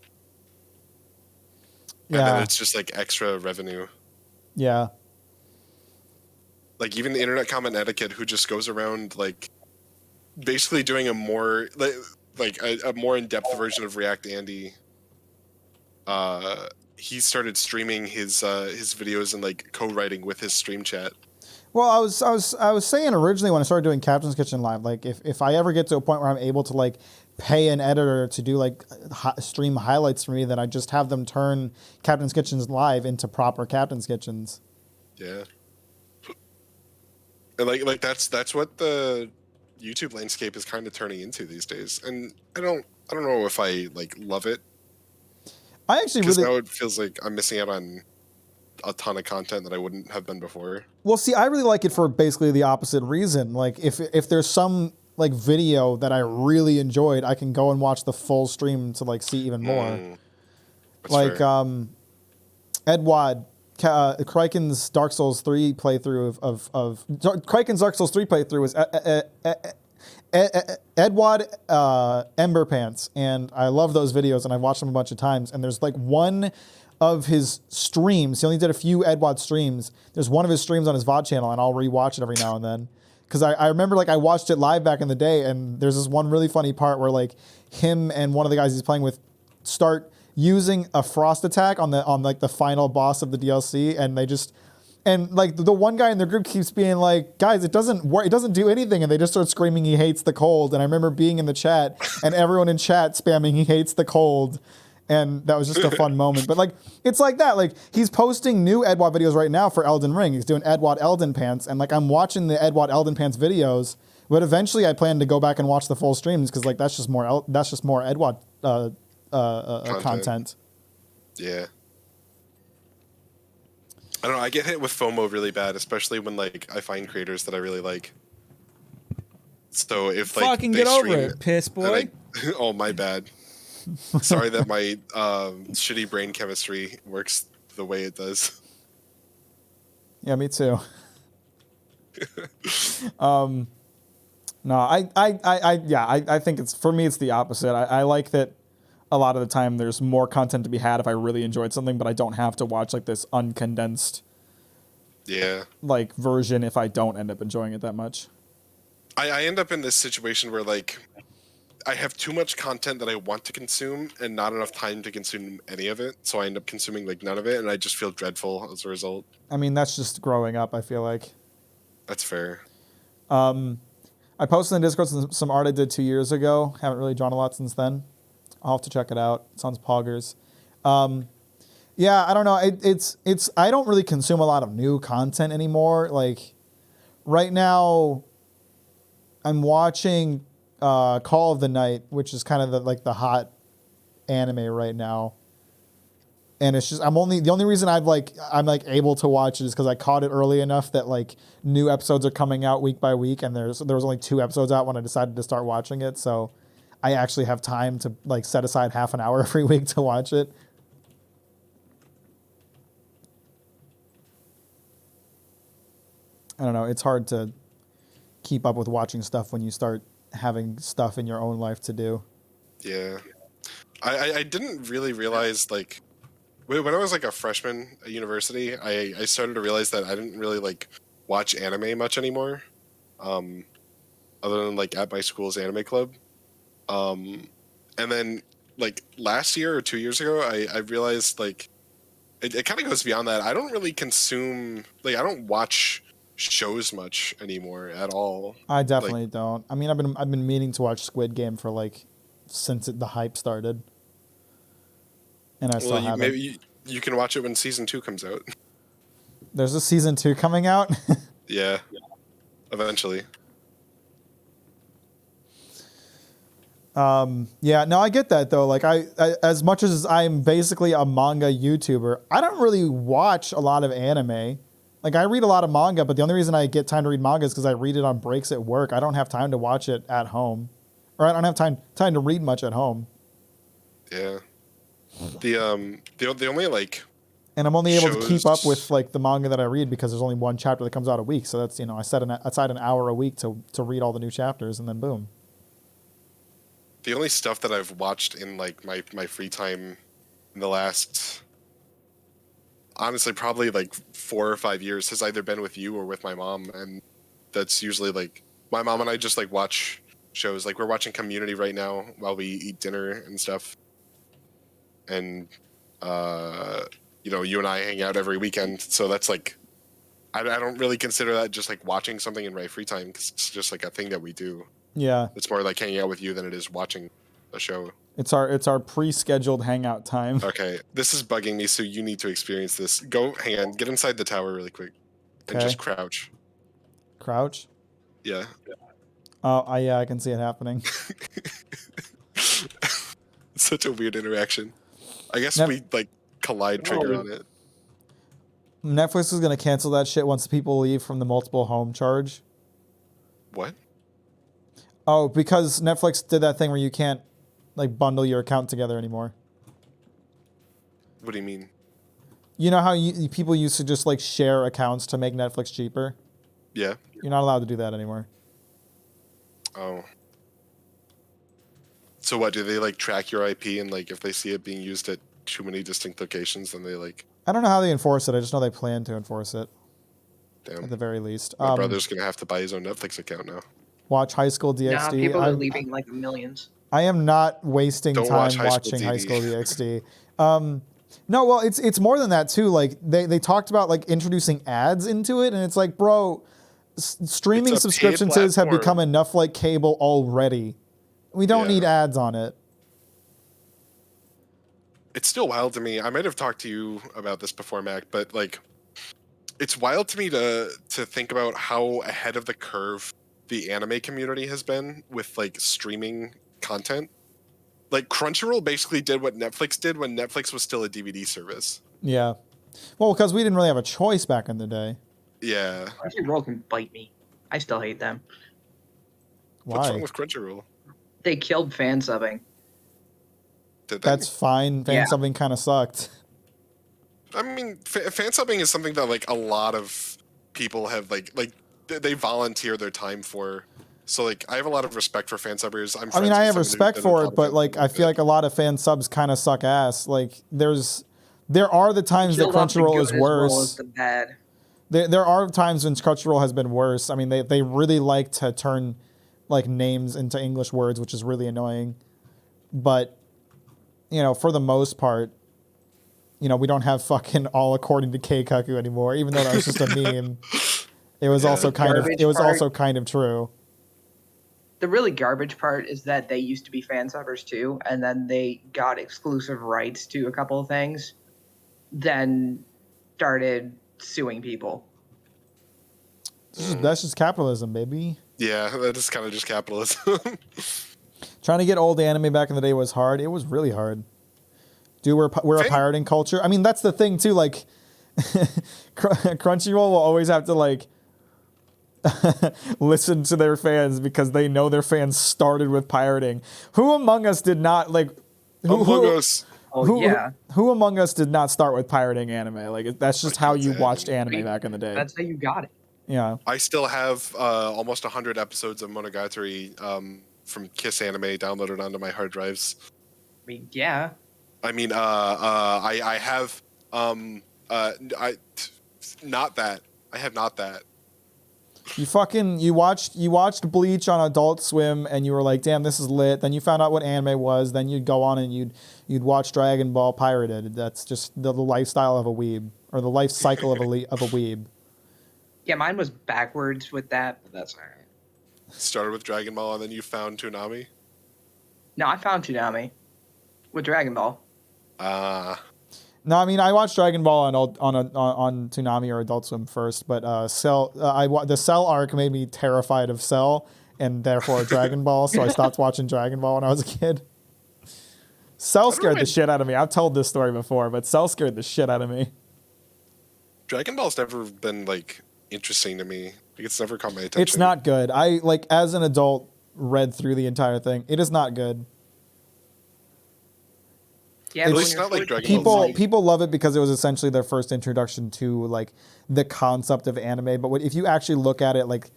[SPEAKER 3] And then
[SPEAKER 4] Yeah,
[SPEAKER 3] it's just like extra revenue.
[SPEAKER 4] yeah,
[SPEAKER 3] Like even the internet comment etiquette who just goes around like basically doing a more like a more in-depth version of React Andy. He started streaming his videos and like co-writing with his stream chat.
[SPEAKER 4] Well, I was saying originally when I started doing Captain's Kitchen Live, like if I ever get to a point where I'm able to like pay an editor to do like stream highlights for me, then I just have them turn Captain's Kitchens Live into proper Captain's Kitchens.
[SPEAKER 3] Yeah. And like that's what the YouTube landscape is kind of turning into these days. And I don't know if I like love it,
[SPEAKER 4] I actually
[SPEAKER 3] because
[SPEAKER 4] really
[SPEAKER 3] now it feels like I'm missing out on a ton of content that I wouldn't have been before.
[SPEAKER 4] well see. I really like it for basically the opposite reason. Like if there's some like video that I really enjoyed, I can go and watch the full stream to like see even more.
[SPEAKER 3] That's
[SPEAKER 4] Like
[SPEAKER 3] fair.
[SPEAKER 4] Edwad, Kriken's Dark Souls 3 playthrough of Kriken's Dark Souls 3 playthrough was Edwad Ember Pants, and I love those videos, and I've watched them a bunch of times. And there's like one of his streams. He only did a few Edwad streams. There's one of his streams on his VOD channel, and I'll rewatch it every now and then. Because I remember like I watched it live back in the day, and there's this one really funny part where like him and one of the guys he's playing with start using a frost attack on like the final boss of the DLC, and they just and like the one guy in their group keeps being like, guys, it doesn't work, it doesn't do anything, and they just start screaming he hates the cold. And I remember being in the chat and everyone in chat spamming he hates the cold. And that was just a fun moment. But like, it's like that. Like, he's posting new Edward videos right now for Elden Ring. He's doing Edward Elden Pants. And like, I'm watching the Edward Elden Pants videos. But eventually I plan to go back and watch the full streams because like, that's just more Edward content.
[SPEAKER 3] Yeah. I don't know. I get hit with FOMO really bad, especially when like I find creators that I really like. So if like
[SPEAKER 1] Fucking
[SPEAKER 3] they
[SPEAKER 1] get over
[SPEAKER 3] stream
[SPEAKER 1] it, piss
[SPEAKER 3] and
[SPEAKER 1] boy.
[SPEAKER 3] oh my bad. Sorry that my shitty brain chemistry works the way it does.
[SPEAKER 4] Yeah, me too. No, I think it's, for me, it's the opposite. I like that a lot of the time there's more content to be had if I really enjoyed something, but I don't have to watch like this uncondensed
[SPEAKER 3] Yeah.
[SPEAKER 4] like version if I don't end up enjoying it that much.
[SPEAKER 3] I end up in this situation where like I have too much content that I want to consume and not enough time to consume any of it. So I end up consuming like none of it, and I just feel dreadful as a result.
[SPEAKER 4] I mean, that's just growing up, I feel like.
[SPEAKER 3] That's fair.
[SPEAKER 4] I posted in Discord some art I did 2 years ago. Haven't really drawn a lot since then. I'll have to check it out. It sounds poggers. Yeah, I don't know. It's I don't really consume a lot of new content anymore. Like right now, I'm watching Call of the Night, which is kind of the hot anime right now. And it's just the only reason I'm able to watch it is because I caught it early enough that like new episodes are coming out week by week, and there was only 2 episodes out when I decided to start watching it, so I actually have time to like set aside half an hour every week to watch it. I don't know, it's hard to keep up with watching stuff when you start having stuff in your own life to do.
[SPEAKER 3] Yeah. I didn't really realize like when I was like a freshman at university, I started to realize that I didn't really like watch anime much anymore, other than like at my school's anime club. And then like last year or 2 years ago, I realized like it kind of goes beyond that. I don't really consume, like I don't watch shows much anymore at all.
[SPEAKER 4] I definitely don't. I mean, I've been meaning to watch Squid Game for like since the hype started, and I still
[SPEAKER 3] Well,
[SPEAKER 4] haven't.
[SPEAKER 3] maybe you can watch it when season 2 comes out.
[SPEAKER 4] There's a season 2 coming out.
[SPEAKER 3] Yeah, eventually.
[SPEAKER 4] Yeah, no, I get that though. Like I as much as I'm basically a manga YouTuber, I don't really watch a lot of anime. Like I read a lot of manga, but the only reason I get time to read manga is because I read it on breaks at work. I don't have time to watch it at home, or I don't have time to read much at home.
[SPEAKER 3] Yeah. The only like
[SPEAKER 4] And I'm only able to keep up
[SPEAKER 3] shows-
[SPEAKER 4] with like the manga that I read because there's only one chapter that comes out a week. So that's, I set aside an hour a week to read all the new chapters, and then boom.
[SPEAKER 3] the only stuff that I've watched in like my free time in the last, honestly, probably like 4 or 5 years has either been with you or with my mom, and that's usually like my mom and I just like watch shows. Like we're watching Community right now while we eat dinner and stuff, and you and I hang out every weekend, so that's like I don't really consider that just like watching something in my free time, because it's just like a thing that we do.
[SPEAKER 4] Yeah,
[SPEAKER 3] It's more like hanging out with you than it is watching a show.
[SPEAKER 4] it's our pre-scheduled hangout time.
[SPEAKER 3] Okay, this is bugging me, so you need to experience this. Go, hang on, get inside the tower really quick, and
[SPEAKER 4] Okay.
[SPEAKER 3] just crouch.
[SPEAKER 4] Crouch.
[SPEAKER 3] Yeah.
[SPEAKER 4] Oh, I can see it happening.
[SPEAKER 3] Such a weird interaction. I guess
[SPEAKER 4] Nep-
[SPEAKER 3] we like collide trigger on it.
[SPEAKER 4] Netflix is gonna cancel that shit once people leave from the multiple home charge.
[SPEAKER 3] What?
[SPEAKER 4] Oh, because Netflix did that thing where you can't like bundle your account together anymore.
[SPEAKER 3] What do you mean?
[SPEAKER 4] You know how people used to just like share accounts to make Netflix cheaper?
[SPEAKER 3] Yeah.
[SPEAKER 4] You're not allowed to do that anymore.
[SPEAKER 3] Oh. So what? Do they like track your IP, and like if they see it being used at too many distinct locations, then they like,
[SPEAKER 4] I don't know how they enforce it. I just know they plan to enforce it
[SPEAKER 3] damn,
[SPEAKER 4] at the very least.
[SPEAKER 3] my brother's gonna have to buy his own Netflix account now.
[SPEAKER 4] Watch High School DxD.
[SPEAKER 6] Nah, people are leaving like millions.
[SPEAKER 4] I am not wasting
[SPEAKER 3] Don't
[SPEAKER 4] time
[SPEAKER 3] watch High School
[SPEAKER 4] watching High
[SPEAKER 3] DxD.
[SPEAKER 4] School DxD. No, well, it's more than that too. Like they talked about like introducing ads into it, and it's like, bro, streaming
[SPEAKER 3] It's a paid
[SPEAKER 4] subscriptions have
[SPEAKER 3] platform.
[SPEAKER 4] become enough like cable already. We don't
[SPEAKER 3] Yeah.
[SPEAKER 4] need ads on it.
[SPEAKER 3] It's still wild to me. I might have talked to you about this before, Mac, but like, it's wild to me to think about how ahead of the curve the anime community has been with like streaming content. like Crunchyroll basically did what Netflix did when Netflix was still a DVD service.
[SPEAKER 4] Yeah. Well, because we didn't really have a choice back in the day.
[SPEAKER 3] Yeah.
[SPEAKER 6] Crunchyroll can bite me. I still hate them.
[SPEAKER 3] What's
[SPEAKER 4] Why?
[SPEAKER 3] wrong with Crunchyroll?
[SPEAKER 6] They killed fan subbing.
[SPEAKER 3] Did they?
[SPEAKER 4] That's fine. Fan
[SPEAKER 6] Yeah.
[SPEAKER 4] subbing kind of sucked.
[SPEAKER 3] I mean, fan subbing is something that like a lot of people have like they volunteer their time for. So like I have a lot of respect for fan subbers. I'm.
[SPEAKER 4] I mean,
[SPEAKER 3] friends
[SPEAKER 4] I
[SPEAKER 3] with
[SPEAKER 4] have
[SPEAKER 3] someone who
[SPEAKER 4] respect
[SPEAKER 3] did a
[SPEAKER 4] for
[SPEAKER 3] lot
[SPEAKER 4] it,
[SPEAKER 3] of
[SPEAKER 4] but
[SPEAKER 3] fan
[SPEAKER 4] like I
[SPEAKER 3] subbing.
[SPEAKER 4] feel like a lot of fan subs kind of suck ass. Like there are the times that
[SPEAKER 6] Killed off the
[SPEAKER 4] Crunchyroll
[SPEAKER 6] good
[SPEAKER 4] is
[SPEAKER 6] as well as
[SPEAKER 4] worse.
[SPEAKER 6] the bad.
[SPEAKER 4] There are times when Crunchyroll has been worse. I mean, they really like to turn like names into English words, which is really annoying. But you know, for the most part, you know, we don't have fucking all according to Keikaku anymore, even though that was just a meme. It was also kind of
[SPEAKER 6] Garbage part.
[SPEAKER 4] also kind of true.
[SPEAKER 6] The really garbage part is that they used to be fan subbers too, and then they got exclusive rights to a couple of things, then started suing people.
[SPEAKER 4] That's just capitalism, baby.
[SPEAKER 3] Yeah, that is kind of just capitalism.
[SPEAKER 4] Trying to get old anime back in the day was hard. It was really hard. Dude, we're a
[SPEAKER 3] Fan-
[SPEAKER 4] pirating culture. I mean, that's the thing too. Like, Crunchyroll will always have to like listen to their fans because they know their fans started with pirating. Who among us did not like?
[SPEAKER 3] Among Us.
[SPEAKER 6] Oh yeah,
[SPEAKER 4] Who among us did not start with pirating anime? Like, that's just how you
[SPEAKER 3] Exactly.
[SPEAKER 4] watched anime back in the day.
[SPEAKER 6] that's how you got it.
[SPEAKER 4] Yeah.
[SPEAKER 3] I still have almost 100 episodes of Monogatari from Kiss Anime downloaded onto my hard drives.
[SPEAKER 6] I mean, yeah,
[SPEAKER 3] I mean, I have not that. I have not that.
[SPEAKER 4] You watched Bleach on Adult Swim and you were like, damn, this is lit. Then you found out what anime was. Then you'd go on and you'd watch Dragon Ball pirated. That's just the lifestyle of a weeb, or the life cycle of a weeb.
[SPEAKER 6] yeah. Mine was backwards with that, but that's all right.
[SPEAKER 3] Started with Dragon Ball and then you found Toonami.
[SPEAKER 6] No, I found Toonami with Dragon Ball.
[SPEAKER 4] No, I mean, I watched Dragon Ball on Toonami or Adult Swim first, but the Cell arc made me terrified of Cell and therefore Dragon Ball, so I stopped watching Dragon Ball when I was a kid. Cell scared the shit out of me. I've told this story before, but Cell scared the shit out of me.
[SPEAKER 3] Dragon Ball's never been like interesting to me. Like, it's never caught my attention.
[SPEAKER 4] It's not good. I like as an adult read through the entire thing. It is not good.
[SPEAKER 6] Yeah,
[SPEAKER 3] At
[SPEAKER 6] but
[SPEAKER 3] least
[SPEAKER 6] when
[SPEAKER 3] not
[SPEAKER 6] you're
[SPEAKER 3] like
[SPEAKER 6] first-
[SPEAKER 3] Dragon Ball Z.
[SPEAKER 4] People love it because it was essentially their first introduction to like the concept of anime. But if you actually look at it, like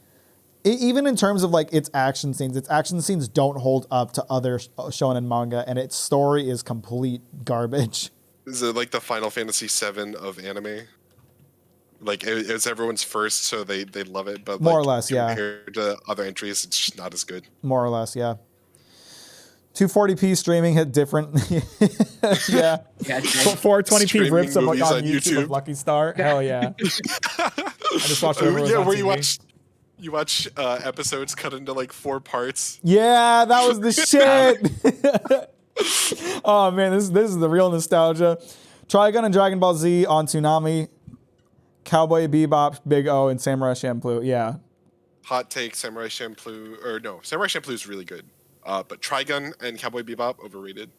[SPEAKER 4] even in terms of like its action scenes don't hold up to other shonen manga, and its story is complete garbage.
[SPEAKER 3] Is it like the Final Fantasy VII of anime? Like it's everyone's first, so they love it. But
[SPEAKER 4] More or
[SPEAKER 3] like,
[SPEAKER 4] less, yeah.
[SPEAKER 3] Compared to other entries, it's just not as good.
[SPEAKER 4] More or less, yeah. 240p streaming hit different. Yeah.
[SPEAKER 6] Yeah,
[SPEAKER 1] 420p
[SPEAKER 3] Streaming
[SPEAKER 1] rips of,
[SPEAKER 3] movies
[SPEAKER 1] on
[SPEAKER 3] on
[SPEAKER 1] YouTube of
[SPEAKER 3] YouTube.
[SPEAKER 1] Lucky Star. Hell yeah. I just watched it.
[SPEAKER 3] Yeah, where you watch episodes cut into like 4 parts.
[SPEAKER 4] Yeah, that was the shit. Oh man, this is the real nostalgia. Trigun and Dragon Ball Z on Toonami, Cowboy Bebop, Big O, and Samurai Champloo. Yeah,
[SPEAKER 3] Hot take: Samurai Champloo, or no, Samurai Champloo is really good. But Trigun and Cowboy Bebop overrated.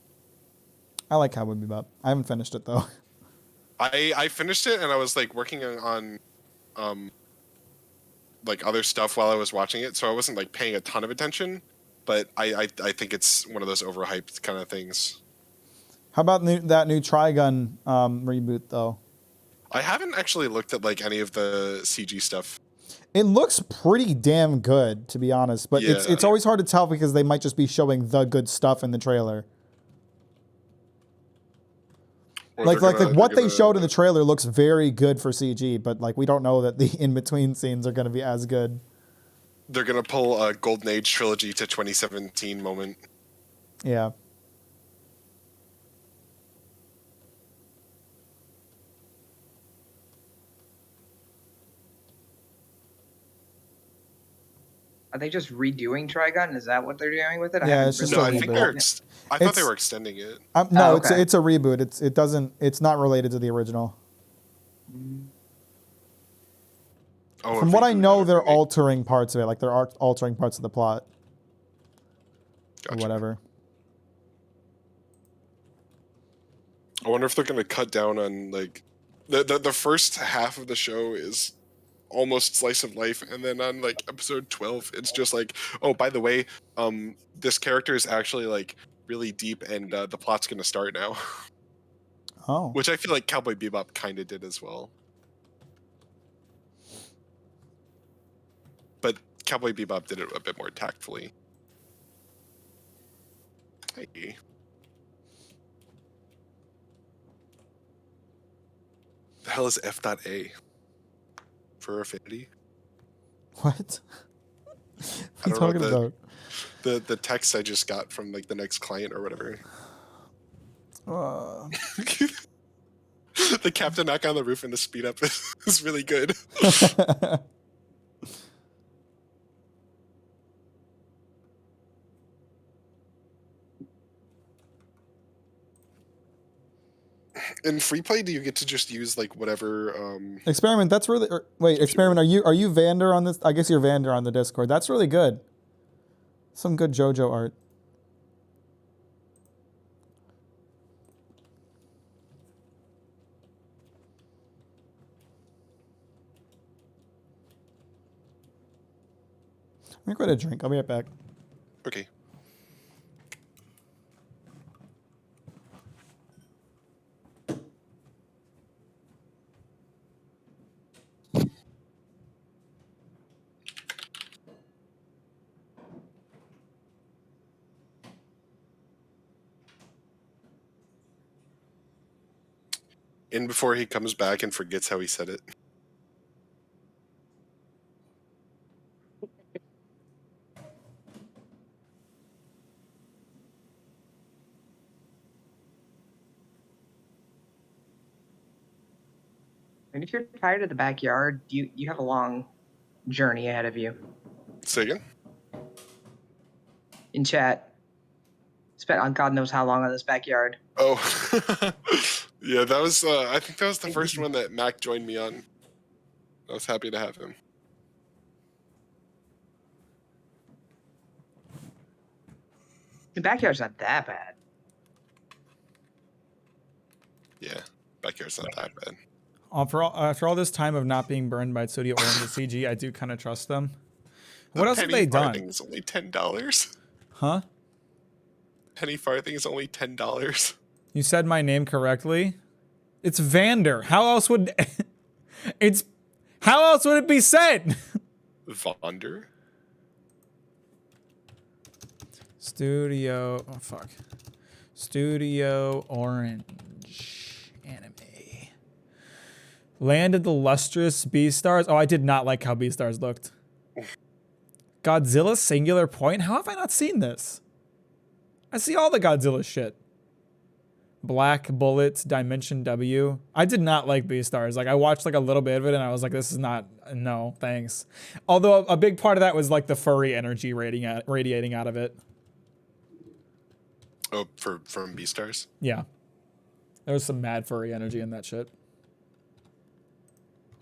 [SPEAKER 4] I like Cowboy Bebop. I haven't finished it though.
[SPEAKER 3] I finished it and I was like working on like other stuff while I was watching it, so I wasn't like paying a ton of attention. But I think it's one of those overhyped kind of things.
[SPEAKER 4] How about that new Trigun reboot though?
[SPEAKER 3] I haven't actually looked at like any of the CG stuff.
[SPEAKER 4] It looks pretty damn good, to be honest. But
[SPEAKER 3] Yeah.
[SPEAKER 4] it's always hard to tell because they might just be showing the good stuff in the trailer.
[SPEAKER 3] Or
[SPEAKER 4] Like
[SPEAKER 3] they're
[SPEAKER 4] like
[SPEAKER 3] gonna-
[SPEAKER 4] what
[SPEAKER 3] they're
[SPEAKER 4] they showed in
[SPEAKER 3] gonna-
[SPEAKER 4] the trailer looks very good for CG, but like we don't know that the in between scenes are going to be as good.
[SPEAKER 3] They're gonna pull a Golden Age trilogy to 2017 moment.
[SPEAKER 4] Yeah.
[SPEAKER 6] Are they just redoing Trigun? Is that what they're doing with it? I
[SPEAKER 4] Yeah,
[SPEAKER 6] haven't
[SPEAKER 4] it's just
[SPEAKER 3] No,
[SPEAKER 4] a
[SPEAKER 3] I
[SPEAKER 6] really
[SPEAKER 3] think
[SPEAKER 4] reboot.
[SPEAKER 3] they're. I thought they
[SPEAKER 4] It's-
[SPEAKER 3] were extending it.
[SPEAKER 4] No,
[SPEAKER 6] Oh, okay.
[SPEAKER 4] it's a reboot. It's not related to the original.
[SPEAKER 3] Oh,
[SPEAKER 4] From
[SPEAKER 3] a
[SPEAKER 4] what I
[SPEAKER 3] reboot,
[SPEAKER 4] know,
[SPEAKER 3] not a
[SPEAKER 4] they're
[SPEAKER 3] remake.
[SPEAKER 4] altering parts of it. Like they're altering parts of the plot
[SPEAKER 3] Gotcha.
[SPEAKER 4] or whatever.
[SPEAKER 3] I wonder if they're gonna cut down on like the first half of the show is almost slice of life, and then on like episode 12 it's just like, oh, by the way, this character is actually like really deep, and the plot's gonna start now.
[SPEAKER 4] Oh.
[SPEAKER 3] Which I feel like Cowboy Bebop kind of did as well. But Cowboy Bebop did it a bit more tactfully. Hey. The hell is F.A? For affinity?
[SPEAKER 4] What? What
[SPEAKER 3] I
[SPEAKER 4] are you
[SPEAKER 3] don't know
[SPEAKER 4] talking about?
[SPEAKER 3] the text I just got from like the next client or whatever. The captain knock on the roof and the speed up is really good. In free play, do you get to just use like whatever?
[SPEAKER 4] Experiment. That's really. Wait, Experiment. Are you Vander on this? I guess you're Vander on the Discord. That's really good. Some good JoJo art. I'm gonna go to drink. I'll be right back.
[SPEAKER 3] Okay. In before he comes back and forgets how he said it.
[SPEAKER 6] And if you're tired of the backyard, you have a long journey ahead of you.
[SPEAKER 3] Say again?
[SPEAKER 6] In chat, spent on God knows how long on this backyard.
[SPEAKER 3] Oh. Yeah, that was I think that was the first one that Mac joined me on. I was happy to have him.
[SPEAKER 6] The backyard's not that bad.
[SPEAKER 3] Yeah, backyard's not that bad.
[SPEAKER 1] After all this time of not being burned by Studio Orange and CG, I do kind of trust them. What else have they done?
[SPEAKER 3] Is only $10.
[SPEAKER 1] Huh?
[SPEAKER 3] Penny farthing is only $10.
[SPEAKER 1] You said my name correctly. It's Vander. How else would How else would it be said?
[SPEAKER 3] Vonder?
[SPEAKER 1] Studio. Oh fuck. Studio Orange anime. Land of the Lustrous Beastars. Oh, I did not like how Beastars looked. Godzilla Singular Point. How have I not seen this? I see all the Godzilla shit. Black Bullet Dimension W. I did not like Beastars. Like I watched like a little bit of it and I was like, this is not, no, thanks. Although a big part of that was like the furry energy radiating out of it.
[SPEAKER 3] Oh, from Beastars?
[SPEAKER 1] Yeah. There was some mad furry energy in that shit.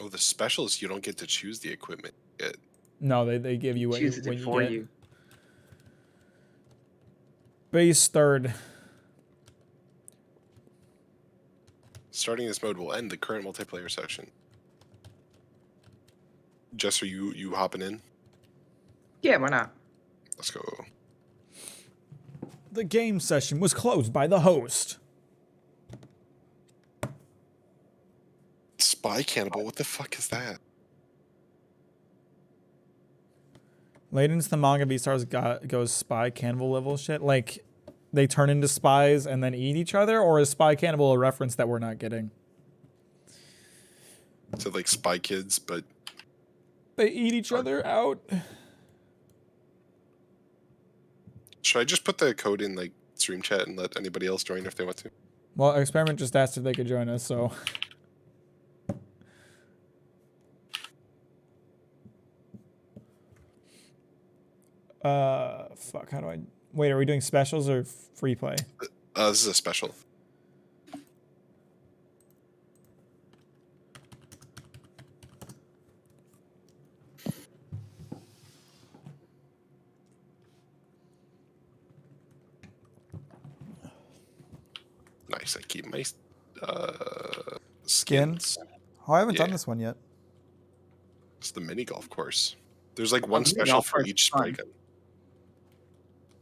[SPEAKER 3] Oh, the specials, you don't get to choose the equipment yet.
[SPEAKER 1] No, they give you what you,
[SPEAKER 6] Chooses
[SPEAKER 1] what
[SPEAKER 6] it
[SPEAKER 1] you
[SPEAKER 6] for
[SPEAKER 1] get.
[SPEAKER 6] you.
[SPEAKER 1] Beastard.
[SPEAKER 3] Starting this mode will end the current multiplayer section. Jess, are you hopping in?
[SPEAKER 6] Yeah, why not?
[SPEAKER 3] Let's go.
[SPEAKER 1] The game session was closed by the host.
[SPEAKER 3] Spy Cannibal, what the fuck is that?
[SPEAKER 1] Late into the manga, Beastars goes spy cannibal level shit. Like, they turn into spies and then eat each other? Or is spy cannibal a reference that we're not getting?
[SPEAKER 3] So like Spy Kids, but
[SPEAKER 1] They eat each other out.
[SPEAKER 3] should I just put the code in like stream chat and let anybody else join if they want to?
[SPEAKER 1] Well, Experiment just asked if they could join us, so... Fuck, how do I... Wait, are we doing specials or free play?
[SPEAKER 3] This is a special. Nice, I keep my
[SPEAKER 4] Skin?
[SPEAKER 3] skins.
[SPEAKER 4] Oh, I haven't done
[SPEAKER 3] Yeah.
[SPEAKER 4] this one yet.
[SPEAKER 3] It's the mini golf course. There's like one
[SPEAKER 6] mini
[SPEAKER 3] special
[SPEAKER 6] golf
[SPEAKER 3] for
[SPEAKER 6] course
[SPEAKER 3] each
[SPEAKER 6] is fun.
[SPEAKER 3] spray gun.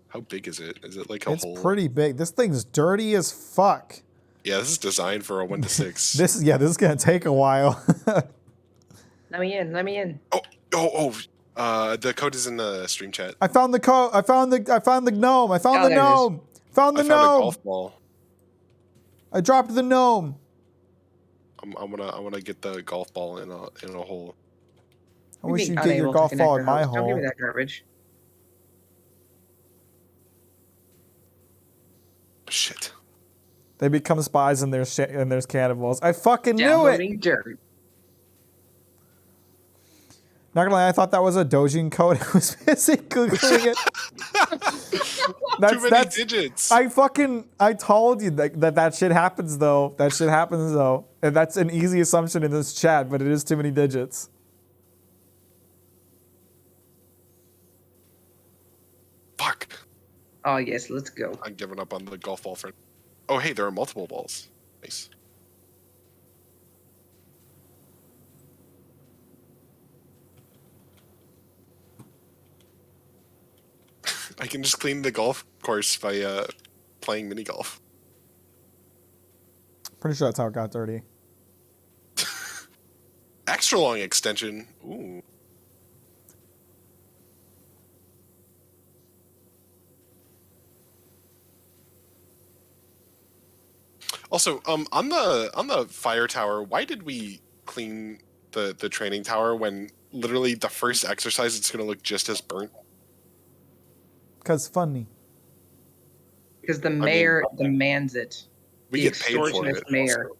[SPEAKER 3] How big is it? Is it like a
[SPEAKER 4] It's
[SPEAKER 3] whole?
[SPEAKER 4] pretty big. This thing's dirty as fuck.
[SPEAKER 3] Yeah, this is designed for a 1 to 6.
[SPEAKER 4] This is gonna take a while.
[SPEAKER 6] Let me in. Let me in.
[SPEAKER 3] The code is in the stream chat.
[SPEAKER 4] I found the code. I found the gnome. I found
[SPEAKER 6] Oh,
[SPEAKER 4] the
[SPEAKER 6] there it is.
[SPEAKER 4] gnome. Found the
[SPEAKER 3] I found a
[SPEAKER 4] gnome.
[SPEAKER 3] golf ball.
[SPEAKER 4] I dropped the gnome.
[SPEAKER 3] I'm gonna get the golf ball in a hole.
[SPEAKER 4] I
[SPEAKER 6] You're
[SPEAKER 4] wish
[SPEAKER 6] being
[SPEAKER 4] you'd get your
[SPEAKER 6] unable to
[SPEAKER 4] golf
[SPEAKER 6] connect
[SPEAKER 4] ball
[SPEAKER 6] the
[SPEAKER 4] in my
[SPEAKER 6] host. Don't give me
[SPEAKER 4] hole.
[SPEAKER 6] that garbage.
[SPEAKER 3] Shit.
[SPEAKER 4] They become spies and there's cannibals. I fucking knew it.
[SPEAKER 6] Downloading dirt.
[SPEAKER 4] Not gonna lie, I thought that was a Dojin code. I was busy googling it.
[SPEAKER 3] Too many digits.
[SPEAKER 4] I told you that shit happens though. That shit happens though. And that's an easy assumption in this chat, but it is too many digits.
[SPEAKER 3] Fuck.
[SPEAKER 6] Oh yes, let's go.
[SPEAKER 3] I'm giving up on the golf ball for. Oh hey, there are multiple balls. Nice. I can just clean the golf course by playing mini golf.
[SPEAKER 4] Pretty sure that's how it got dirty.
[SPEAKER 3] Extra long extension. Ooh. Also, on the fire tower, why did we clean the training tower when literally the first exercise it's gonna look just as burnt?
[SPEAKER 4] Cause funny.
[SPEAKER 6] Because the mayor demands it.
[SPEAKER 3] We
[SPEAKER 6] The
[SPEAKER 3] get paid for
[SPEAKER 6] extortionist
[SPEAKER 3] it.
[SPEAKER 6] mayor.
[SPEAKER 3] Also.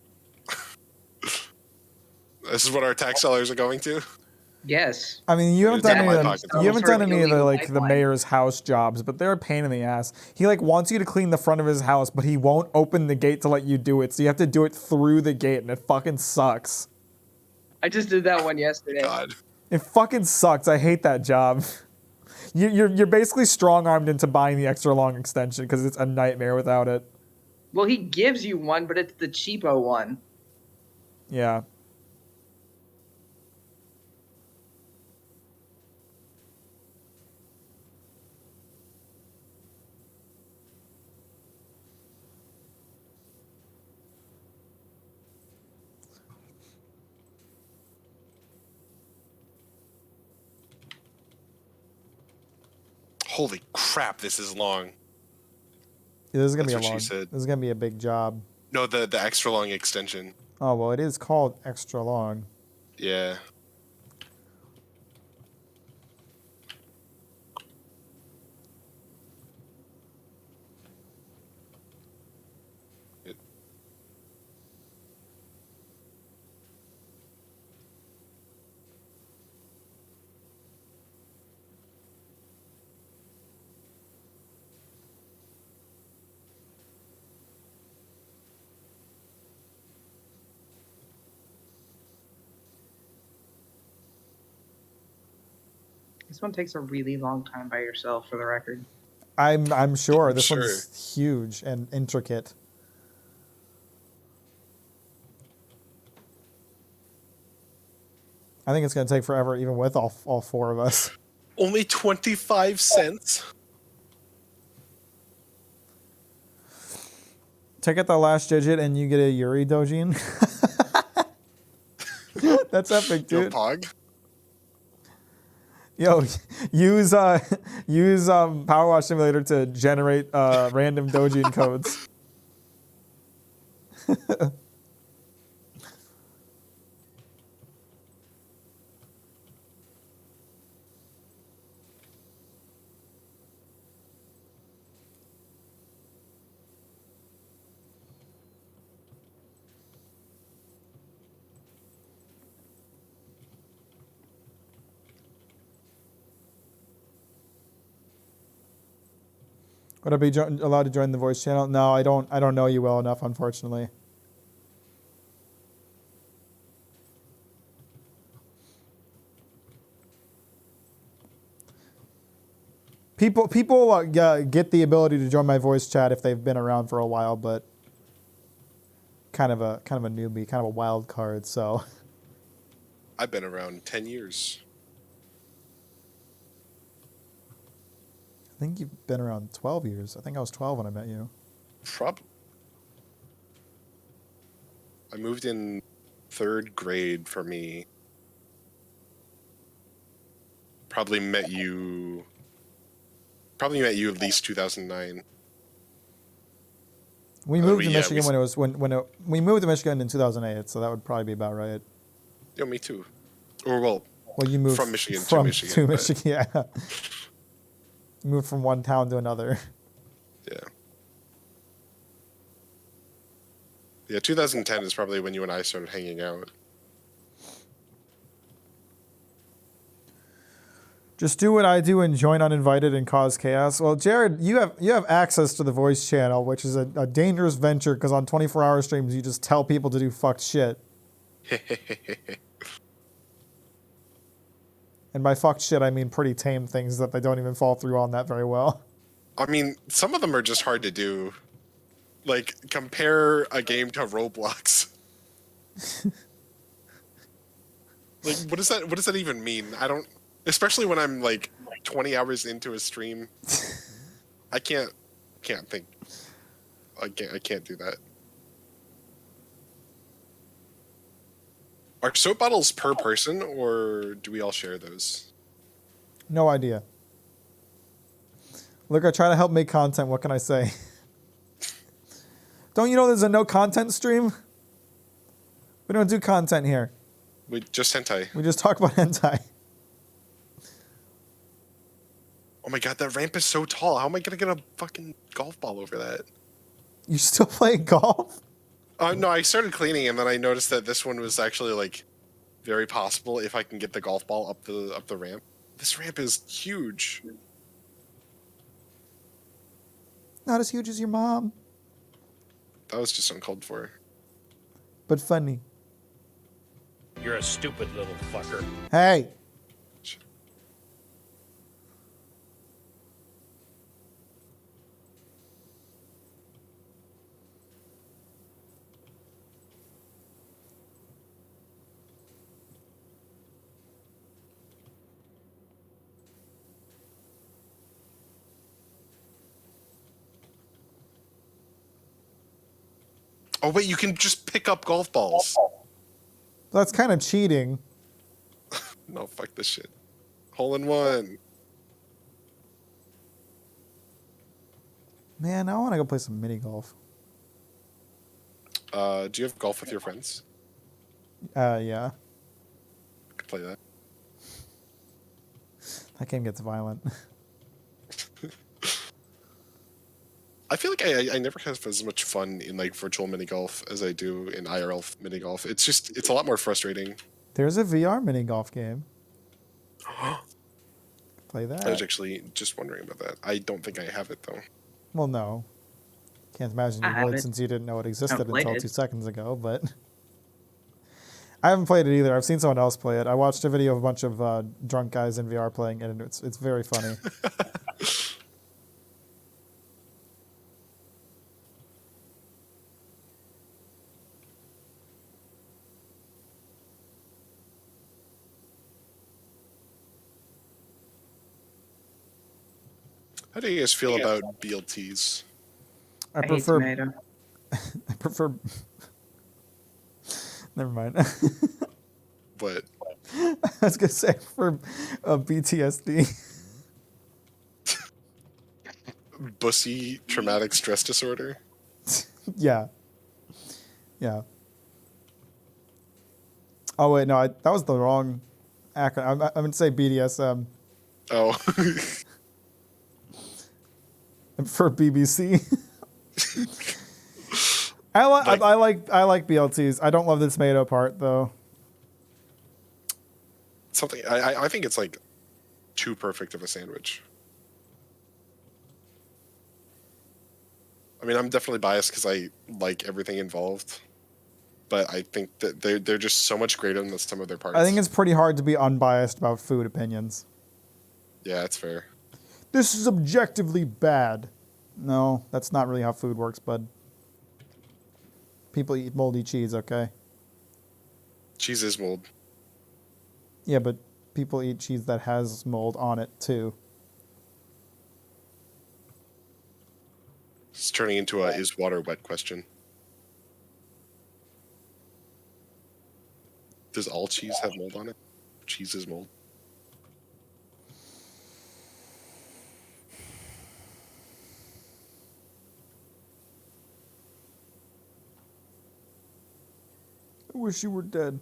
[SPEAKER 3] This is what our tax dollars are going to.
[SPEAKER 6] Yes.
[SPEAKER 4] I mean, you haven't
[SPEAKER 3] It's
[SPEAKER 4] done
[SPEAKER 3] in
[SPEAKER 4] any
[SPEAKER 3] my
[SPEAKER 4] of
[SPEAKER 3] pocket.
[SPEAKER 4] you haven't done any of the
[SPEAKER 6] Illegal
[SPEAKER 4] like the
[SPEAKER 6] pipeline.
[SPEAKER 4] mayor's house jobs, but they're a pain in the ass. He like wants you to clean the front of his house, but he won't open the gate to let you do it. So you have to do it through the gate, and it fucking sucks.
[SPEAKER 6] I just did that one yesterday.
[SPEAKER 3] God.
[SPEAKER 4] It fucking sucks. I hate that job. You're basically strong armed into buying the extra long extension because it's a nightmare without it.
[SPEAKER 6] Well, he gives you one, but it's the cheapo one.
[SPEAKER 4] Yeah.
[SPEAKER 3] Holy crap, this is long.
[SPEAKER 4] Yeah, this is gonna
[SPEAKER 3] That's
[SPEAKER 4] be a
[SPEAKER 3] what she
[SPEAKER 4] long.
[SPEAKER 3] said.
[SPEAKER 4] This is gonna be a big job.
[SPEAKER 3] No, the extra long extension.
[SPEAKER 4] Oh well, it is called extra long.
[SPEAKER 3] Yeah.
[SPEAKER 6] This one takes a really long time by yourself, for the record.
[SPEAKER 4] I'm sure this
[SPEAKER 3] Sure.
[SPEAKER 4] one's huge and intricate. I think it's gonna take forever, even with all four of us.
[SPEAKER 3] Only 25 cents.
[SPEAKER 4] Take out the last digit and you get a Yuri Dojin. That's epic,
[SPEAKER 3] Yo,
[SPEAKER 4] dude.
[SPEAKER 3] Pog.
[SPEAKER 4] Yo, use Power Wash Simulator to generate random Dojin codes. Would I be allowed to join the voice channel? No, I don't know you well enough, unfortunately. People get the ability to join my voice chat if they've been around for a while, but kind of a newbie, kind of a wild card. So
[SPEAKER 3] I've been around 10 years.
[SPEAKER 4] I think you've been around 12 years. I think I was 12 when I met you.
[SPEAKER 3] I moved in 3rd grade for me. Probably met you at least 2009.
[SPEAKER 4] We moved to
[SPEAKER 3] yeah,
[SPEAKER 4] Michigan we moved to Michigan in 2008, so that would probably be about right.
[SPEAKER 3] Yeah, me too. Or well,
[SPEAKER 4] Well, you moved
[SPEAKER 3] from Michigan to Michigan.
[SPEAKER 4] To
[SPEAKER 3] but-
[SPEAKER 4] Michigan, yeah. You moved from one town to another.
[SPEAKER 3] Yeah. Yeah, 2010 is probably when you and I started hanging out.
[SPEAKER 4] Just do what I do and join uninvited and cause chaos. Well, Jared, you have access to the voice channel, which is a dangerous venture because on 24-hour streams you just tell people to do fucked shit. And by fucked shit, I mean pretty tame things that they don't even fall through on that very well.
[SPEAKER 3] I mean, some of them are just hard to do. Like, compare a game to Roblox. Like, what does that even mean? I don't, especially when I'm like 20 hours into a stream. I can't think. I can't do that. Are soap bottles per person, or do we all share those?
[SPEAKER 4] No idea. Look, I try to help make content. What can I say? Don't you know there's a no content stream? We don't do content here.
[SPEAKER 3] We just hentai.
[SPEAKER 4] We just talk about hentai.
[SPEAKER 3] Oh my god, that ramp is so tall. How am I gonna get a fucking golf ball over that?
[SPEAKER 4] You still play golf?
[SPEAKER 3] No, I started cleaning and then I noticed that this one was actually like very possible if I can get the golf ball up the ramp. This ramp is huge.
[SPEAKER 4] Not as huge as your mom,
[SPEAKER 3] That was just uncalled for.
[SPEAKER 4] but funny.
[SPEAKER 7] You're a stupid little fucker.
[SPEAKER 4] Hey.
[SPEAKER 3] Oh wait, you can just pick up golf balls.
[SPEAKER 4] That's kind of cheating.
[SPEAKER 3] No, fuck this shit. Hole in one.
[SPEAKER 4] Man, I want to go play some mini golf.
[SPEAKER 3] Do you have golf with your friends?
[SPEAKER 4] Yeah.
[SPEAKER 3] I could play that.
[SPEAKER 4] That game gets violent.
[SPEAKER 3] I feel like I never have as much fun in like virtual mini golf as I do in IRL mini golf. It's a lot more frustrating.
[SPEAKER 4] There's a VR mini golf game. Play that.
[SPEAKER 3] I was actually just wondering about that. I don't think I have it though.
[SPEAKER 4] Well, no. Can't imagine
[SPEAKER 6] I
[SPEAKER 4] you
[SPEAKER 6] have
[SPEAKER 4] would
[SPEAKER 6] it.
[SPEAKER 4] since you didn't know it existed
[SPEAKER 6] played
[SPEAKER 4] until
[SPEAKER 6] it.
[SPEAKER 4] 2 seconds ago, but I haven't played it either. I've seen someone else play it. I watched a video of a bunch of drunk guys in VR playing it, and it's very funny.
[SPEAKER 3] How do you guys feel about BLTs?
[SPEAKER 4] I
[SPEAKER 6] hate
[SPEAKER 4] prefer
[SPEAKER 6] tomato.
[SPEAKER 4] I prefer Never mind.
[SPEAKER 3] But
[SPEAKER 4] I was gonna say for BTSD.
[SPEAKER 3] bussy traumatic stress disorder?
[SPEAKER 4] Yeah. Yeah. Oh wait, no, that was the wrong acronym. I'm gonna say BDSM
[SPEAKER 3] Oh.
[SPEAKER 4] for BBC. I like BLTs. I don't love the tomato part though.
[SPEAKER 3] Something I think it's like too perfect of a sandwich. I mean, I'm definitely biased because I like everything involved, but I think that they're just so much greater than the sum of their parts.
[SPEAKER 4] I think it's pretty hard to be unbiased about food opinions.
[SPEAKER 3] Yeah, that's fair.
[SPEAKER 4] This is objectively bad. No, that's not really how food works, bud. People eat moldy cheese, okay?
[SPEAKER 3] Cheese is mold.
[SPEAKER 4] Yeah, but people eat cheese that has mold on it too.
[SPEAKER 3] It's turning into a is water wet question. Does all cheese have mold on it? Cheese is mold.
[SPEAKER 4] I wish you were dead.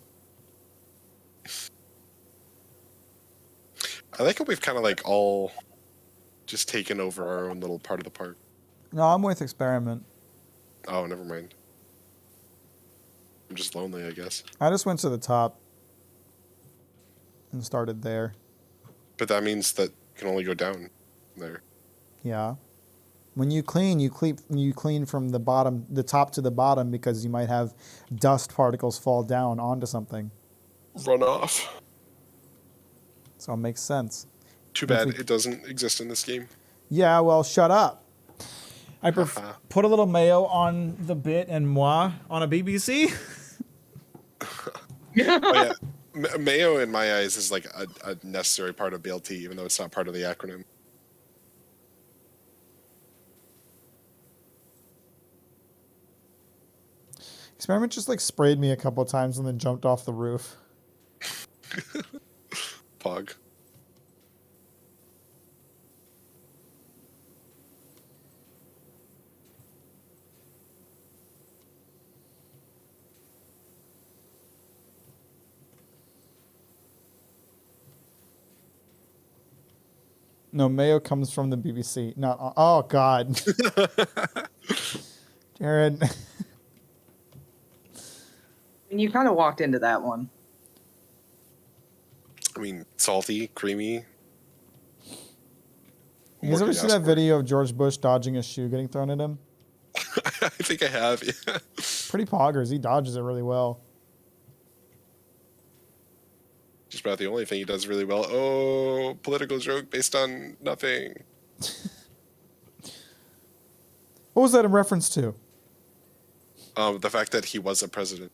[SPEAKER 3] I like how we've kind of like all just taken over our own little part of the park.
[SPEAKER 4] No, I'm with Experiment.
[SPEAKER 3] Oh, never mind. I'm just lonely, I guess.
[SPEAKER 4] I just went to the top and started there.
[SPEAKER 3] But that means that you can only go down there.
[SPEAKER 4] Yeah. When you clean from the bottom, the top to the bottom, because you might have dust particles fall down onto something.
[SPEAKER 3] Run off.
[SPEAKER 4] So it makes sense.
[SPEAKER 3] Too bad it doesn't exist in this game.
[SPEAKER 4] Yeah, well, shut up.
[SPEAKER 1] I put a little mayo on the bit and moi on a BBC.
[SPEAKER 3] Oh, yeah. Mayo, in my eyes, is like a necessary part of BLT, even though it's not part of the acronym.
[SPEAKER 4] Experiment just like sprayed me a couple of times and then jumped off the roof.
[SPEAKER 3] Pog.
[SPEAKER 4] No, mayo comes from the BBC. Not. Oh God. Jared.
[SPEAKER 6] And you kind of walked into that one.
[SPEAKER 3] I mean, salty, creamy.
[SPEAKER 4] You guys ever see that video of George Bush dodging a shoe getting thrown at him?
[SPEAKER 3] I think I have, yeah.
[SPEAKER 4] Pretty poggers. He dodges it really well.
[SPEAKER 3] Just about the only thing he does really well. Oh, political joke based on nothing.
[SPEAKER 4] What was that in reference to?
[SPEAKER 3] The fact that he was a president.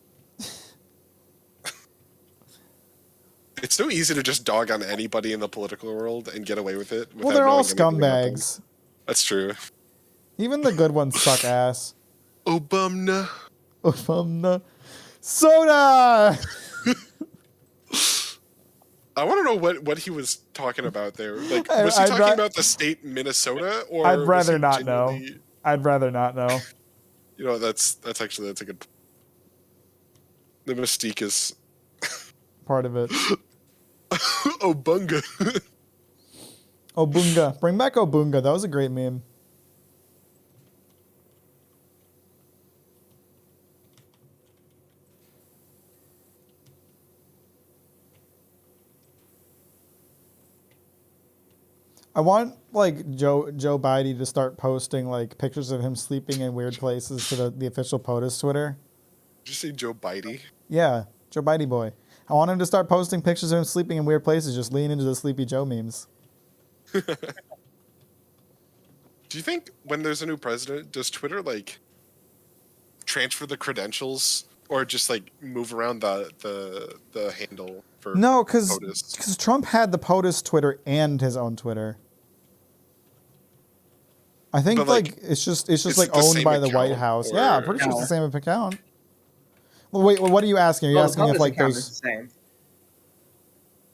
[SPEAKER 3] It's so easy to just dog on anybody in the political world and get away with it.
[SPEAKER 4] Well, they're all
[SPEAKER 3] knowing anything about them.
[SPEAKER 4] scumbags.
[SPEAKER 3] That's true.
[SPEAKER 4] Even the good ones suck ass.
[SPEAKER 3] Obama.
[SPEAKER 4] Soda!
[SPEAKER 3] I want to know what he was talking about there. Like,
[SPEAKER 4] I-
[SPEAKER 3] was he
[SPEAKER 4] I'd
[SPEAKER 3] talking
[SPEAKER 4] ra-
[SPEAKER 3] about the state Minnesota, or
[SPEAKER 4] I'd
[SPEAKER 3] was
[SPEAKER 4] rather
[SPEAKER 3] he
[SPEAKER 4] not know.
[SPEAKER 3] genuinely-
[SPEAKER 4] I'd rather not know.
[SPEAKER 3] You know, that's a good. The mystique is
[SPEAKER 4] Part of it.
[SPEAKER 3] Obunga.
[SPEAKER 4] Obunga. Bring back Obunga. That was a great meme. I want like Joe Biden to start posting like pictures of him sleeping in weird places to the official POTUS Twitter.
[SPEAKER 3] Did you say Joe Biden?
[SPEAKER 4] Yeah, Joe Biden boy. I want him to start posting pictures of him sleeping in weird places. Just lean into the Sleepy Joe memes.
[SPEAKER 3] Do you think when there's a new president, does Twitter like transfer the credentials or just like move around the handle for
[SPEAKER 4] No, because
[SPEAKER 3] POTUS?
[SPEAKER 4] Trump had the POTUS Twitter and his own Twitter. I think
[SPEAKER 3] But, like,
[SPEAKER 4] it's just
[SPEAKER 3] it's
[SPEAKER 4] like
[SPEAKER 3] the
[SPEAKER 4] owned
[SPEAKER 3] same
[SPEAKER 4] by the
[SPEAKER 3] account,
[SPEAKER 4] White House.
[SPEAKER 3] or-
[SPEAKER 4] Yeah, I'm pretty sure it's the same account. Well, wait, what are you asking? Are you
[SPEAKER 6] Well, the
[SPEAKER 4] asking if
[SPEAKER 6] POTUS
[SPEAKER 4] like
[SPEAKER 6] account
[SPEAKER 4] those?
[SPEAKER 6] is the same.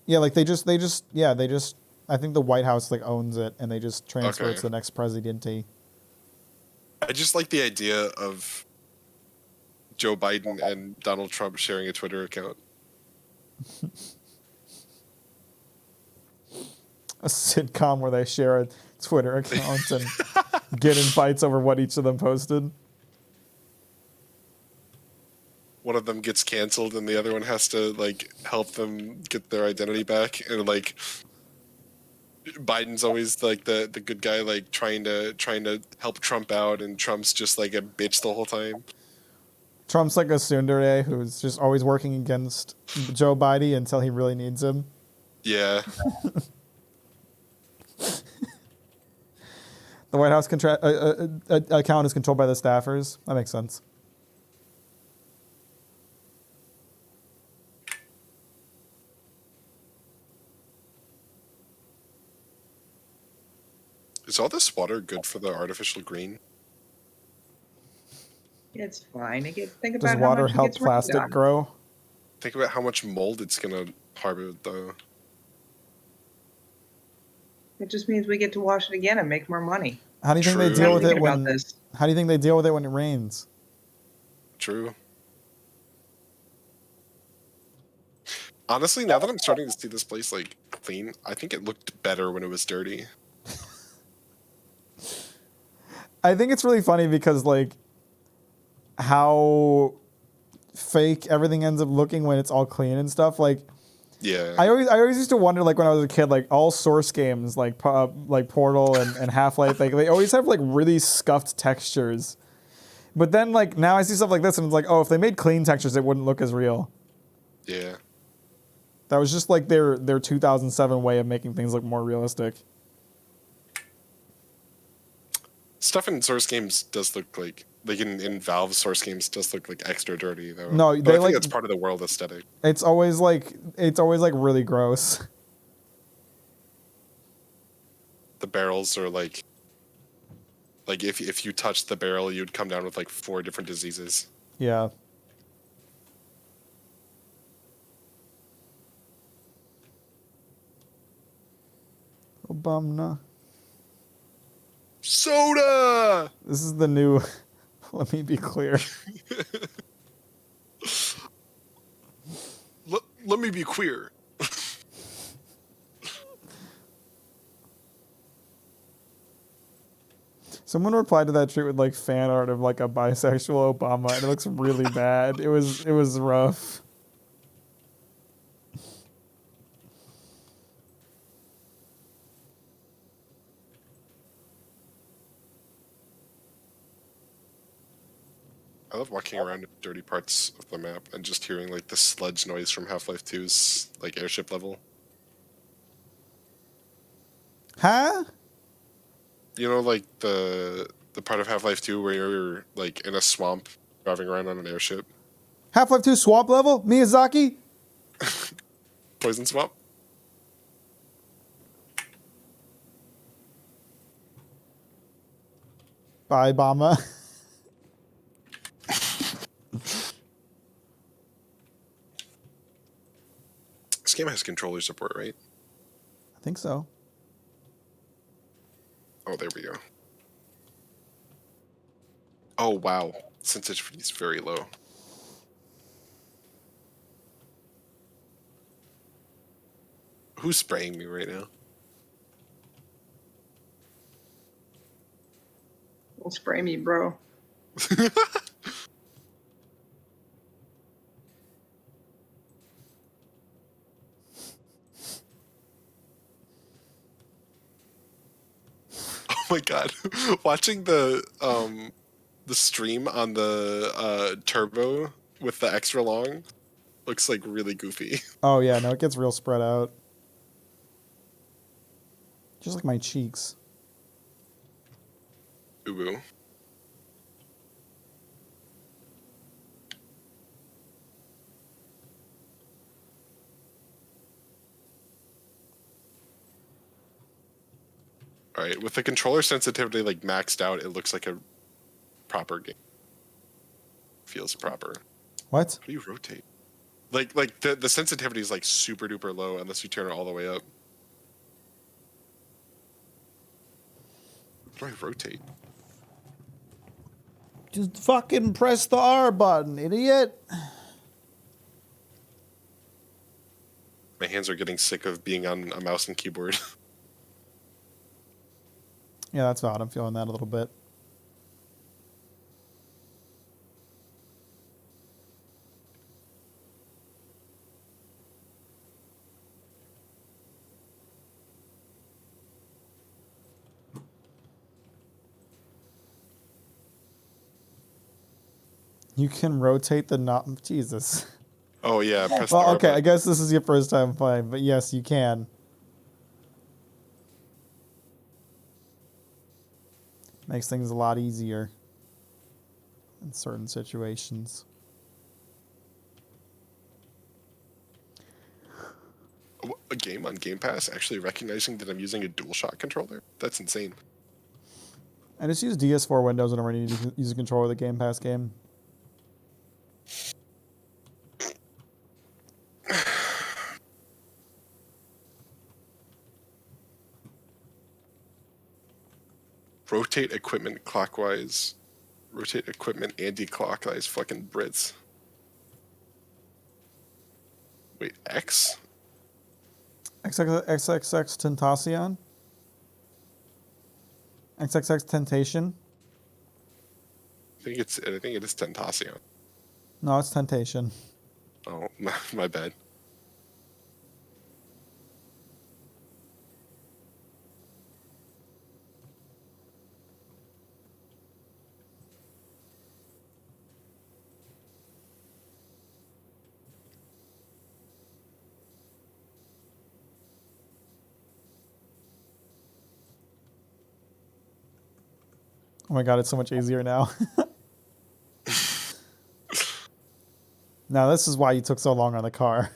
[SPEAKER 4] Yeah, like they just. I think the White House like owns it, and they just transfer it
[SPEAKER 3] Okay.
[SPEAKER 4] to the next presidente.
[SPEAKER 3] I just like the idea of Joe Biden and Donald Trump sharing a Twitter account.
[SPEAKER 4] A sitcom where they share a Twitter account and get in fights over what each of them posted.
[SPEAKER 3] One of them gets canceled and the other one has to like help them get their identity back, and like Biden's always like the good guy, like trying to help Trump out, and Trump's just like a bitch the whole time.
[SPEAKER 4] Trump's like a tsundere who's just always working against Joe Biden until he really needs him.
[SPEAKER 3] Yeah.
[SPEAKER 4] The White House account is controlled by the staffers. That makes sense.
[SPEAKER 3] Is all this water good for the artificial green?
[SPEAKER 6] It's fine. Think
[SPEAKER 4] Does
[SPEAKER 6] about how
[SPEAKER 4] water
[SPEAKER 6] much it
[SPEAKER 4] help
[SPEAKER 6] gets rained
[SPEAKER 4] plastic
[SPEAKER 6] on.
[SPEAKER 4] grow?
[SPEAKER 3] Think about how much mold it's gonna harbor, though.
[SPEAKER 6] It just means we get to wash it again and make more money.
[SPEAKER 4] How do you think
[SPEAKER 3] True.
[SPEAKER 4] they deal
[SPEAKER 6] I'm
[SPEAKER 4] with it
[SPEAKER 6] thinking about
[SPEAKER 4] when?
[SPEAKER 6] this.
[SPEAKER 4] How do you think they deal with it when it rains?
[SPEAKER 3] True. Honestly, now that I'm starting to see this place like clean, I think it looked better when it was dirty.
[SPEAKER 4] I think it's really funny because like how fake everything ends up looking when it's all clean and stuff. Like
[SPEAKER 3] Yeah.
[SPEAKER 4] I always used to wonder, like when I was a kid, like all Source games like Portal and Half-Life, like they always have like really scuffed textures. But then like now I see stuff like this and it's like, oh, if they made clean textures, it wouldn't look as real.
[SPEAKER 3] Yeah.
[SPEAKER 4] That was just like their 2007 way of making things look more realistic.
[SPEAKER 3] Stuff in Source games does look like in Valve Source games does look like extra dirty though.
[SPEAKER 4] No,
[SPEAKER 3] But
[SPEAKER 4] they
[SPEAKER 3] I think
[SPEAKER 4] like-
[SPEAKER 3] that's part of the world aesthetic.
[SPEAKER 4] It's always like really gross.
[SPEAKER 3] The barrels are like if you touch the barrel, you'd come down with like 4 different diseases.
[SPEAKER 4] Yeah. Obama.
[SPEAKER 3] Soda.
[SPEAKER 4] This is the new. Let me be clear.
[SPEAKER 3] Let me be queer.
[SPEAKER 4] Someone replied to that tweet with like fan art of like a bisexual Obama, and it looks really bad. It was rough.
[SPEAKER 3] I love walking around in dirty parts of the map and just hearing like the sludge noise from Half-Life 2's like airship level.
[SPEAKER 4] Huh?
[SPEAKER 3] You know, like the part of Half-Life 2 where you're like in a swamp driving around on an airship.
[SPEAKER 4] Half-Life 2 swamp level? Miyazaki?
[SPEAKER 3] Poison swamp?
[SPEAKER 4] Bye, Obama.
[SPEAKER 3] This game has controller support, right?
[SPEAKER 4] I think so.
[SPEAKER 3] Oh, there we go. Oh, wow. Sensitivity is very low. Who's spraying me right now?
[SPEAKER 6] Don't spray me, bro.
[SPEAKER 3] Oh my god. Watching the stream on the turbo with the extra long looks like really goofy.
[SPEAKER 4] Oh yeah, no, it gets real spread out. Just like my cheeks.
[SPEAKER 3] Ooh. Alright, with the controller sensitivity like maxed out, it looks like a proper game. Feels proper.
[SPEAKER 4] What?
[SPEAKER 3] How do you rotate? Like the sensitivity is like super duper low unless you turn it all the way up. How do I rotate?
[SPEAKER 4] Just fucking press the R button, idiot.
[SPEAKER 3] My hands are getting sick of being on a mouse and keyboard.
[SPEAKER 4] Yeah, that's valid. I'm feeling that a little bit. You can rotate the knob. Jesus.
[SPEAKER 3] Oh yeah, press
[SPEAKER 4] Well,
[SPEAKER 3] the R
[SPEAKER 4] okay, I
[SPEAKER 3] button.
[SPEAKER 4] guess this is your first time playing, but yes, you can. Makes things a lot easier in certain situations.
[SPEAKER 3] A game on Game Pass actually recognizing that I'm using a DualShock controller? That's insane.
[SPEAKER 4] I just use DS4 Windows whenever I need to use a controller with a Game Pass game.
[SPEAKER 3] Rotate equipment clockwise. Rotate equipment anti-clockwise. Fucking Brits. Wait, X?
[SPEAKER 4] XXX Tentacion? XXX Temptation?
[SPEAKER 3] I think it is Tentacion.
[SPEAKER 4] No, it's Temptation.
[SPEAKER 3] Oh, my bad.
[SPEAKER 4] Oh my god, it's so much easier now. Now this is why you took so long on the car.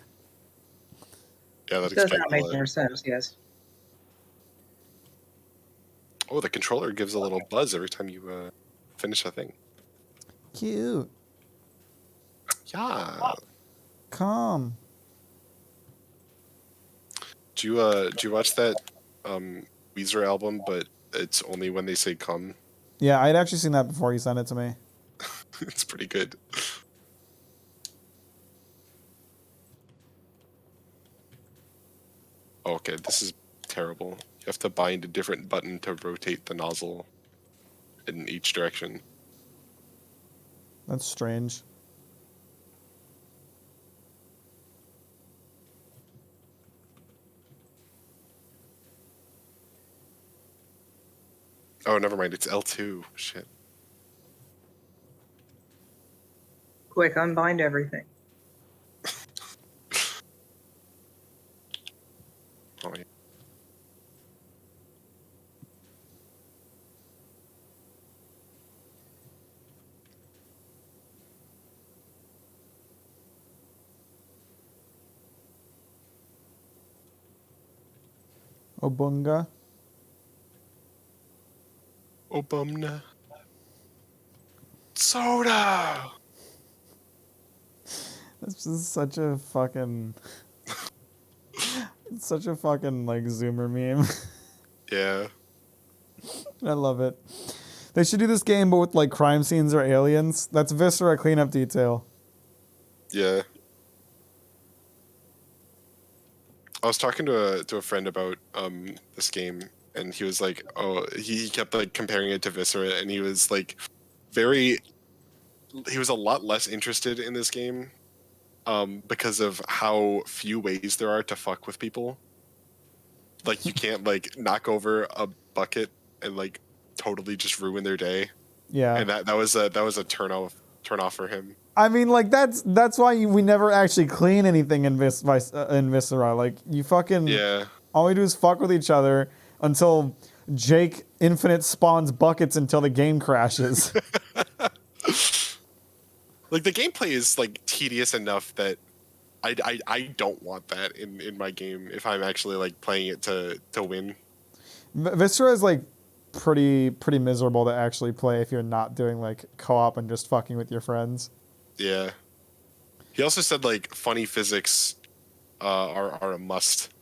[SPEAKER 3] Yeah, that
[SPEAKER 6] Does
[SPEAKER 3] explains
[SPEAKER 6] not
[SPEAKER 3] a
[SPEAKER 6] make
[SPEAKER 3] lot.
[SPEAKER 6] more sense, yes.
[SPEAKER 3] Oh, the controller gives a little buzz every time you finish a thing.
[SPEAKER 4] Cute.
[SPEAKER 3] Yeah.
[SPEAKER 4] Calm.
[SPEAKER 3] Do you watch that Weezer album? But it's only when they say "come."
[SPEAKER 4] Yeah, I'd actually seen that before you sent it to me.
[SPEAKER 3] It's pretty good. Okay, this is terrible. You have to bind a different button to rotate the nozzle in each direction.
[SPEAKER 4] That's strange.
[SPEAKER 3] Oh, never mind. It's L2. Shit.
[SPEAKER 6] Quick, unbind everything.
[SPEAKER 3] Oh, yeah.
[SPEAKER 4] Obunga.
[SPEAKER 3] Obumna. Soda!
[SPEAKER 4] This is such a fucking... It's such a fucking, like, Zoomer meme.
[SPEAKER 3] Yeah.
[SPEAKER 4] I love it. They should do this game, but with, like, crime scenes or aliens. That's Viscera cleanup detail.
[SPEAKER 3] Yeah. I was talking to a friend about this game, and he was like, "Oh," he kept like comparing it to Viscera, and he was like, he was a lot less interested in this game, because of how few ways there are to fuck with people. Like you can't like knock over a bucket and like totally just ruin their day,
[SPEAKER 4] Yeah.
[SPEAKER 3] and that was a turn off for him.
[SPEAKER 4] I mean, like, that's why we never actually clean anything in Viscera. Like, you fucking...
[SPEAKER 3] Yeah.
[SPEAKER 4] All we do is fuck with each other until Jake Infinite spawns buckets until the game crashes.
[SPEAKER 3] Like the gameplay is like tedious enough that I don't want that in my game if I'm actually like playing it to win.
[SPEAKER 4] Viscera is, like, pretty miserable to actually play if you're not doing, like, co-op and just fucking with your friends.
[SPEAKER 3] Yeah. He also said like funny physics are a must.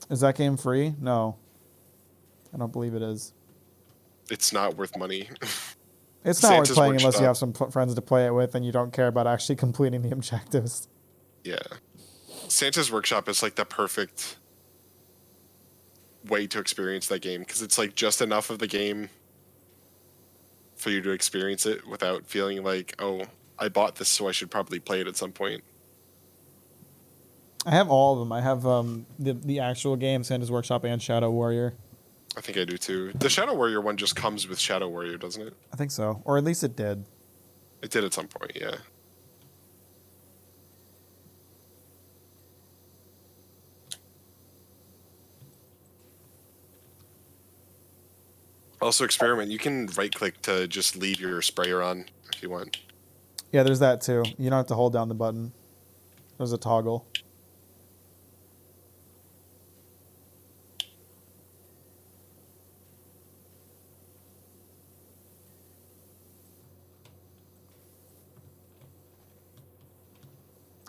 [SPEAKER 4] Is that game free? No. I don't believe it is.
[SPEAKER 3] It's not worth money.
[SPEAKER 4] It's not worth
[SPEAKER 3] Santa's
[SPEAKER 4] playing unless you
[SPEAKER 3] Workshop.
[SPEAKER 4] have some friends to play it with and you don't care about actually completing the objectives.
[SPEAKER 3] Yeah. Santa's Workshop is like the perfect way to experience that game because it's like just enough of the game for you to experience it without feeling like, oh, I bought this, so I should probably play it at some point.
[SPEAKER 4] I have all of them. I have the actual game, Santa's Workshop, and Shadow Warrior.
[SPEAKER 3] I think I do too. The Shadow Warrior one just comes with Shadow Warrior, doesn't it?
[SPEAKER 4] I think so. Or at least it did.
[SPEAKER 3] It did at some point, yeah. Also, Experiment, you can right-click to just leave your sprayer on if you want.
[SPEAKER 4] Yeah, there's that too. You don't have to hold down the button. There's a toggle.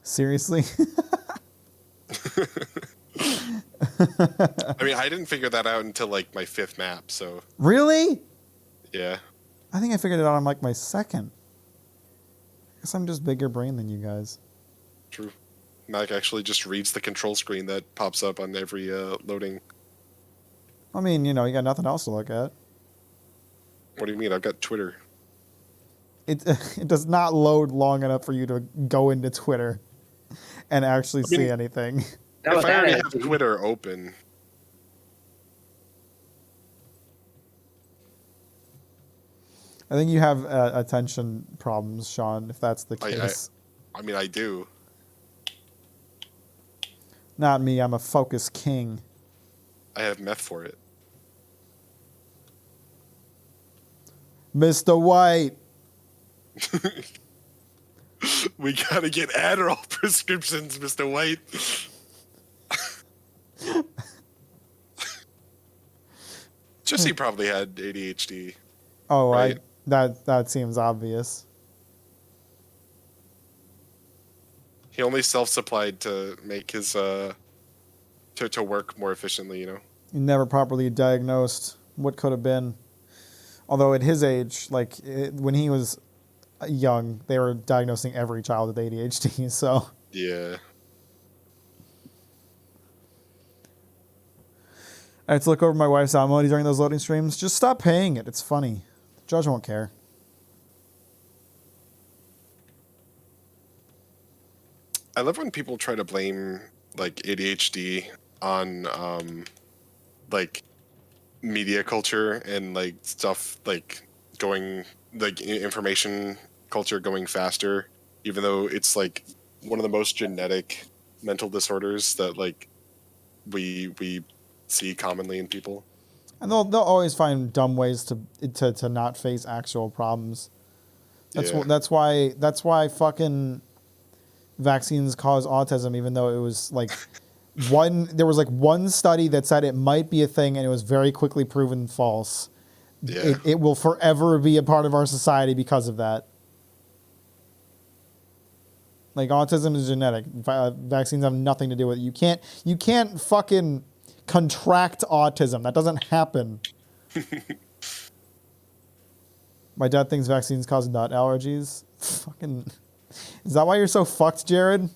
[SPEAKER 4] Seriously?
[SPEAKER 3] I mean, I didn't figure that out until like my 5th map, so
[SPEAKER 4] Really?
[SPEAKER 3] yeah.
[SPEAKER 4] I think I figured it out on like my 2nd. I guess I'm just bigger brain than you guys.
[SPEAKER 3] True. Mac actually just reads the control screen that pops up on every loading.
[SPEAKER 4] I mean, you got nothing else to look at.
[SPEAKER 3] What do you mean? I've got Twitter.
[SPEAKER 4] It it does not load long enough for you to go into Twitter and actually see anything.
[SPEAKER 6] Not
[SPEAKER 3] If
[SPEAKER 6] with
[SPEAKER 3] I
[SPEAKER 6] that
[SPEAKER 3] already have
[SPEAKER 6] attitude.
[SPEAKER 3] Twitter open,
[SPEAKER 4] I think you have attention problems, Sean, if that's the case.
[SPEAKER 3] I mean, I do.
[SPEAKER 4] Not me, I'm a focus king.
[SPEAKER 3] I have meth for it.
[SPEAKER 4] Mr. White.
[SPEAKER 3] We gotta get Adderall prescriptions, Mr. White. Jesse probably had ADHD.
[SPEAKER 4] Oh,
[SPEAKER 3] Right.
[SPEAKER 4] that seems obvious.
[SPEAKER 3] He only self-supplied to make his to work more efficiently, you know.
[SPEAKER 4] You never properly diagnosed what could have been. Although at his age, when he was young, they were diagnosing every child with ADHD. So
[SPEAKER 3] Yeah.
[SPEAKER 4] I had to look over my wife's almond during those loading streams. Just stop paying it. It's funny. The judge won't care.
[SPEAKER 3] I love when people try to blame like ADHD on like media culture and like stuff like going like information culture going faster, even though it's like one of the most genetic mental disorders that like we see commonly in people.
[SPEAKER 4] And they'll always find dumb ways to not face actual problems.
[SPEAKER 3] Yeah.
[SPEAKER 4] That's why fucking vaccines cause autism, even though it was like there was like one study that said it might be a thing, and it was very quickly proven false.
[SPEAKER 3] Yeah.
[SPEAKER 4] It will forever be a part of our society because of that. Like, autism is genetic. Vaccines have nothing to do with it. You can't fucking contract autism. That doesn't happen. My dad thinks vaccines cause nut allergies. Fucking, is that why you're so fucked, Jared?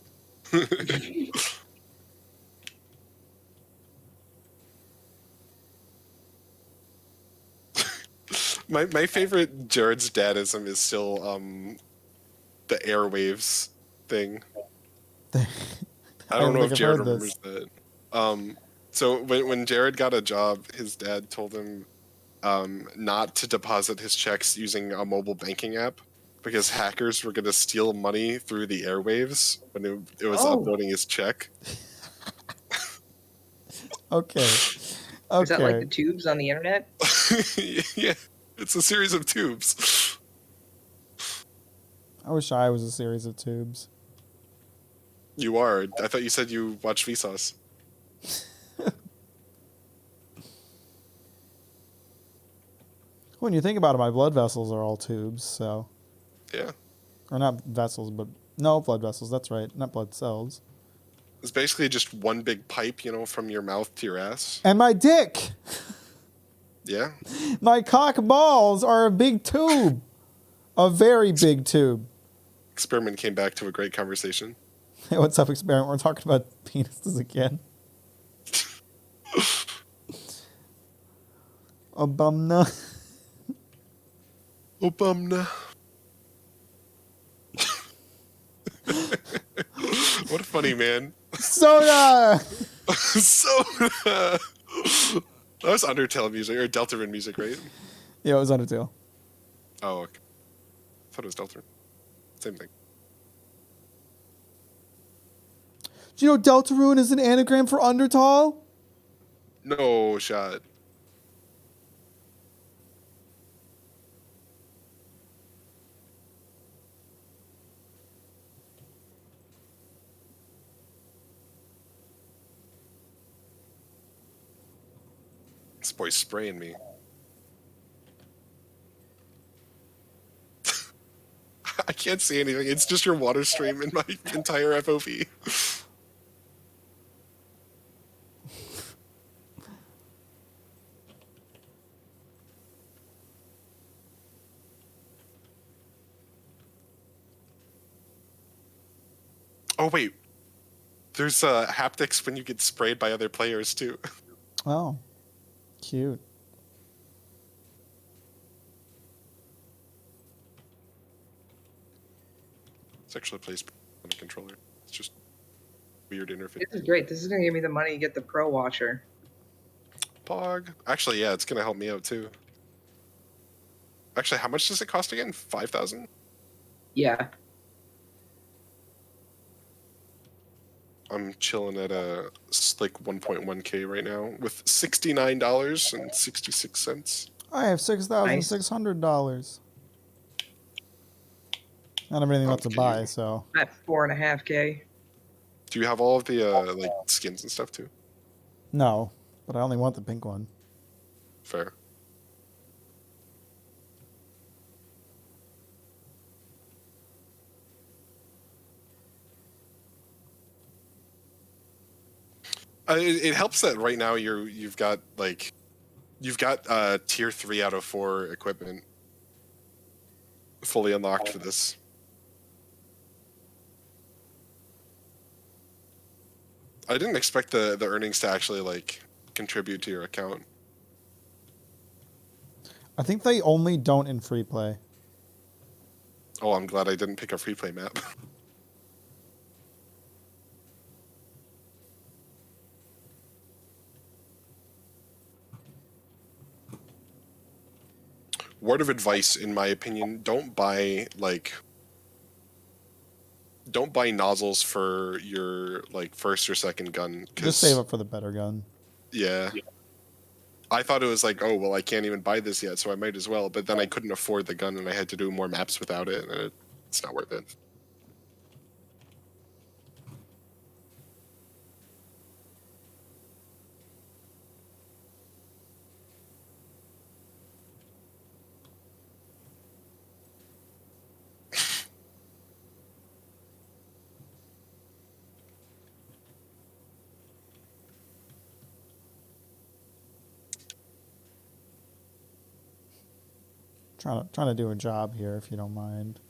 [SPEAKER 3] My favorite Jared's dadism is still the airwaves thing. I don't know if
[SPEAKER 4] think I've
[SPEAKER 3] Jared
[SPEAKER 4] heard
[SPEAKER 3] remembers
[SPEAKER 4] this.
[SPEAKER 3] that. So when Jared got a job, his dad told him not to deposit his checks using a mobile banking app because hackers were going to steal money through the airwaves when it was uploading his check.
[SPEAKER 4] Okay.
[SPEAKER 6] Is that like the tubes on the internet?
[SPEAKER 3] Yeah, it's a series of tubes.
[SPEAKER 4] I wish I was a series of tubes.
[SPEAKER 3] You are. I thought you said you watched Vsauce.
[SPEAKER 4] When you think about it, my blood vessels are all tubes, so.
[SPEAKER 3] Yeah.
[SPEAKER 4] Or not vessels, but. No, blood vessels, that's right. Not blood cells.
[SPEAKER 3] It's basically just one big pipe, you know, from your mouth to your ass.
[SPEAKER 4] And my dick!
[SPEAKER 3] Yeah.
[SPEAKER 4] My cock balls are a big tube. A very big tube.
[SPEAKER 3] Experiment came back to a great conversation.
[SPEAKER 4] Hey, what's up, experiment? We're talking about penises again. Obumna.
[SPEAKER 3] Obumna. What a funny man.
[SPEAKER 4] Soda!
[SPEAKER 3] Soda. That was Undertale music, or Deltarune music, right?
[SPEAKER 4] Yeah, it was Undertale.
[SPEAKER 3] Oh, okay. I thought it was Deltarune. Same thing.
[SPEAKER 4] Do you know Deltarune is an anagram for Undertale?
[SPEAKER 3] No shot. This boy's spraying me. I can't see anything. It's just your water stream in my entire FOV. Oh wait, there's haptics when you get sprayed by other players too.
[SPEAKER 4] Oh, cute.
[SPEAKER 3] It's actually placed on a controller. It's just weird interface.
[SPEAKER 6] This is great. This is gonna give me the money to get the Pro Watcher.
[SPEAKER 3] Pog. Actually, yeah, it's gonna help me out too. Actually, how much does it cost again? 5,000?
[SPEAKER 6] Yeah.
[SPEAKER 3] I'm chilling at a slick 1.1k right now with $69.66.
[SPEAKER 4] I have $6,600. I don't have anything left to
[SPEAKER 3] Okay.
[SPEAKER 4] buy, so
[SPEAKER 6] At 4.5K.
[SPEAKER 3] Do you have all of the like skins and stuff too?
[SPEAKER 4] no. But I only want the pink one.
[SPEAKER 3] Fair. It helps that right now you've got tier 3 out of 4 equipment fully unlocked for this. I didn't expect the earnings to actually like contribute to your account.
[SPEAKER 4] I think they only don't in free play.
[SPEAKER 3] Oh, I'm glad I didn't pick a free play map. Word of advice, in my opinion, don't buy nozzles for your like first or second gun.
[SPEAKER 4] Just save up for the better gun.
[SPEAKER 3] Yeah. I thought it was like, oh well, I can't even buy this yet, so I might as well. But then I couldn't afford the gun, and I had to do more maps without it, and it's not worth it.
[SPEAKER 4] Trying to do a job here, if you don't mind.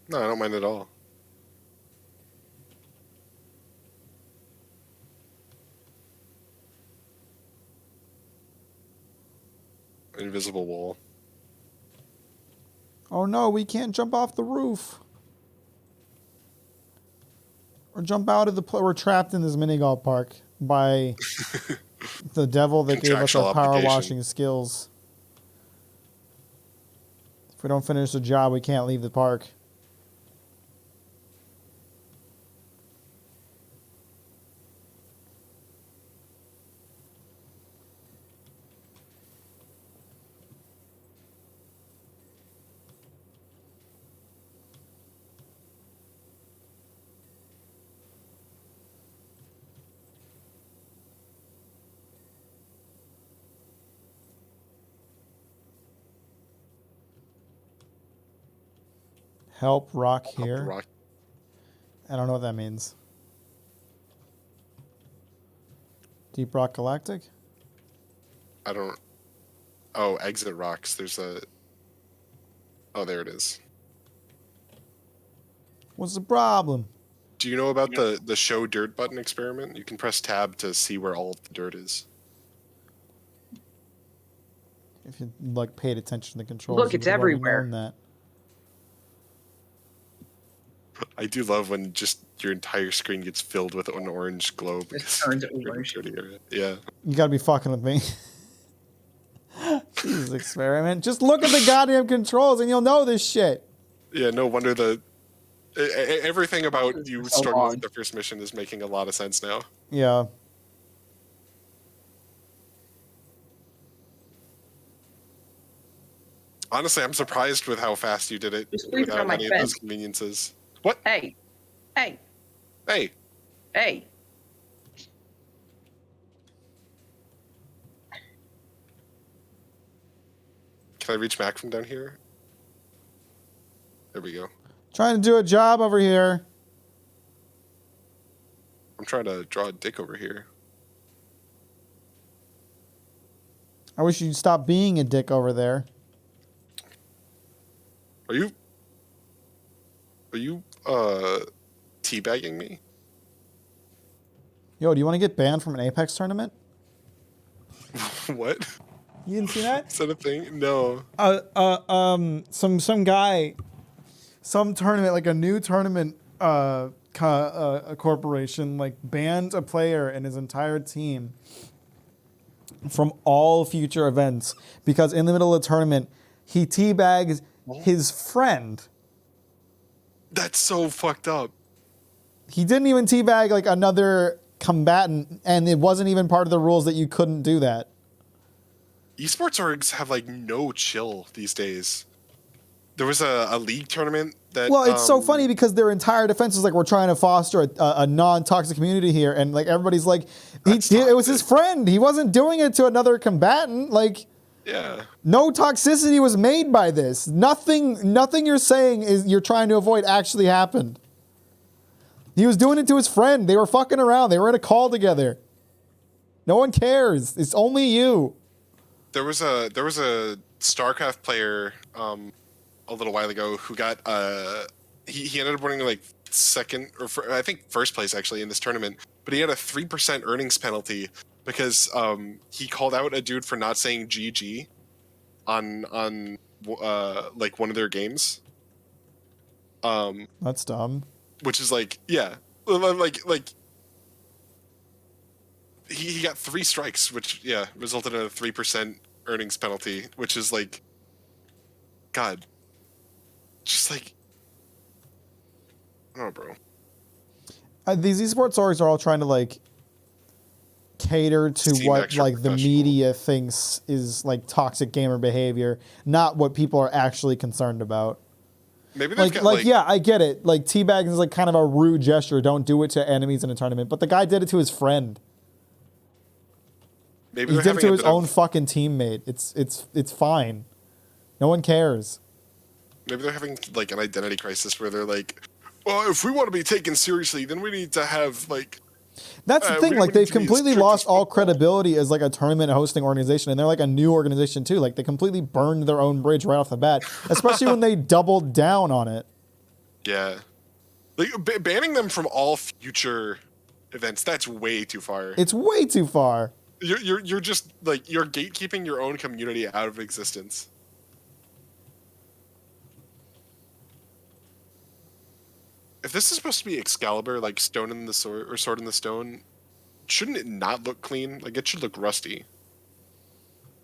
[SPEAKER 3] No, I don't mind at all. Invisible wall.
[SPEAKER 4] Oh no, we can't jump off the roof. Or jump out of the we're trapped in this mini golf park by the devil that gave us
[SPEAKER 3] Contractual
[SPEAKER 4] our power
[SPEAKER 3] obligation.
[SPEAKER 4] washing skills. If we don't finish the job, we can't leave the park. Help rock
[SPEAKER 3] Up the
[SPEAKER 4] here.
[SPEAKER 3] rock.
[SPEAKER 4] I don't know what that means. Deep Rock Galactic?
[SPEAKER 3] I don't. Oh, exit rocks. There's a. Oh, there it is.
[SPEAKER 4] What's the problem?
[SPEAKER 3] Do you know about the show dirt button experiment? You can press tab to see where all of the dirt is.
[SPEAKER 4] If you like paid attention to the controls,
[SPEAKER 6] Look,
[SPEAKER 4] you
[SPEAKER 6] it's
[SPEAKER 4] would have already
[SPEAKER 6] everywhere.
[SPEAKER 4] known that.
[SPEAKER 3] I do love when just your entire screen gets filled with an orange globe.
[SPEAKER 6] It
[SPEAKER 3] because
[SPEAKER 6] turns
[SPEAKER 3] you're in a
[SPEAKER 6] orange.
[SPEAKER 3] dirty area. Yeah.
[SPEAKER 4] You gotta be fucking with me. Jesus, experiment. Just look at the goddamn controls and you'll know this shit.
[SPEAKER 3] Yeah, no wonder everything about you
[SPEAKER 6] So
[SPEAKER 3] struggling
[SPEAKER 6] long.
[SPEAKER 3] with the first mission is making a lot of sense now.
[SPEAKER 4] Yeah.
[SPEAKER 3] Honestly, I'm surprised with how fast you did it
[SPEAKER 6] Just leave it
[SPEAKER 3] without
[SPEAKER 6] on my
[SPEAKER 3] any of those
[SPEAKER 6] fence.
[SPEAKER 3] conveniences. What?
[SPEAKER 6] Hey. Hey.
[SPEAKER 3] Hey,
[SPEAKER 6] Hey.
[SPEAKER 3] can I reach Mac from down here? There we go.
[SPEAKER 4] Trying to do a job over here.
[SPEAKER 3] I'm trying to draw a dick over here.
[SPEAKER 4] I wish you'd stop being a dick over there.
[SPEAKER 3] Are you teabagging me?
[SPEAKER 4] Yo, do you want to get banned from an Apex tournament?
[SPEAKER 3] What?
[SPEAKER 1] You didn't see that?
[SPEAKER 3] Is that a thing? No.
[SPEAKER 4] Some guy, some tournament, like a new tournament, a corporation, like banned a player and his entire team from all future events because in the middle of the tournament, he teabags his friend.
[SPEAKER 3] That's so fucked up.
[SPEAKER 4] He didn't even teabag like another combatant, and it wasn't even part of the rules that you couldn't do that.
[SPEAKER 3] Esports orgs have like no chill these days. There was a league tournament that.
[SPEAKER 4] Well, it's so funny because their entire defense is like, we're trying to foster a non-toxic community here, and like everybody's like, it was his friend. He wasn't doing it to another combatant. Like,
[SPEAKER 3] Yeah.
[SPEAKER 4] no toxicity was made by this. Nothing you're saying is you're trying to avoid actually happened. He was doing it to his friend. They were fucking around. They were in a call together. No one cares. It's only you.
[SPEAKER 3] There was a StarCraft player a little while ago who got he ended up winning like second or I think first place actually in this tournament, but he had a 3% earnings penalty because he called out a dude for not saying GG on like one of their games.
[SPEAKER 4] That's dumb.
[SPEAKER 3] Which is like, yeah, like he got 3 strikes, which resulted in a 3% earnings penalty, which is like, God, just like, I don't know, bro.
[SPEAKER 4] These esports orgs are all trying to like cater to
[SPEAKER 3] Seem
[SPEAKER 4] what
[SPEAKER 3] extra
[SPEAKER 4] like the
[SPEAKER 3] professional.
[SPEAKER 4] media thinks is like toxic gamer behavior, not what people are actually concerned about.
[SPEAKER 3] Maybe they've got
[SPEAKER 4] Like yeah, I get it. Like teabagging is like kind of a rude gesture. Don't do it to enemies in a tournament. But the guy did it to his friend.
[SPEAKER 3] maybe
[SPEAKER 4] He
[SPEAKER 3] they're
[SPEAKER 4] did it to
[SPEAKER 3] having a
[SPEAKER 4] his
[SPEAKER 3] bit
[SPEAKER 4] own
[SPEAKER 3] of,
[SPEAKER 4] fucking teammate. It's fine. No one cares.
[SPEAKER 3] maybe they're having like an identity crisis where they're like, well, if we want to be taken seriously, then we need to have like.
[SPEAKER 4] That's the thing.
[SPEAKER 3] we
[SPEAKER 4] Like
[SPEAKER 3] need
[SPEAKER 4] they've
[SPEAKER 3] to be as
[SPEAKER 4] completely
[SPEAKER 3] strict
[SPEAKER 4] lost
[SPEAKER 3] as
[SPEAKER 4] all
[SPEAKER 3] possible. credibility
[SPEAKER 4] credibility as like a tournament hosting organization, and they're like a new organization too. Like they completely burned their own bridge right off the bat, especially when they doubled down on it.
[SPEAKER 3] Yeah, like banning them from all future events. That's way too far.
[SPEAKER 4] It's way too far.
[SPEAKER 3] You're just like you're gatekeeping your own community out of existence. If this is supposed to be Excalibur, like Stone in the Sword or Sword in the Stone, shouldn't it not look clean? Like it should look rusty.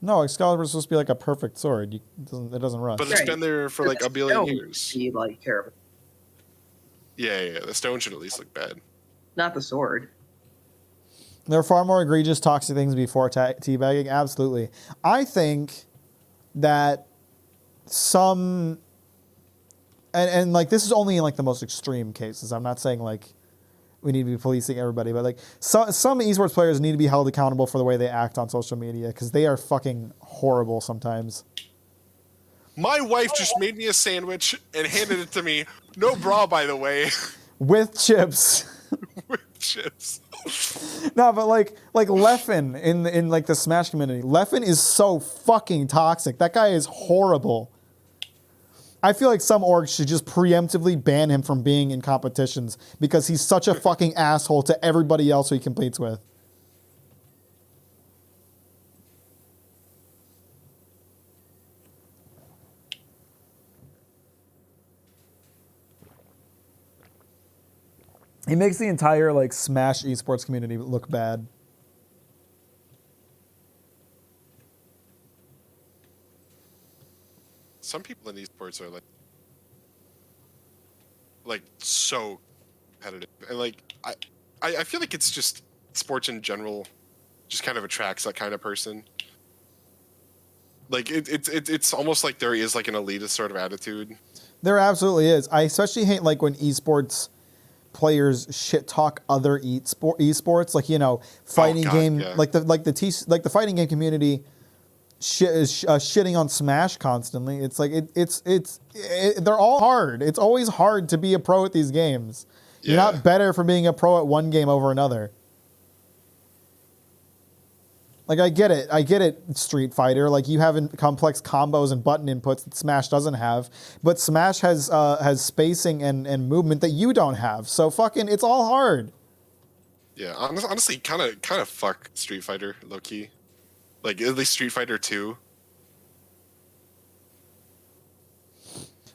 [SPEAKER 4] No, Excalibur is supposed to be like a perfect sword. It doesn't rust.
[SPEAKER 3] But it's been there for like a billion years.
[SPEAKER 6] Be like terrible.
[SPEAKER 3] Yeah. The stone should at least look bad.
[SPEAKER 6] Not the sword.
[SPEAKER 4] There are far more egregious toxic things before teabagging. Absolutely. I think that some, and like this is only in like the most extreme cases. I'm not saying like we need to be policing everybody, but like some esports players need to be held accountable for the way they act on social media because they are fucking horrible sometimes.
[SPEAKER 3] My wife just made me a sandwich and handed it to me. No bra, by the way.
[SPEAKER 4] With chips.
[SPEAKER 3] With chips.
[SPEAKER 4] No, but like Leffen in like the Smash community, Leffen is so fucking toxic. That guy is horrible. I feel like some orgs should just preemptively ban him from being in competitions because he's such a fucking asshole to everybody else who he competes with. He makes the entire like Smash esports community look bad.
[SPEAKER 3] Some people in esports are like so competitive, and like I feel like it's just sports in general just kind of attracts that kind of person. Like it's almost like there is like an elitist sort of attitude.
[SPEAKER 4] There absolutely is. I especially hate like when esports players shit talk other esports, like fighting
[SPEAKER 3] God,
[SPEAKER 4] game,
[SPEAKER 3] yeah.
[SPEAKER 4] like the fighting game community shitting on Smash constantly. It's like they're all hard. It's always hard to be a pro at these games. You're
[SPEAKER 3] Yeah.
[SPEAKER 4] not better for being a pro at one game over another. Like I get it, Street Fighter. Like you have complex combos and button inputs that Smash doesn't have, but Smash has spacing and movement that you don't have. So fucking, it's all hard.
[SPEAKER 3] Yeah, honestly, kind of fuck Street Fighter, low key. Like at least Street Fighter 2.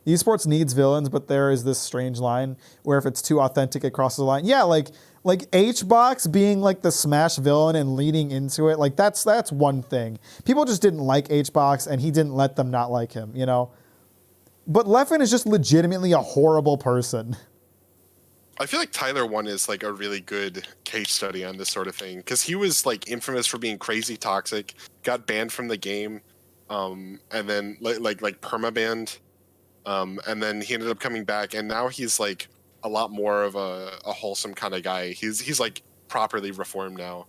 [SPEAKER 4] Esports needs villains, but there is this strange line where if it's too authentic, it crosses the line. Yeah, like HBox being like the Smash villain and leading into it, like that's one thing. People just didn't like HBox, and he didn't let them not like him, you know. But Leffen is just legitimately a horrible person.
[SPEAKER 3] I feel like Tyler 1 is like a really good case study on this sort of thing because he was like infamous for being crazy toxic, got banned from the game, and then like permabanned, and then he ended up coming back, and now he's like a lot more of a wholesome kind of guy. He's like properly reformed now,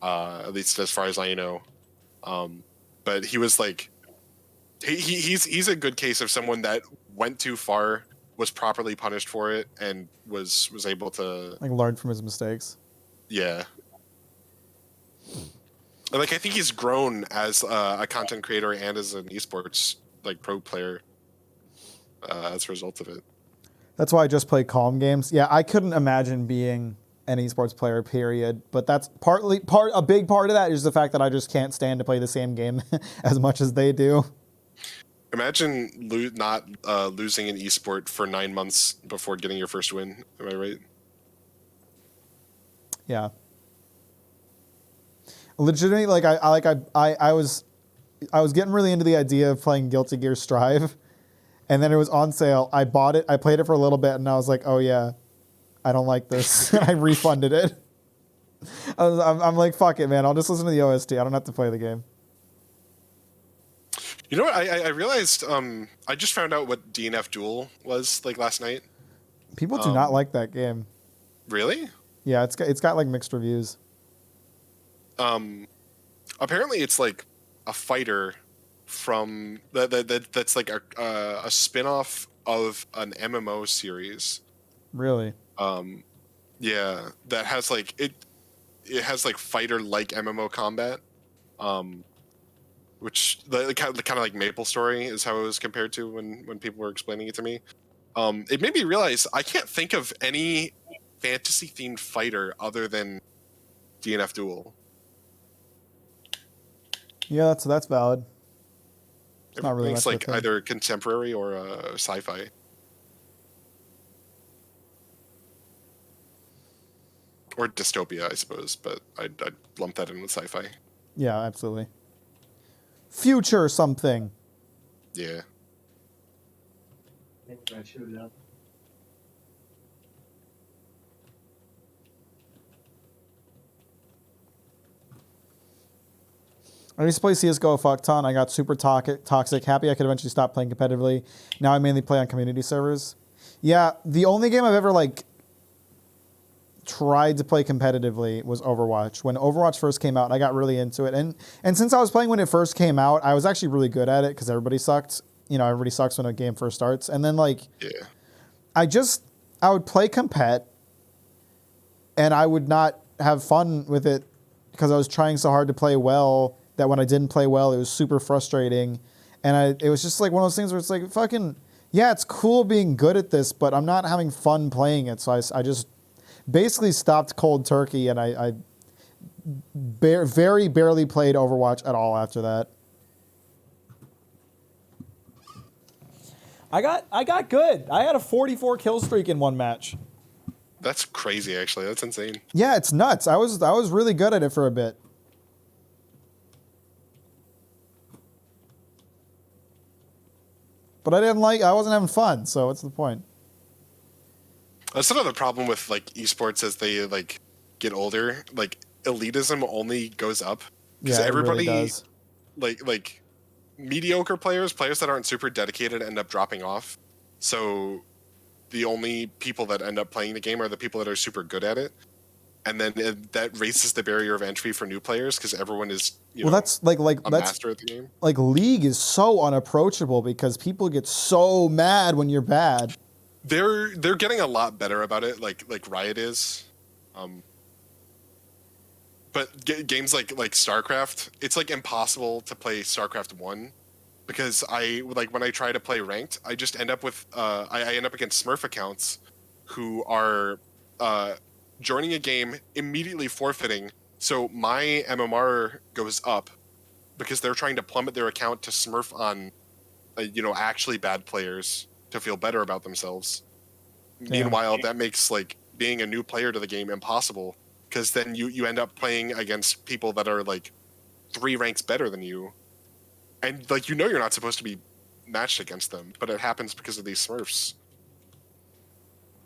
[SPEAKER 3] at least as far as I know. But he was like, he's a good case of someone that went too far, was properly punished for it, and was able to
[SPEAKER 4] Like learn from his mistakes.
[SPEAKER 3] yeah. Like I think he's grown as a content creator and as an esports like pro player as a result of it.
[SPEAKER 4] That's why I just play calm games. Yeah, I couldn't imagine being an esports player, period. But that's a big part of that is the fact that I just can't stand to play the same game as much as they do.
[SPEAKER 3] Imagine not losing an esport for 9 months before getting your first win. Am I right?
[SPEAKER 4] Yeah. Legitimately, like I was getting really into the idea of playing Guilty Gear Strive, and then it was on sale. I bought it. I played it for a little bit, and I was like, "Oh yeah, I don't like this." I refunded it. I'm like, "Fuck it, man. I'll just listen to the OST. I don't have to play the game."
[SPEAKER 3] You know what? I realized I just found out what DNF Duel was like last night.
[SPEAKER 4] People do not like that game.
[SPEAKER 3] Really?
[SPEAKER 4] Yeah, it's got like mixed reviews.
[SPEAKER 3] Apparently it's like a fighter from that's like a spin-off of an MMO series.
[SPEAKER 4] Really?
[SPEAKER 3] Yeah, that has like it has like fighter like MMO combat. Which the kind of like Maple Story is how it was compared to when people were explaining it to me. It made me realize I can't think of any fantasy themed fighter other than DNF Duel.
[SPEAKER 4] Yeah, that's valid. It's not really
[SPEAKER 3] Everything's
[SPEAKER 4] much of a
[SPEAKER 3] like
[SPEAKER 4] thing.
[SPEAKER 3] either contemporary or sci-fi. Or dystopia, I suppose, but I'd lump that in with sci-fi.
[SPEAKER 4] Yeah, absolutely. Future something.
[SPEAKER 3] Yeah.
[SPEAKER 4] I used to play CSGO a fuck ton. I got super toxic. Happy I could eventually stop playing competitively. Now I mainly play on community servers. Yeah, the only game I've ever like tried to play competitively was Overwatch. When Overwatch first came out, I got really into it. And since I was playing when it first came out, I was actually really good at it because everybody sucked. You know, everybody sucks when a game first starts. And then like
[SPEAKER 3] Yeah.
[SPEAKER 4] I would play compet and I would not have fun with it because I was trying so hard to play well that when I didn't play well, it was super frustrating. And it was just like one of those things where it's like, fucking, yeah, it's cool being good at this, but I'm not having fun playing it. So I just basically stopped cold turkey, and I very barely played Overwatch at all after that. I got good. I had a 44 kill streak in one match.
[SPEAKER 3] That's crazy, actually. That's insane.
[SPEAKER 4] Yeah, it's nuts. I was really good at it for a bit. But I wasn't having fun, so what's the point?
[SPEAKER 3] That's another problem with like esports as they like get older. Like elitism only goes up because
[SPEAKER 4] Yeah, it
[SPEAKER 3] everybody
[SPEAKER 4] really does.
[SPEAKER 3] like mediocre players that aren't super dedicated end up dropping off. So the only people that end up playing the game are the people that are super good at it. and then that raises the barrier of entry for new players because everyone is
[SPEAKER 4] Well, that's like
[SPEAKER 3] a
[SPEAKER 4] that's
[SPEAKER 3] master at the game.
[SPEAKER 4] like League is so unapproachable because people get so mad when you're bad.
[SPEAKER 3] They're getting a lot better about it, like Riot is. But games like StarCraft, it's like impossible to play StarCraft 1 because when I try to play ranked, I just end up with I end up against Smurf accounts who are joining a game immediately forfeiting. So my MMR goes up because they're trying to plummet their account to Smurf on actually bad players to feel better about themselves.
[SPEAKER 4] Yeah.
[SPEAKER 3] Meanwhile, that makes like being a new player to the game impossible because then you end up playing against people that are like 3 ranks better than you, and like you're not supposed to be matched against them, but it happens because of these Smurfs,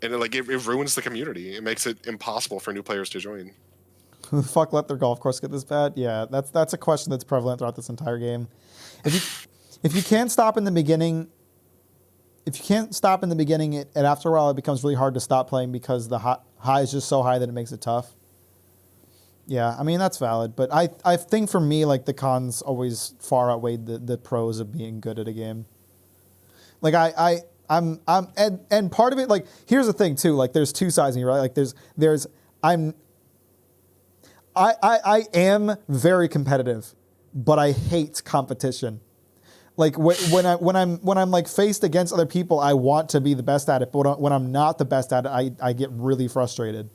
[SPEAKER 3] and it ruins the community. It makes it impossible for new players to join.
[SPEAKER 4] Who the fuck let their golf course get this bad? Yeah, that's a question that's prevalent throughout this entire game. If you can't stop in the beginning. If you can't stop in the beginning, and after a while, it becomes really hard to stop playing because the high is just so high that it makes it tough. Yeah, I mean, that's valid. But I think for me, like, the cons always far outweighed the pros of being good at a game. Like, and part of it, like, here's the thing, too. Like, there's two sides of me, right? Like, I am very competitive, but I hate competition. Like when I'm like faced against other people, I want to be the best at it. But when I'm not the best at it, I get really frustrated,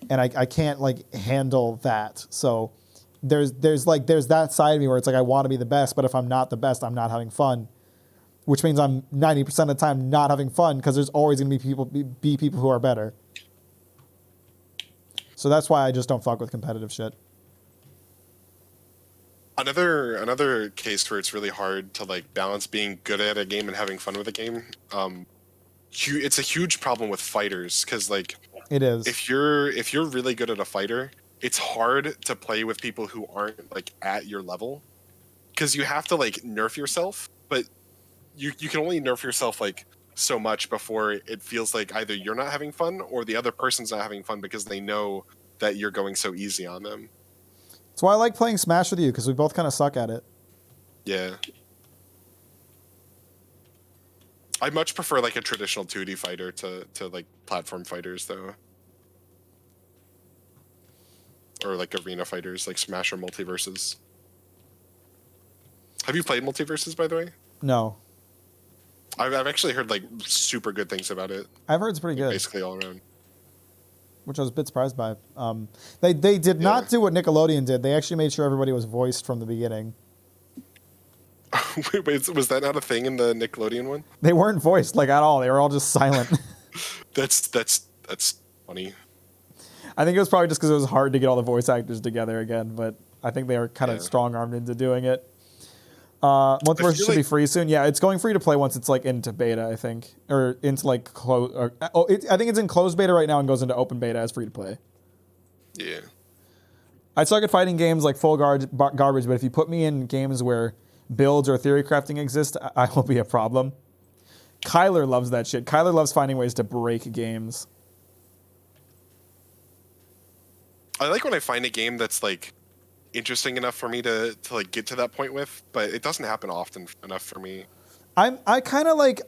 [SPEAKER 4] and I can't like handle that. So there's that side of me where it's like I want to be the best, but if I'm not the best, I'm not having fun, which means I'm 90% of the time not having fun because there's always gonna be people who are better. So that's why I just don't fuck with competitive shit.
[SPEAKER 3] Another case where it's really hard to like balance being good at a game and having fun with a game. It's a huge problem with fighters because like
[SPEAKER 4] It is.
[SPEAKER 3] if you're really good at a fighter, it's hard to play with people who aren't like at your level because you have to like nerf yourself, but you can only nerf yourself like so much before it feels like either you're not having fun or the other person's not having fun because they know that you're going so easy on them.
[SPEAKER 4] That's why I like playing Smash with you, because we both kind of suck at it.
[SPEAKER 3] Yeah. I much prefer like a traditional 2D fighter to like platform fighters though. Or like arena fighters like Smash or Multiverses. Have you played Multiverses, by the way?
[SPEAKER 4] No.
[SPEAKER 3] I've actually heard like super good things about it.
[SPEAKER 4] I've heard it's pretty good.
[SPEAKER 3] Basically all around.
[SPEAKER 4] Which I was a bit surprised by. They did not do what Nickelodeon did. They actually made sure everybody was voiced from the beginning.
[SPEAKER 3] Wait, was that not a thing in the Nickelodeon one?
[SPEAKER 4] They weren't voiced like at all. They were all just silent.
[SPEAKER 3] That's funny.
[SPEAKER 4] I think it was probably just because it was hard to get all the voice actors together again, but I think they were kind of strong-armed into doing it. Multiverse should be free soon. Yeah, it's going free to play once it's like into beta, I think, or into like close. I think it's in closed beta right now and goes into open beta as free to play.
[SPEAKER 3] Yeah.
[SPEAKER 4] I suck at fighting games like full garbage, but if you put me in games where builds or theory crafting exist, I will be a problem. Kyler loves that shit. Kyler loves finding ways to break games.
[SPEAKER 3] I like when I find a game that's like interesting enough for me to like get to that point with, but it doesn't happen often enough for me.
[SPEAKER 4] I kind of like,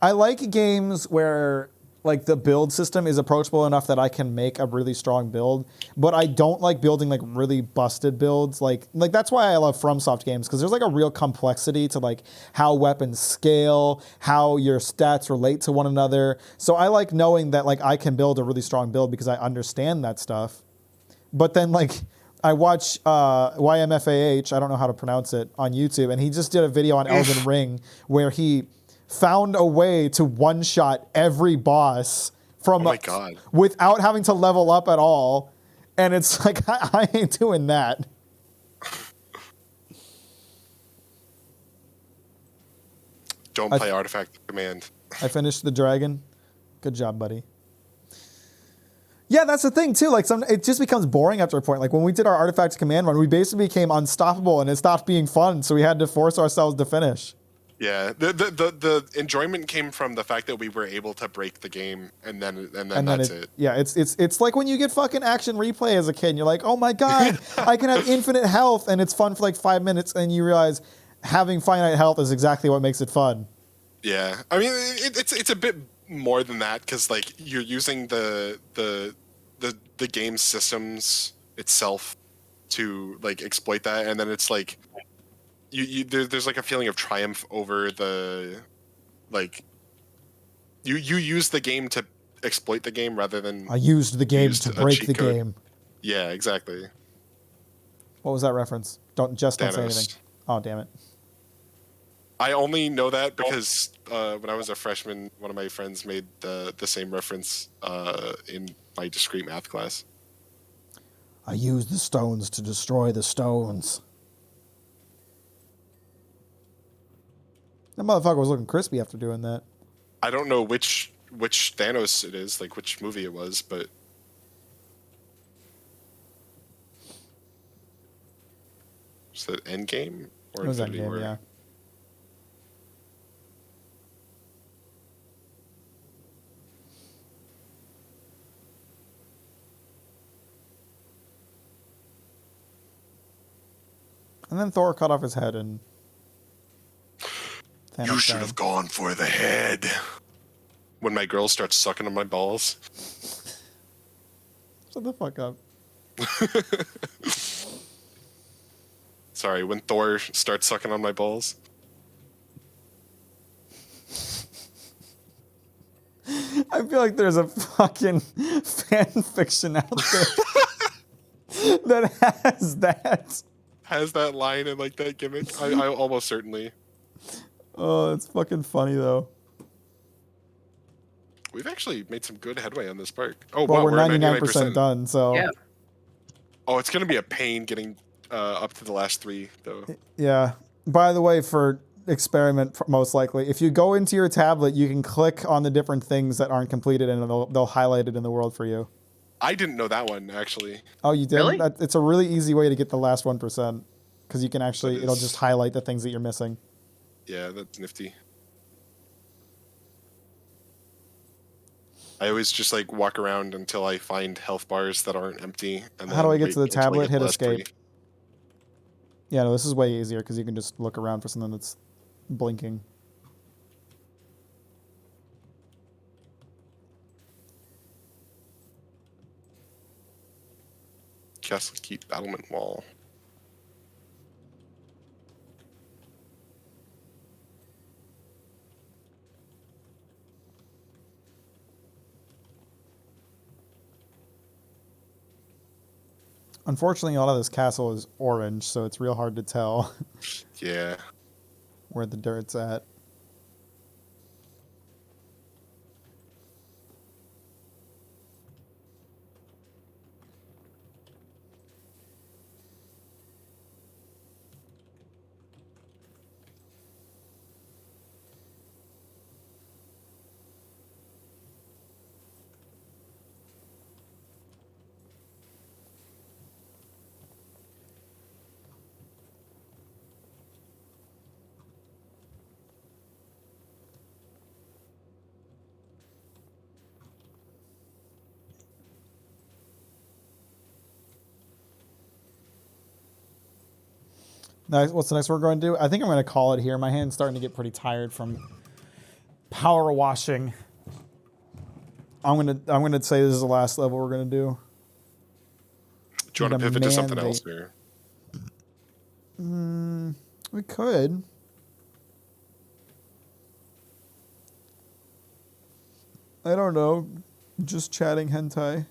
[SPEAKER 4] I like games where like the build system is approachable enough that I can make a really strong build, but I don't like building like really busted builds. Like that's why I love FromSoft games, because there's like a real complexity to like how weapons scale, how your stats relate to one another. So I like knowing that like I can build a really strong build because I understand that stuff. But then like I watch YMFAH, I don't know how to pronounce it, on YouTube, and he just did a video on Elden Ring where he found a way to one-shot every boss from without having to level up at all. And it's like, I ain't doing that.
[SPEAKER 3] Don't play Artifact Command.
[SPEAKER 4] I finished the dragon. Good job, buddy. Yeah, that's the thing too. Like it just becomes boring after a point. Like when we did our Artifact Command run, we basically became unstoppable and it stopped being fun. So we had to force ourselves to finish.
[SPEAKER 3] Yeah, the enjoyment came from the fact that we were able to break the game, and then that's it.
[SPEAKER 4] Yeah, it's like when you get fucking action replay as a kid, and you're like, oh my god, I can have infinite health, and it's fun for like 5 minutes, and you realize having finite health is exactly what makes it fun.
[SPEAKER 3] Yeah, I mean it's a bit more than that because like you're using the game systems itself to like exploit that, and then it's like there's like a feeling of triumph over the like you use the game to exploit the game rather than
[SPEAKER 4] I used the game
[SPEAKER 3] used
[SPEAKER 4] to
[SPEAKER 3] a
[SPEAKER 4] break
[SPEAKER 3] cheat
[SPEAKER 4] the
[SPEAKER 3] code.
[SPEAKER 4] game.
[SPEAKER 3] Yeah, exactly.
[SPEAKER 4] What was that reference? Don't say
[SPEAKER 3] Thanos.
[SPEAKER 4] anything. Oh, damn it.
[SPEAKER 3] I only know that because when I was a freshman, one of my friends made the same reference in my discrete math class.
[SPEAKER 4] I used the stones to destroy the stones. That motherfucker was looking crispy after doing that.
[SPEAKER 3] I don't know which Thanos it is, like which movie it was, but was it Endgame or
[SPEAKER 4] It was
[SPEAKER 3] Infinity
[SPEAKER 4] Endgame,
[SPEAKER 3] War?
[SPEAKER 4] yeah. And then Thor cut off his head and Thanos
[SPEAKER 3] You should
[SPEAKER 4] died.
[SPEAKER 3] have gone for the head. When my girl starts sucking on my balls.
[SPEAKER 4] Shut the fuck up.
[SPEAKER 3] Sorry, when Thor starts sucking on my balls.
[SPEAKER 4] I feel like there's a fucking fan fiction out there that has that.
[SPEAKER 3] Has that line and like that gimmick? I almost certainly.
[SPEAKER 4] Oh, it's fucking funny though.
[SPEAKER 3] We've actually made some good headway on this park. Oh,
[SPEAKER 4] Well,
[SPEAKER 3] wow,
[SPEAKER 4] we're
[SPEAKER 3] at
[SPEAKER 4] 99% done, so
[SPEAKER 6] Yeah.
[SPEAKER 3] Oh, it's gonna be a pain getting up to the last 3 though.
[SPEAKER 4] yeah. By the way, for experiment, most likely, if you go into your tablet, you can click on the different things that aren't completed, and they'll highlight it in the world for you.
[SPEAKER 3] I didn't know that one actually.
[SPEAKER 4] Oh, you did?
[SPEAKER 6] Really?
[SPEAKER 4] It's a really easy way to get the last 1%, because you can actually,
[SPEAKER 3] That
[SPEAKER 4] it'll
[SPEAKER 3] is-
[SPEAKER 4] just highlight the things that you're missing.
[SPEAKER 3] Yeah, that's nifty. I always just like walk around until I find health bars that aren't empty. And
[SPEAKER 4] How do
[SPEAKER 3] then
[SPEAKER 4] I get
[SPEAKER 3] wait
[SPEAKER 4] to the
[SPEAKER 3] until I
[SPEAKER 4] tablet?
[SPEAKER 3] get
[SPEAKER 4] Hit
[SPEAKER 3] the last 3.
[SPEAKER 4] escape. Yeah, no, this is way easier because you can just look around for something that's blinking.
[SPEAKER 3] Castle Keep Battlement Wall.
[SPEAKER 4] Unfortunately, a lot of this castle is orange, so it's real hard to tell
[SPEAKER 3] Yeah.
[SPEAKER 4] where the dirt's at. Nice. What's the next one we're going to do? I think I'm going to call it here. My hand's starting to get pretty tired from power washing. I'm gonna say this is the last level we're gonna do.
[SPEAKER 3] Do you want to pivot to something else
[SPEAKER 4] Mandate.
[SPEAKER 3] here?
[SPEAKER 4] We could. I don't know. Just chatting hentai.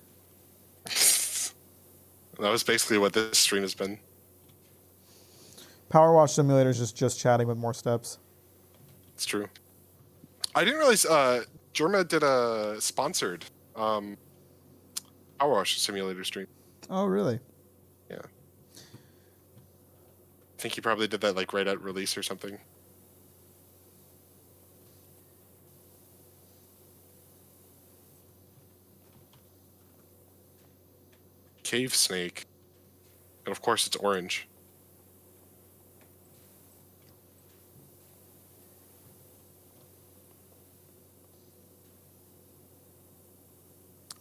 [SPEAKER 3] That was basically what this stream has been.
[SPEAKER 4] Power Wash Simulator is just chatting with more steps.
[SPEAKER 3] It's true. I didn't realize Jorma did a sponsored Power Wash Simulator stream.
[SPEAKER 4] Oh, really?
[SPEAKER 3] Yeah. I think he probably did that like right at release or something. Cave snake. And of course it's orange.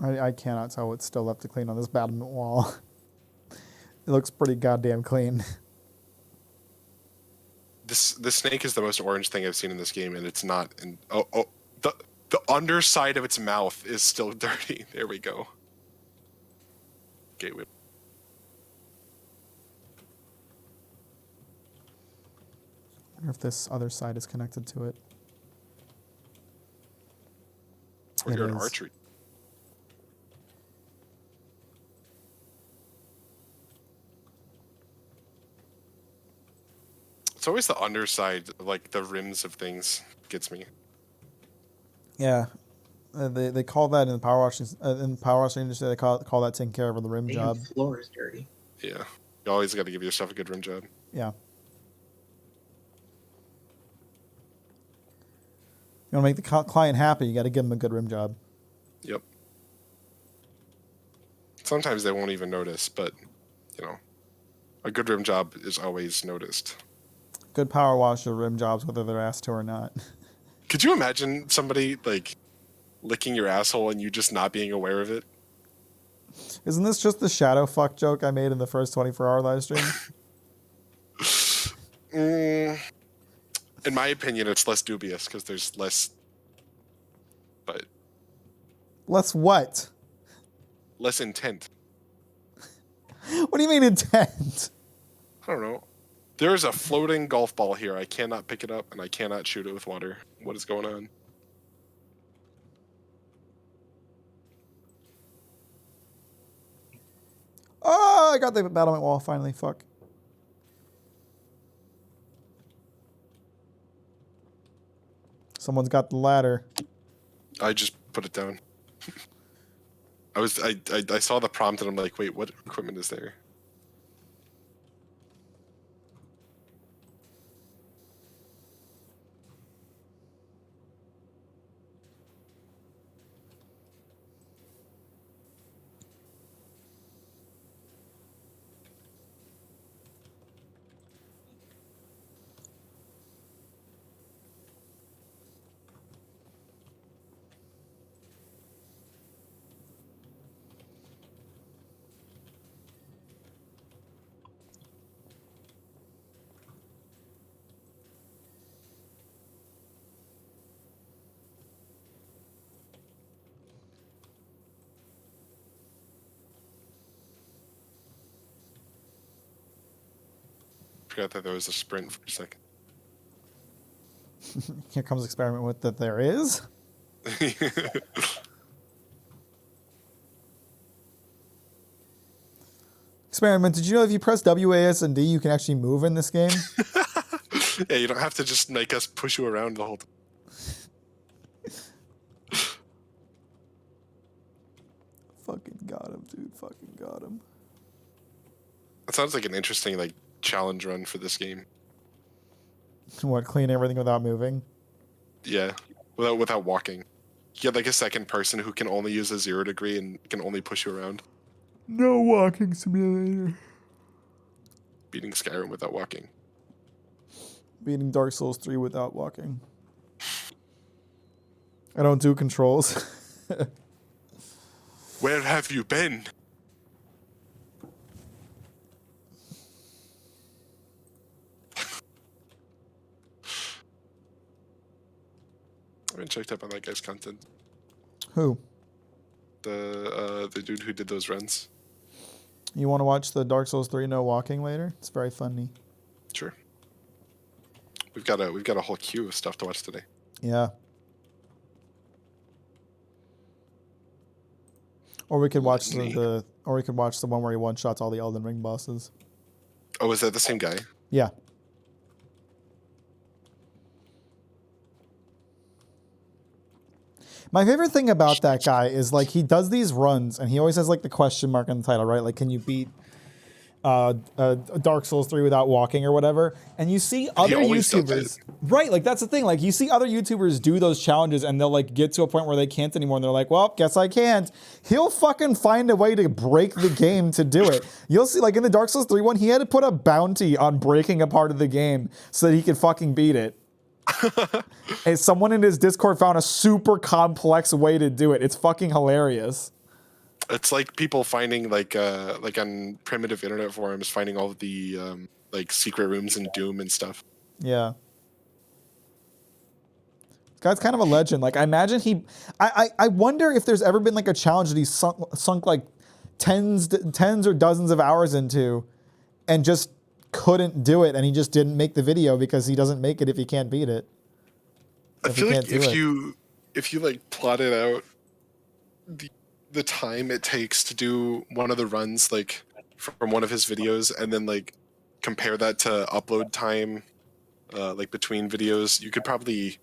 [SPEAKER 4] I cannot tell what's still left to clean on this battlement wall. It looks pretty goddamn clean.
[SPEAKER 3] The snake is the most orange thing I've seen in this game, and it's not. And the underside of its mouth is still dirty. There we go. Okay, wait.
[SPEAKER 4] I wonder if this other side is connected to it.
[SPEAKER 3] Or
[SPEAKER 4] It
[SPEAKER 3] you're an
[SPEAKER 4] is.
[SPEAKER 3] archery. It's always the underside, like the rims of things, gets me.
[SPEAKER 4] Yeah. They call that in the power washing industry. They call that taking care of the rim
[SPEAKER 6] Damn,
[SPEAKER 4] job.
[SPEAKER 6] floor is dirty.
[SPEAKER 3] Yeah, you always got to give yourself a good rim job.
[SPEAKER 4] Yeah. You want to make the client happy, you got to give them a good rim job.
[SPEAKER 3] Yep. Sometimes they won't even notice, but you know, a good rim job is always noticed.
[SPEAKER 4] Good power washer rim jobs, whether they're asked to or not.
[SPEAKER 3] Could you imagine somebody like licking your asshole and you just not being aware of it?
[SPEAKER 4] Isn't this just the shadow fuck joke I made in the first 24-hour live stream?
[SPEAKER 3] In my opinion, it's less dubious because there's less. But
[SPEAKER 4] Less what?
[SPEAKER 3] less intent.
[SPEAKER 4] What do you mean intent?
[SPEAKER 3] I don't know. There's a floating golf ball here. I cannot pick it up and I cannot shoot it with water. What is going on?
[SPEAKER 4] Oh, I got the battlement wall finally. Fuck. Someone's got the ladder.
[SPEAKER 3] I just put it down. I saw the prompt and I'm like, wait, what equipment is there? Forgot that there was a sprint for a second.
[SPEAKER 4] Here comes experiment with that there is. Experiment, did you know if you press WAS and D, you can actually move in this game?
[SPEAKER 3] Yeah, you don't have to just make us push you around the whole time.
[SPEAKER 4] Fucking got him, dude. Fucking got him.
[SPEAKER 3] That sounds like an interesting like challenge run for this game.
[SPEAKER 4] What, clean everything without moving?
[SPEAKER 3] Yeah, without walking. You get like a second person who can only use a 0 degree and can only push you around.
[SPEAKER 4] No walking simulator.
[SPEAKER 3] Beating Skyrim without walking.
[SPEAKER 4] Beating Dark Souls 3 without walking. I don't do controls.
[SPEAKER 3] Where have you been? I haven't checked up on that guy's content.
[SPEAKER 4] Who?
[SPEAKER 3] The dude who did those runs.
[SPEAKER 4] You want to watch the Dark Souls 3 no walking later? It's very funny.
[SPEAKER 3] Sure. We've got a whole queue of stuff to watch today.
[SPEAKER 4] Yeah. Or we could watch the one where he one shots all the Elden Ring bosses.
[SPEAKER 3] Oh, is that the same guy?
[SPEAKER 4] Yeah. My favorite thing about that guy is like he does these runs and he always has like the question mark on the title, right? Like, can you beat Dark Souls 3 without walking or whatever? And you see other
[SPEAKER 3] always does
[SPEAKER 4] YouTubers, right? Like that's the thing. Like you see other YouTubers do those challenges and they'll like get to a point where they can't anymore and they're like, well, guess I can't. He'll fucking find a way to break the game to do it. You'll see like in the Dark Souls 3 one, he had to put a bounty on breaking a part of the game so that he could fucking beat it. And someone in his Discord found a super complex way to do it. It's fucking hilarious.
[SPEAKER 3] It's like people finding like on primitive internet forums, finding all of the like secret rooms in Doom and stuff.
[SPEAKER 4] Yeah. This guy's kind of a legend. Like, I imagine I wonder if there's ever been like a challenge that he's sunk like tens or dozens of hours into and just couldn't do it, and he just didn't make the video because he doesn't make it if he can't beat it.
[SPEAKER 3] I
[SPEAKER 4] If he
[SPEAKER 3] feel like
[SPEAKER 4] can't do it.
[SPEAKER 3] if you like plotted out the time it takes to do one of the runs like from one of his videos and then like compare that to upload time like between videos, you could probably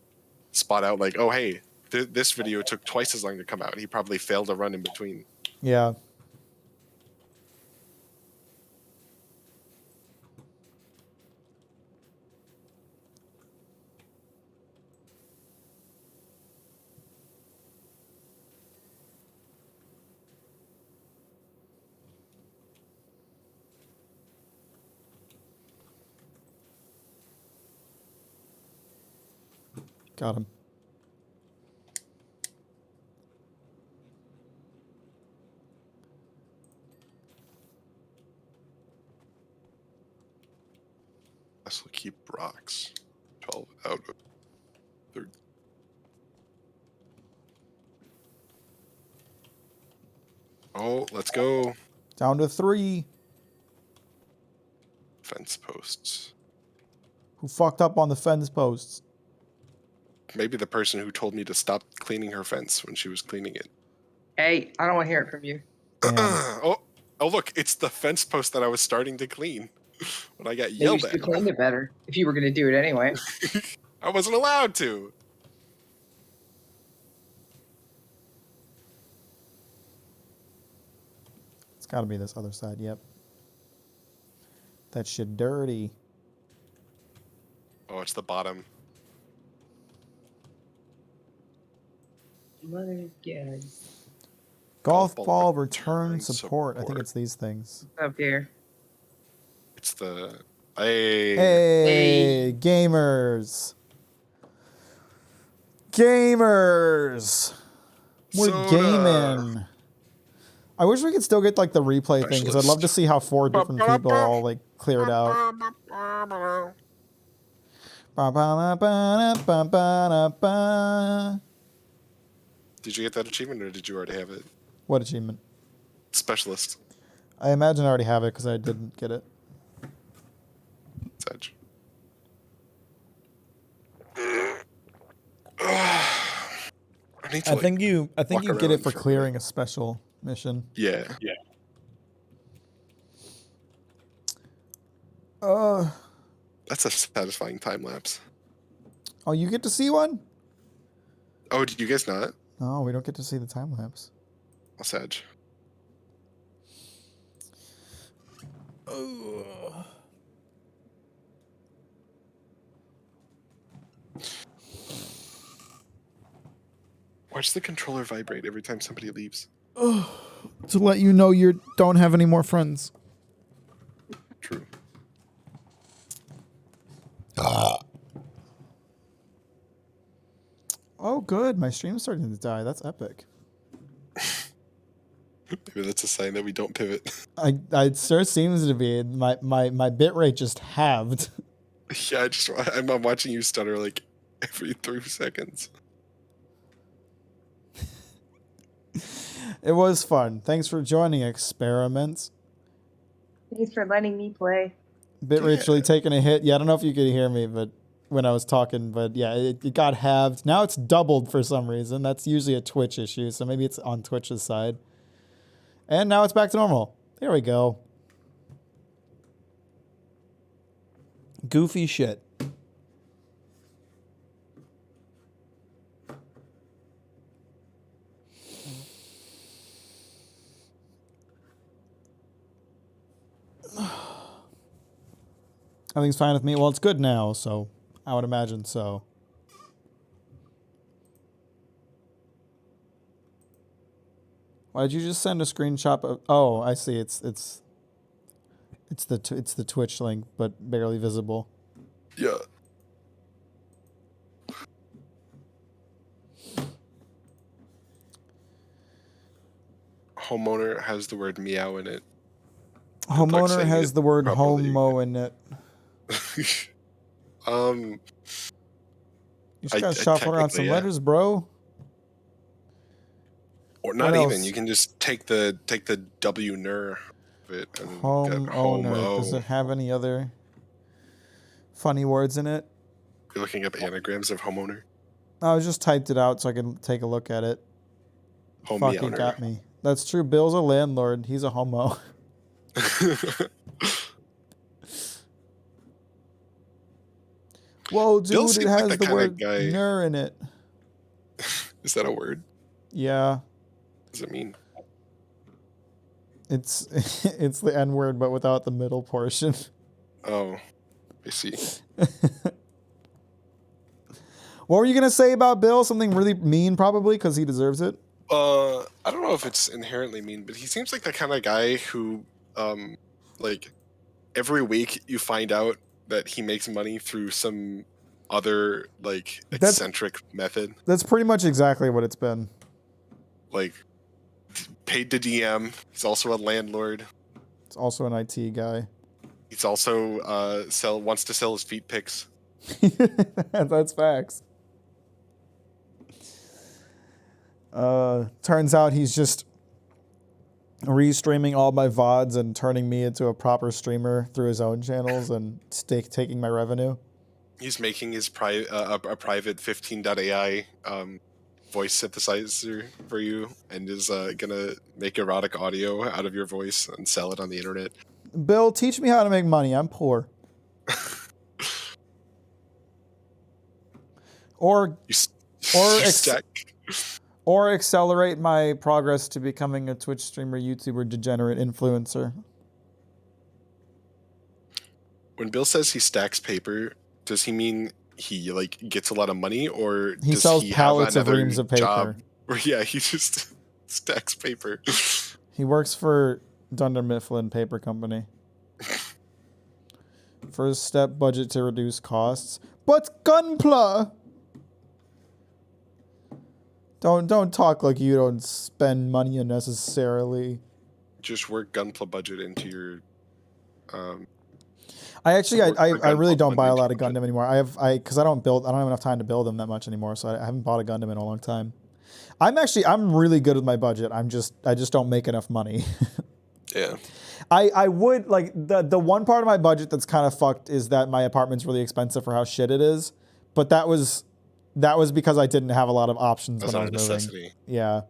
[SPEAKER 3] spot out like, oh hey, this video took twice as long to come out. He probably failed a run in between.
[SPEAKER 4] Yeah. Got him.
[SPEAKER 3] This will keep rocks. 12 out of 30. Oh, let's go.
[SPEAKER 4] Down to 3.
[SPEAKER 3] Fence posts.
[SPEAKER 4] Who fucked up on the fence posts?
[SPEAKER 3] Maybe the person who told me to stop cleaning her fence when she was cleaning it.
[SPEAKER 6] Hey, I don't want to hear it from you.
[SPEAKER 4] Damn.
[SPEAKER 3] oh, look, it's the fence post that I was starting to clean when I got
[SPEAKER 6] Maybe you
[SPEAKER 3] yelled
[SPEAKER 6] should
[SPEAKER 3] at.
[SPEAKER 6] have cleaned it better if you were going to do it anyway.
[SPEAKER 3] I wasn't allowed to.
[SPEAKER 4] It's got to be this other side. Yep. That shit dirty.
[SPEAKER 3] Oh, it's the bottom.
[SPEAKER 6] Mother God.
[SPEAKER 4] Golf
[SPEAKER 3] ball
[SPEAKER 4] ball
[SPEAKER 3] return
[SPEAKER 4] return support. I think
[SPEAKER 3] support.
[SPEAKER 4] it's these things.
[SPEAKER 6] Up here.
[SPEAKER 3] It's the hey.
[SPEAKER 4] Hey, gamers. Gamers. We're
[SPEAKER 3] Soda.
[SPEAKER 4] gaming. I wish we could still get like the replay thing because I'd love to see how 4 different people all like clear it out. Ba-ba-da-ba-da-ba-ba-da-ba.
[SPEAKER 3] Did you get that achievement or did you already have it?
[SPEAKER 4] What achievement?
[SPEAKER 3] Specialist.
[SPEAKER 4] I imagine I already have it because I didn't get it.
[SPEAKER 3] Sedge. I need to,
[SPEAKER 4] I
[SPEAKER 3] like,
[SPEAKER 4] think you
[SPEAKER 3] walk
[SPEAKER 4] get it
[SPEAKER 3] around
[SPEAKER 4] for
[SPEAKER 3] for a
[SPEAKER 4] clearing a special mission.
[SPEAKER 3] Yeah. That's a satisfying time lapse.
[SPEAKER 4] Oh, you get to see one?
[SPEAKER 3] Oh, did you guys not?
[SPEAKER 4] No, we don't get to see the time lapse.
[SPEAKER 3] Oh, Sedge. Watch the controller vibrate every time somebody leaves.
[SPEAKER 4] To let you know you don't have any more friends.
[SPEAKER 3] True.
[SPEAKER 4] Oh, good. My stream's starting to die. That's epic.
[SPEAKER 3] Maybe that's a sign that we don't pivot.
[SPEAKER 4] It sure seems to be. My bit rate just halved.
[SPEAKER 3] Yeah, I'm watching you stutter like every 3 seconds.
[SPEAKER 4] It was fun. Thanks for joining, Experiments.
[SPEAKER 2] Thanks for letting me play.
[SPEAKER 4] Bit rate's really taking a hit. Yeah, I don't know if you could hear me, but when I was talking, but yeah, it got halved. Now it's doubled for some reason. That's usually a Twitch issue, so maybe it's on Twitch's side. And now it's back to normal. There we go. Goofy shit. Everything's fine with me. Well, it's good now, so I would imagine so. Why did you just send a screenshot of? Oh, I see. It's the Twitch link, but barely visible.
[SPEAKER 3] Yeah. homeowner has the word meow in it.
[SPEAKER 4] Homeowner
[SPEAKER 3] saying
[SPEAKER 4] has
[SPEAKER 3] it
[SPEAKER 4] the word
[SPEAKER 3] properly.
[SPEAKER 4] homo in it.
[SPEAKER 3] Um,
[SPEAKER 4] You just
[SPEAKER 3] I
[SPEAKER 4] gotta shuffle around some
[SPEAKER 3] technically, yeah.
[SPEAKER 4] letters, bro.
[SPEAKER 3] or not
[SPEAKER 4] What
[SPEAKER 3] even.
[SPEAKER 4] else?
[SPEAKER 3] You can just take the W ner of it and get
[SPEAKER 4] Homeowner. Does
[SPEAKER 3] homo.
[SPEAKER 4] it have any other funny words in it?
[SPEAKER 3] You're looking up anagrams of homeowner.
[SPEAKER 4] I just typed it out so I could take a look at it. Fuck, it
[SPEAKER 3] Homeowner.
[SPEAKER 4] got me. That's true. Bill's a landlord. He's a homo. Whoa,
[SPEAKER 3] Bill
[SPEAKER 4] dude, it
[SPEAKER 3] seems like
[SPEAKER 4] has
[SPEAKER 3] the
[SPEAKER 4] the
[SPEAKER 3] kinda
[SPEAKER 4] word
[SPEAKER 3] guy-
[SPEAKER 4] ner in it.
[SPEAKER 3] Is that a word?
[SPEAKER 4] Yeah.
[SPEAKER 3] What does it mean?
[SPEAKER 4] It's it's the N word, but without the middle portion.
[SPEAKER 3] Oh, I see.
[SPEAKER 4] What were you gonna say about Bill? Something really mean, probably, because he deserves it.
[SPEAKER 3] I don't know if it's inherently mean, but he seems like the kind of guy who, like, every week you find out that he makes money through some other, like,
[SPEAKER 4] That's-
[SPEAKER 3] eccentric method.
[SPEAKER 4] That's pretty much exactly what it's been.
[SPEAKER 3] Like, paid to DM. He's also a landlord.
[SPEAKER 4] It's also an IT guy.
[SPEAKER 3] He's also wants to sell his feet pics.
[SPEAKER 4] That's facts. Turns out he's just restreaming all my VODs and turning me into a proper streamer through his own channels and taking my revenue.
[SPEAKER 3] He's making his a private 15.ai voice synthesizer for you, and is gonna make erotic audio out of your voice and sell it on the internet.
[SPEAKER 4] Bill, teach me how to make money. I'm poor. Or
[SPEAKER 3] You stack.
[SPEAKER 4] or accelerate my progress to becoming a Twitch streamer, YouTuber, degenerate influencer.
[SPEAKER 3] When Bill says he stacks paper, does he mean he like gets a lot of money, or
[SPEAKER 4] He
[SPEAKER 3] does
[SPEAKER 4] sells
[SPEAKER 3] he
[SPEAKER 4] pallets
[SPEAKER 3] have
[SPEAKER 4] of
[SPEAKER 3] another
[SPEAKER 4] reams of paper.
[SPEAKER 3] job where he just stacks paper?
[SPEAKER 4] He works for Dunder Mifflin Paper Company. First step, budget to reduce costs. But Gunpla! Don't talk like you don't spend money unnecessarily.
[SPEAKER 3] Just work Gunpla budget into your.
[SPEAKER 4] I actually,
[SPEAKER 3] Work for
[SPEAKER 4] I really
[SPEAKER 3] Gundam
[SPEAKER 4] don't buy a
[SPEAKER 3] budget.
[SPEAKER 4] lot of Gundam anymore. Because I don't have enough time to build them that much anymore. So I haven't bought a Gundam in a long time. I'm really good with my budget. I just don't make enough money.
[SPEAKER 3] Yeah.
[SPEAKER 4] I would like the one part of my budget that's kind of fucked is that my apartment's really expensive for how shit it is. But that was because I didn't have a lot of options
[SPEAKER 3] That's
[SPEAKER 4] when I
[SPEAKER 3] not
[SPEAKER 4] was
[SPEAKER 3] a
[SPEAKER 4] moving.
[SPEAKER 3] necessity.
[SPEAKER 4] Yeah.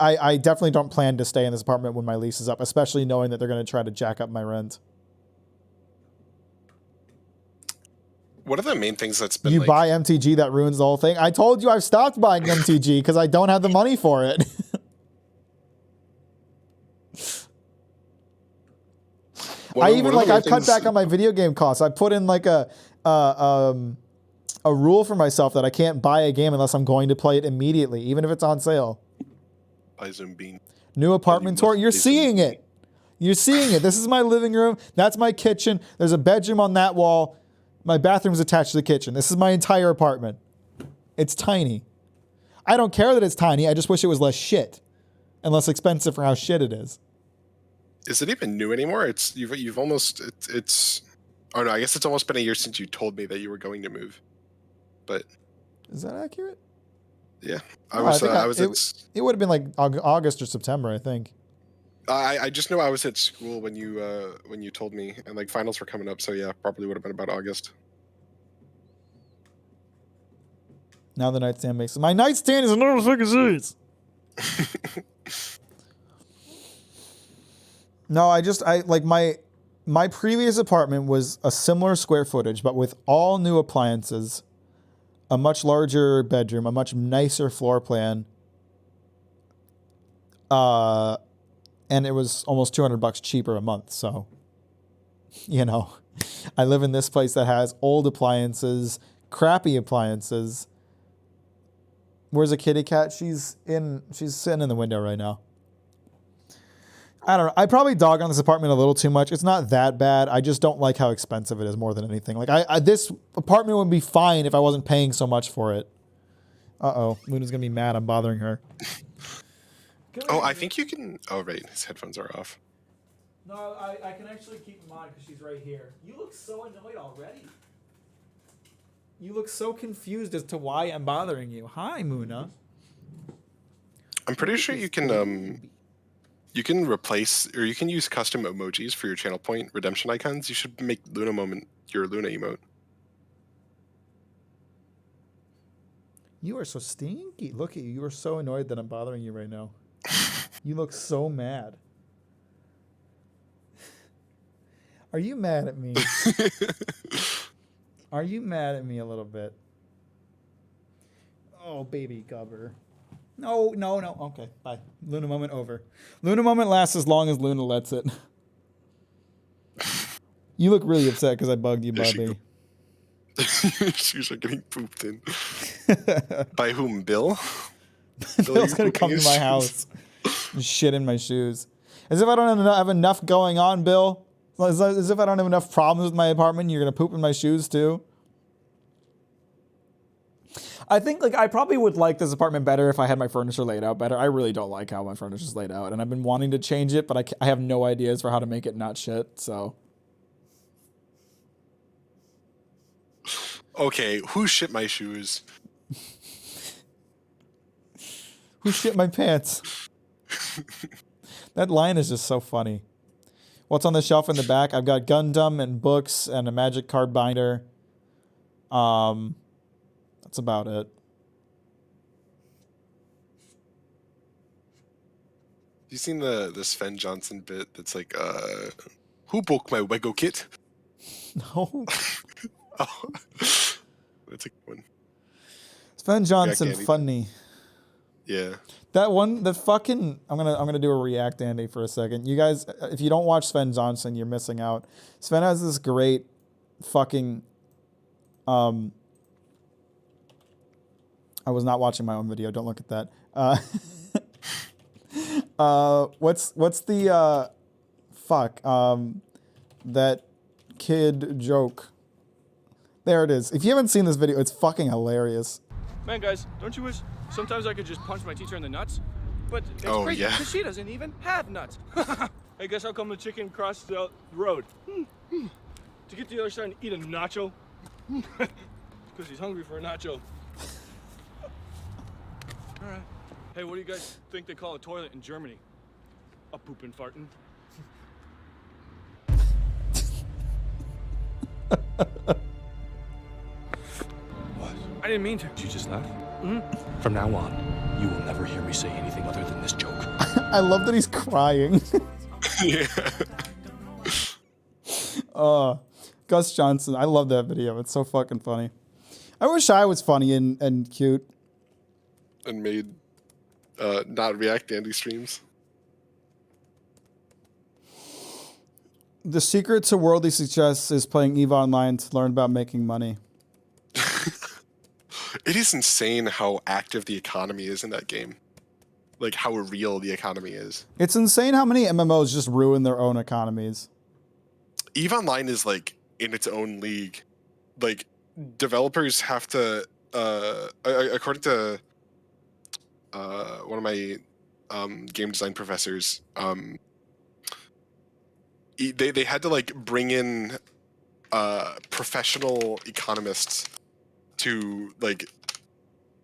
[SPEAKER 4] I definitely don't plan to stay in this apartment when my lease is up, especially knowing that they're going to try to jack up my rent.
[SPEAKER 3] What are the main things that's been
[SPEAKER 4] You
[SPEAKER 3] like,
[SPEAKER 4] buy MTG, that ruins the whole thing. I told you I've stopped buying MTG because I don't have the money for it. I've cut back on my video game costs. I put in like a rule for myself that I can't buy a game unless I'm going to play it immediately, even if it's on sale.
[SPEAKER 3] Buy Zombie.
[SPEAKER 4] New apartment tour. You're seeing it. You're seeing it. This is my living room. That's my kitchen. There's a bedroom on that wall. My bathroom's attached to the kitchen. This is my entire apartment. It's tiny. I don't care that it's tiny. I just wish it was less shit and less expensive for how shit it is.
[SPEAKER 3] Is it even new anymore? You've almost it's. Oh no, I guess it's almost been a year since you told me that you were going to move. But
[SPEAKER 4] Is that accurate?
[SPEAKER 3] yeah,
[SPEAKER 4] It would have been like August or September, I think.
[SPEAKER 3] I just know I was at school when you told me, and like finals were coming up, so yeah, probably would have been about August.
[SPEAKER 4] Now the nightstand makes my nightstand is another fucking seats. No, I like my previous apartment was a similar square footage, but with all new appliances, a much larger bedroom, a much nicer floor plan. And it was almost $200 cheaper a month. So, you know, I live in this place that has old appliances, crappy appliances. Where's a kitty cat? She's sitting in the window right now. I don't know. I probably dog on this apartment a little too much. It's not that bad. I just don't like how expensive it is more than anything. Like this apartment would be fine if I wasn't paying so much for it. Uh-oh. Luna's going to be mad I'm bothering her.
[SPEAKER 3] Oh, I think you can. Oh, right. His headphones are off.
[SPEAKER 1] No, I can actually keep him on because she's right here. You look so annoyed already. You look so confused as to why I'm bothering you. Hi, Muna.
[SPEAKER 3] I'm pretty sure you can replace or you can use custom emojis for your channel point redemption icons. You should make Luna Moment your Luna emote.
[SPEAKER 4] You are so stinky. Look at you. You are so annoyed that I'm bothering you right now. You look so mad. Are you mad at me? Are you mad at me a little bit? Oh, baby gubber. No. Okay, bye. Luna moment over. Luna moment lasts as long as Luna lets it. You look really upset because I bugged you,
[SPEAKER 3] There she
[SPEAKER 4] Bobby.
[SPEAKER 3] Shoes are getting pooped in. By whom? Bill?
[SPEAKER 4] Bill's gonna
[SPEAKER 3] pooping
[SPEAKER 4] come to
[SPEAKER 3] his
[SPEAKER 4] my
[SPEAKER 3] shoes?
[SPEAKER 4] house and shit in my shoes. As if I don't have enough going on, Bill. As if I don't have enough problems with my apartment. You're gonna poop in my shoes too. I think I probably would like this apartment better if I had my furniture laid out better. I really don't like how my furniture's laid out, and I've been wanting to change it, but I have no ideas for how to make it not shit. So
[SPEAKER 3] Okay, who shit my shoes?
[SPEAKER 4] who shit my pants? That line is just so funny. What's on the shelf in the back? I've got Gundam and books and a magic card binder. That's about it.
[SPEAKER 3] You seen the Sven Johnson bit that's like, who broke my Wego kit?
[SPEAKER 4] No.
[SPEAKER 3] Oh, that's a good one.
[SPEAKER 4] Sven Johnson,
[SPEAKER 3] Andy.
[SPEAKER 4] funny.
[SPEAKER 3] Yeah.
[SPEAKER 4] That one, the fucking. I'm gonna do a react, Andy, for a second. You guys, if you don't watch Sven Johnson, you're missing out. Sven has this great, fucking. I was not watching my own video. Don't look at that. What's the fuck that kid joke? There it is. If you haven't seen this video, it's fucking hilarious.
[SPEAKER 8] Man, guys, don't you wish sometimes I could just punch my teacher in the nuts? But it's
[SPEAKER 3] Oh,
[SPEAKER 8] crazy
[SPEAKER 3] yeah.
[SPEAKER 8] because she doesn't even have nuts. I guess I'll come the chicken across the road to get the other side and eat a nacho because he's hungry for a nacho. All right. Hey, what do you guys think they call a toilet in Germany? A poopin' fartin'. What? I didn't mean to. Did you just laugh? Mm-hmm. From now on, you will never hear me say anything other than this joke.
[SPEAKER 4] I love that he's crying.
[SPEAKER 3] Yeah.
[SPEAKER 4] Gus Johnson. I love that video. It's so fucking funny. I wish I was funny and cute.
[SPEAKER 3] And made not React Andy streams.
[SPEAKER 4] The secret to worldly success is playing EVE Online to learn about making money.
[SPEAKER 3] It is insane how active the economy is in that game. Like how real the economy is.
[SPEAKER 4] It's insane how many MMOs just ruin their own economies.
[SPEAKER 3] EVE Online is like in its own league. Like developers have to according to one of my game design professors, they had to like bring in professional economists to like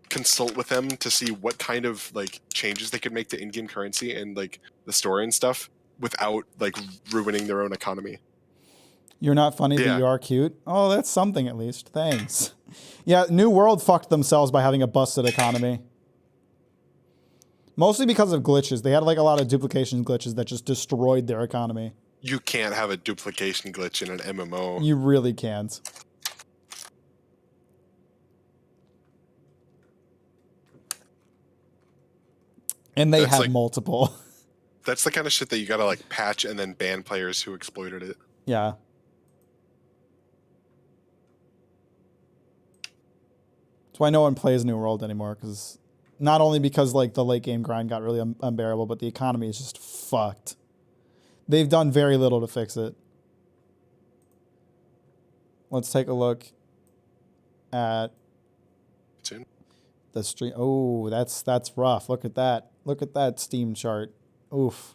[SPEAKER 3] consult with them to see what kind of like changes they could make to in-game currency and like the story and stuff without like ruining their own economy.
[SPEAKER 4] You're not funny, but
[SPEAKER 3] Yeah.
[SPEAKER 4] you are cute. Oh, that's something at least. Thanks. Yeah, New World fucked themselves by having a busted economy. Mostly because of glitches. They had like a lot of duplication glitches that just destroyed their economy.
[SPEAKER 3] You can't have a duplication glitch in an MMO.
[SPEAKER 4] You really can't. And they
[SPEAKER 3] That's
[SPEAKER 4] have
[SPEAKER 3] like-
[SPEAKER 4] multiple.
[SPEAKER 3] That's the kind of shit that you gotta like patch and then ban players who exploited it.
[SPEAKER 4] Yeah. That's why no one plays New World anymore, because not only because like the late game grind got really unbearable, but the economy is just fucked. They've done very little to fix it. Let's take a look at
[SPEAKER 3] Soon.
[SPEAKER 4] the stream. Oh, that's rough. Look at that. Look at that Steam chart. Oof.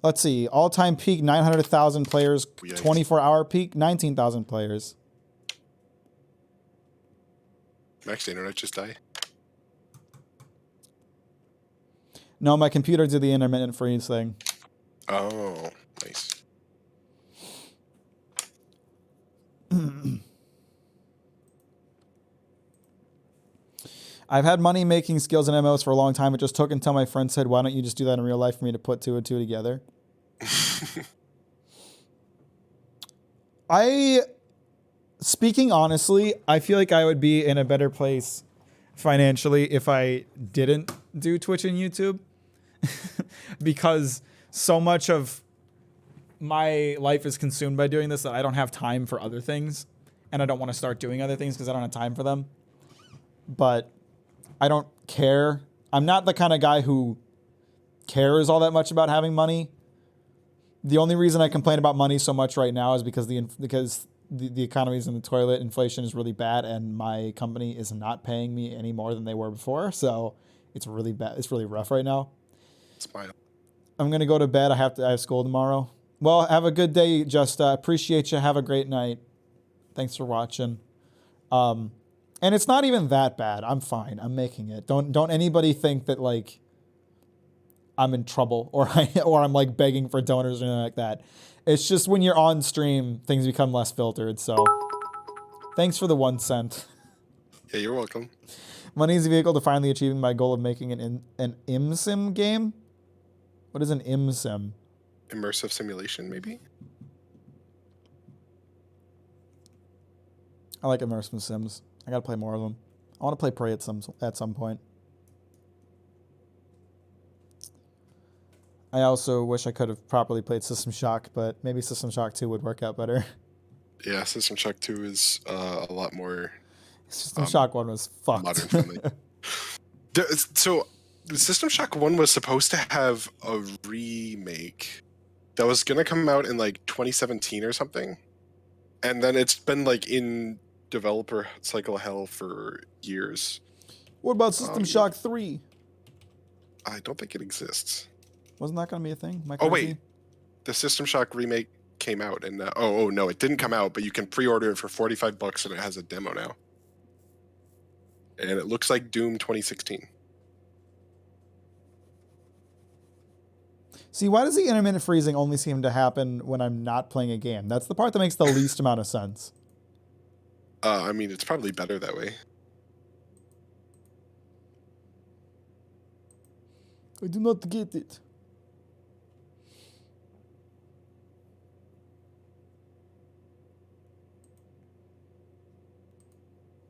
[SPEAKER 4] Let's see. All-time peak, 900,000 players.
[SPEAKER 3] Yikes.
[SPEAKER 4] 24-hour peak, 19,000 players.
[SPEAKER 3] Max internet just die.
[SPEAKER 4] No, my computer did the intermittent freeze thing.
[SPEAKER 3] Oh, nice.
[SPEAKER 4] I've had money making skills in MMOs for a long time. It just took until my friend said, why don't you just do that in real life for me to put 2 and 2 together? Speaking honestly, I feel like I would be in a better place financially if I didn't do Twitch and YouTube. Because so much of my life is consumed by doing this that I don't have time for other things. And I don't want to start doing other things because I don't have time for them. But I don't care. I'm not the kind of guy who cares all that much about having money. The only reason I complain about money so much right now is because the economy is in the toilet, inflation is really bad, and my company is not paying me any more than they were before. So it's really bad. It's really rough right now.
[SPEAKER 3] Smile.
[SPEAKER 4] I'm gonna go to bed. I have school tomorrow. Well, have a good day, Justa. Appreciate you. Have a great night. Thanks for watching. And it's not even that bad. I'm fine. I'm making it. Don't anybody think that like I'm in trouble or I'm like begging for donors or anything like that. It's just when you're on stream, things become less filtered. So thanks for the 1 cent.
[SPEAKER 3] Yeah, you're welcome.
[SPEAKER 4] Money is a vehicle to finally achieving my goal of making an ImSim game. What is an ImSim?
[SPEAKER 3] Immersive simulation, maybe?
[SPEAKER 4] I like immersive sims. I gotta play more of them. I want to play Prey at some point. I also wish I could have properly played System Shock, but maybe System Shock 2 would work out better.
[SPEAKER 3] Yeah, System Shock 2 is a lot more
[SPEAKER 4] System Shock 1 was fucked.
[SPEAKER 3] modern friendly. So, System Shock 1 was supposed to have a remake that was going to come out in like 2017 or something. And then it's been like in developer cycle hell for years.
[SPEAKER 4] What about System Shock 3?
[SPEAKER 3] I don't think it exists.
[SPEAKER 4] Wasn't that going to be a thing?
[SPEAKER 3] Oh, wait. The System Shock remake came out and no, it didn't come out, but you can pre-order it for $45 and it has a demo now. And it looks like Doom 2016.
[SPEAKER 4] See, why does the intermittent freezing only seem to happen when I'm not playing a game? That's the part that makes the least amount of sense.
[SPEAKER 3] I mean, it's probably better that way.
[SPEAKER 4] I do not get it.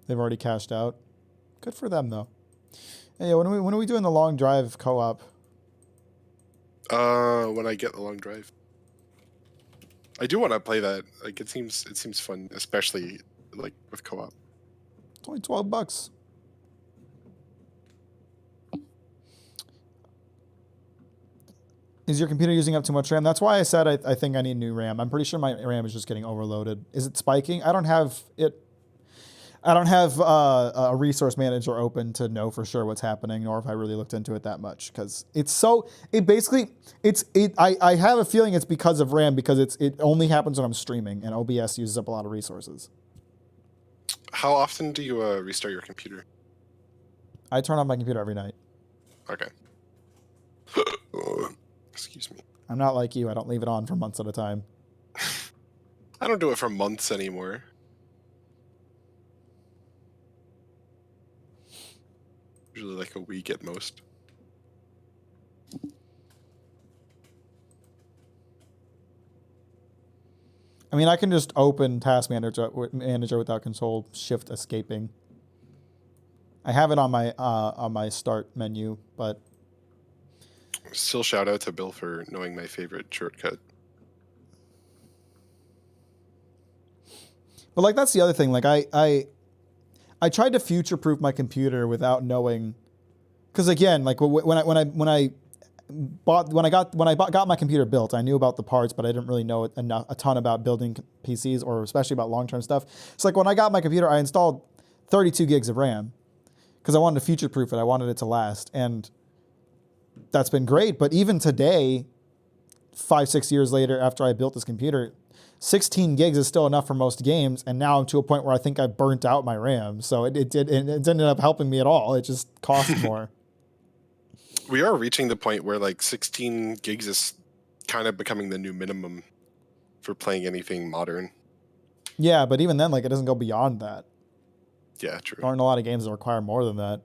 [SPEAKER 4] They've already cashed out. Good for them, though. Hey, when are we doing the long drive co-op?
[SPEAKER 3] When I get the long drive. I do want to play that. Like, it seems fun, especially like with co-op.
[SPEAKER 4] It's only $12. Is your computer using up too much RAM? That's why I said I think I need new RAM. I'm pretty sure my RAM is just getting overloaded. Is it spiking? I don't have a resource manager open to know for sure what's happening, nor if I really looked into it that much, because I have a feeling it's because of RAM, because it only happens when I'm streaming and OBS uses up a lot of resources.
[SPEAKER 3] How often do you restart your computer?
[SPEAKER 4] I turn on my computer every night.
[SPEAKER 3] Okay. Excuse me.
[SPEAKER 4] I'm not like you. I don't leave it on for months at a time.
[SPEAKER 3] I don't do it for months anymore. Usually like a week at most.
[SPEAKER 4] I mean, I can just open Task Manager without Control Shift escaping. I have it on my start menu, but
[SPEAKER 3] Still shout out to Bill for knowing my favorite shortcut.
[SPEAKER 4] But like that's the other thing. Like I tried to future-proof my computer without knowing, because again, like when I got my computer built, I knew about the parts, but I didn't really know a ton about building PCs, or especially about long-term stuff. It's like when I got my computer, I installed 32 gigs of RAM because I wanted to future-proof it. I wanted it to last, and that's been great. But even today, 5-6 years later, after I built this computer, 16 gigs is still enough for most games. And now I'm to a point where I think I burnt out my RAM. So it ended up helping me at all. It just cost more.
[SPEAKER 3] We are reaching the point where like 16 gigs is kind of becoming the new minimum for playing anything modern.
[SPEAKER 4] Yeah, but even then, like, it doesn't go beyond that.
[SPEAKER 3] Yeah, true.
[SPEAKER 4] There aren't a lot of games that require more than that.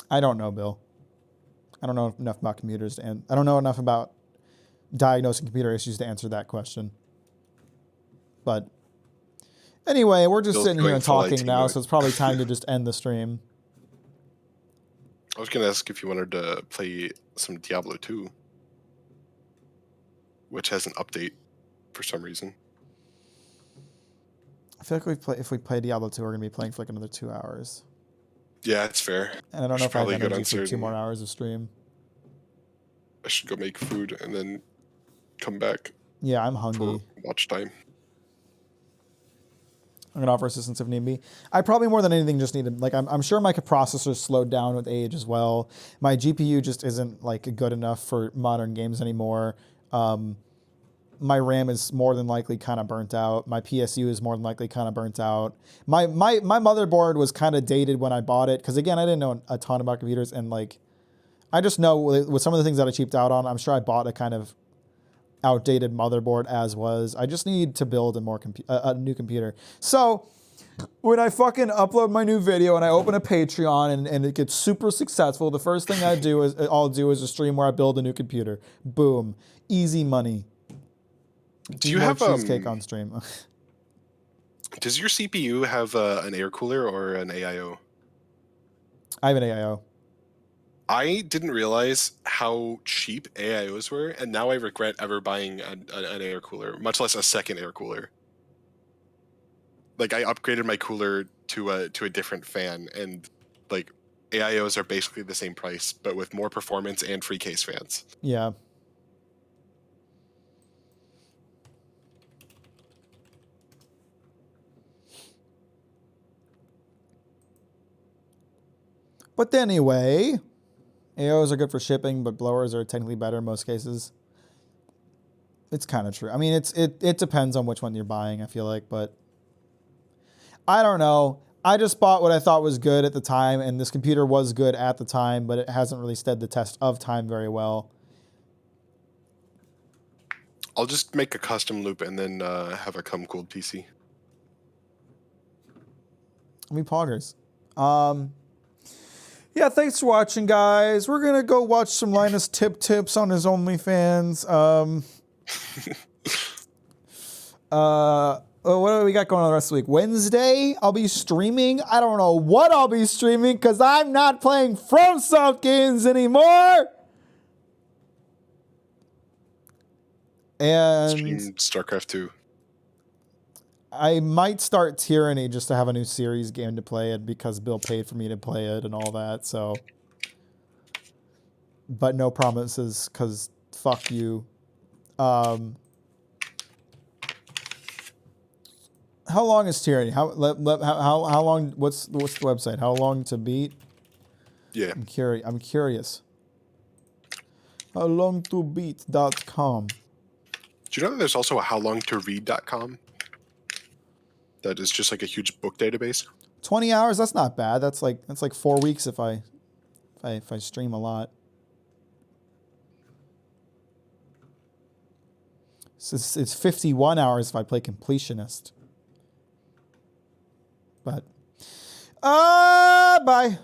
[SPEAKER 4] I don't know, Bill. I don't know enough about computers and I don't know enough about diagnosing computer issues to answer that question. But anyway, we're just
[SPEAKER 3] Bill's
[SPEAKER 4] sitting here
[SPEAKER 3] going
[SPEAKER 4] and
[SPEAKER 3] full
[SPEAKER 4] talking
[SPEAKER 3] IT
[SPEAKER 4] now,
[SPEAKER 3] mode.
[SPEAKER 4] so it's probably time to just end the stream.
[SPEAKER 3] I was gonna ask if you wanted to play some Diablo 2, which has an update for some reason.
[SPEAKER 4] I feel like if we play Diablo 2, we're going to be playing for like another 2 hours.
[SPEAKER 3] Yeah, it's fair.
[SPEAKER 4] And I don't
[SPEAKER 3] We
[SPEAKER 4] know
[SPEAKER 3] should
[SPEAKER 4] if I have
[SPEAKER 3] probably go
[SPEAKER 4] energy for 2
[SPEAKER 3] downstairs
[SPEAKER 4] more
[SPEAKER 3] and-
[SPEAKER 4] hours of stream.
[SPEAKER 3] I should go make food and then come back
[SPEAKER 4] Yeah, I'm
[SPEAKER 3] for
[SPEAKER 4] hungry.
[SPEAKER 3] watch time.
[SPEAKER 4] I'm going to offer assistance if need be. I probably more than anything just need to, like, I'm sure my processor's slowed down with age as well. My GPU just isn't, like, good enough for modern games anymore. My RAM is more than likely kind of burnt out. My PSU is more than likely kind of burnt out. My motherboard was kind of dated when I bought it, because, again, I didn't know a ton about computers, and, like, I just know with some of the things that I cheaped out on, I'm sure I bought a kind of outdated motherboard as was. I just need to build a new computer. So when I fucking upload my new video and I open a Patreon and it gets super successful, the first thing I'll do is a stream where I build a new computer. Boom, easy money.
[SPEAKER 3] Do you
[SPEAKER 4] More
[SPEAKER 3] have
[SPEAKER 4] cheesecake on stream?
[SPEAKER 3] Does your CPU have an air cooler or an AIO?
[SPEAKER 4] I have an AIO.
[SPEAKER 3] I didn't realize how cheap AIOs were, and now I regret ever buying an air cooler, much less a second air cooler. Like, I upgraded my cooler to a different fan, and like AIOs are basically the same price, but with more performance and free case fans.
[SPEAKER 4] Yeah. But anyway, AOs are good for shipping, but blowers are technically better in most cases. It's kind of true. I mean, it depends on which one you're buying, I feel like, but I don't know. I just bought what I thought was good at the time, and this computer was good at the time, but it hasn't really stood the test of time very well.
[SPEAKER 3] I'll just make a custom loop and then have a cum-cooled PC.
[SPEAKER 4] We poggers. Yeah, thanks for watching, guys. We're gonna go watch some Linus tips on his OnlyFans. What do we got going on the rest of the week? Wednesday, I'll be streaming. I don't know what I'll be streaming because I'm not playing FromSoft games anymore. And
[SPEAKER 3] Stream StarCraft 2.
[SPEAKER 4] I might start Tyranny just to have a new series game to play it because Bill paid for me to play it and all that, so. But no promises, because fuck you. How long is Tyranny? How long, what's the website? How long to beat?
[SPEAKER 3] Yeah.
[SPEAKER 4] I'm curious. Howlongtobeat.com.
[SPEAKER 3] Do you know that there's also a howlongtoread.com? That is just like a huge book database.
[SPEAKER 4] 20 hours, that's not bad. That's like 4 weeks if I stream a lot. So it's 51 hours if I play completionist. But bye.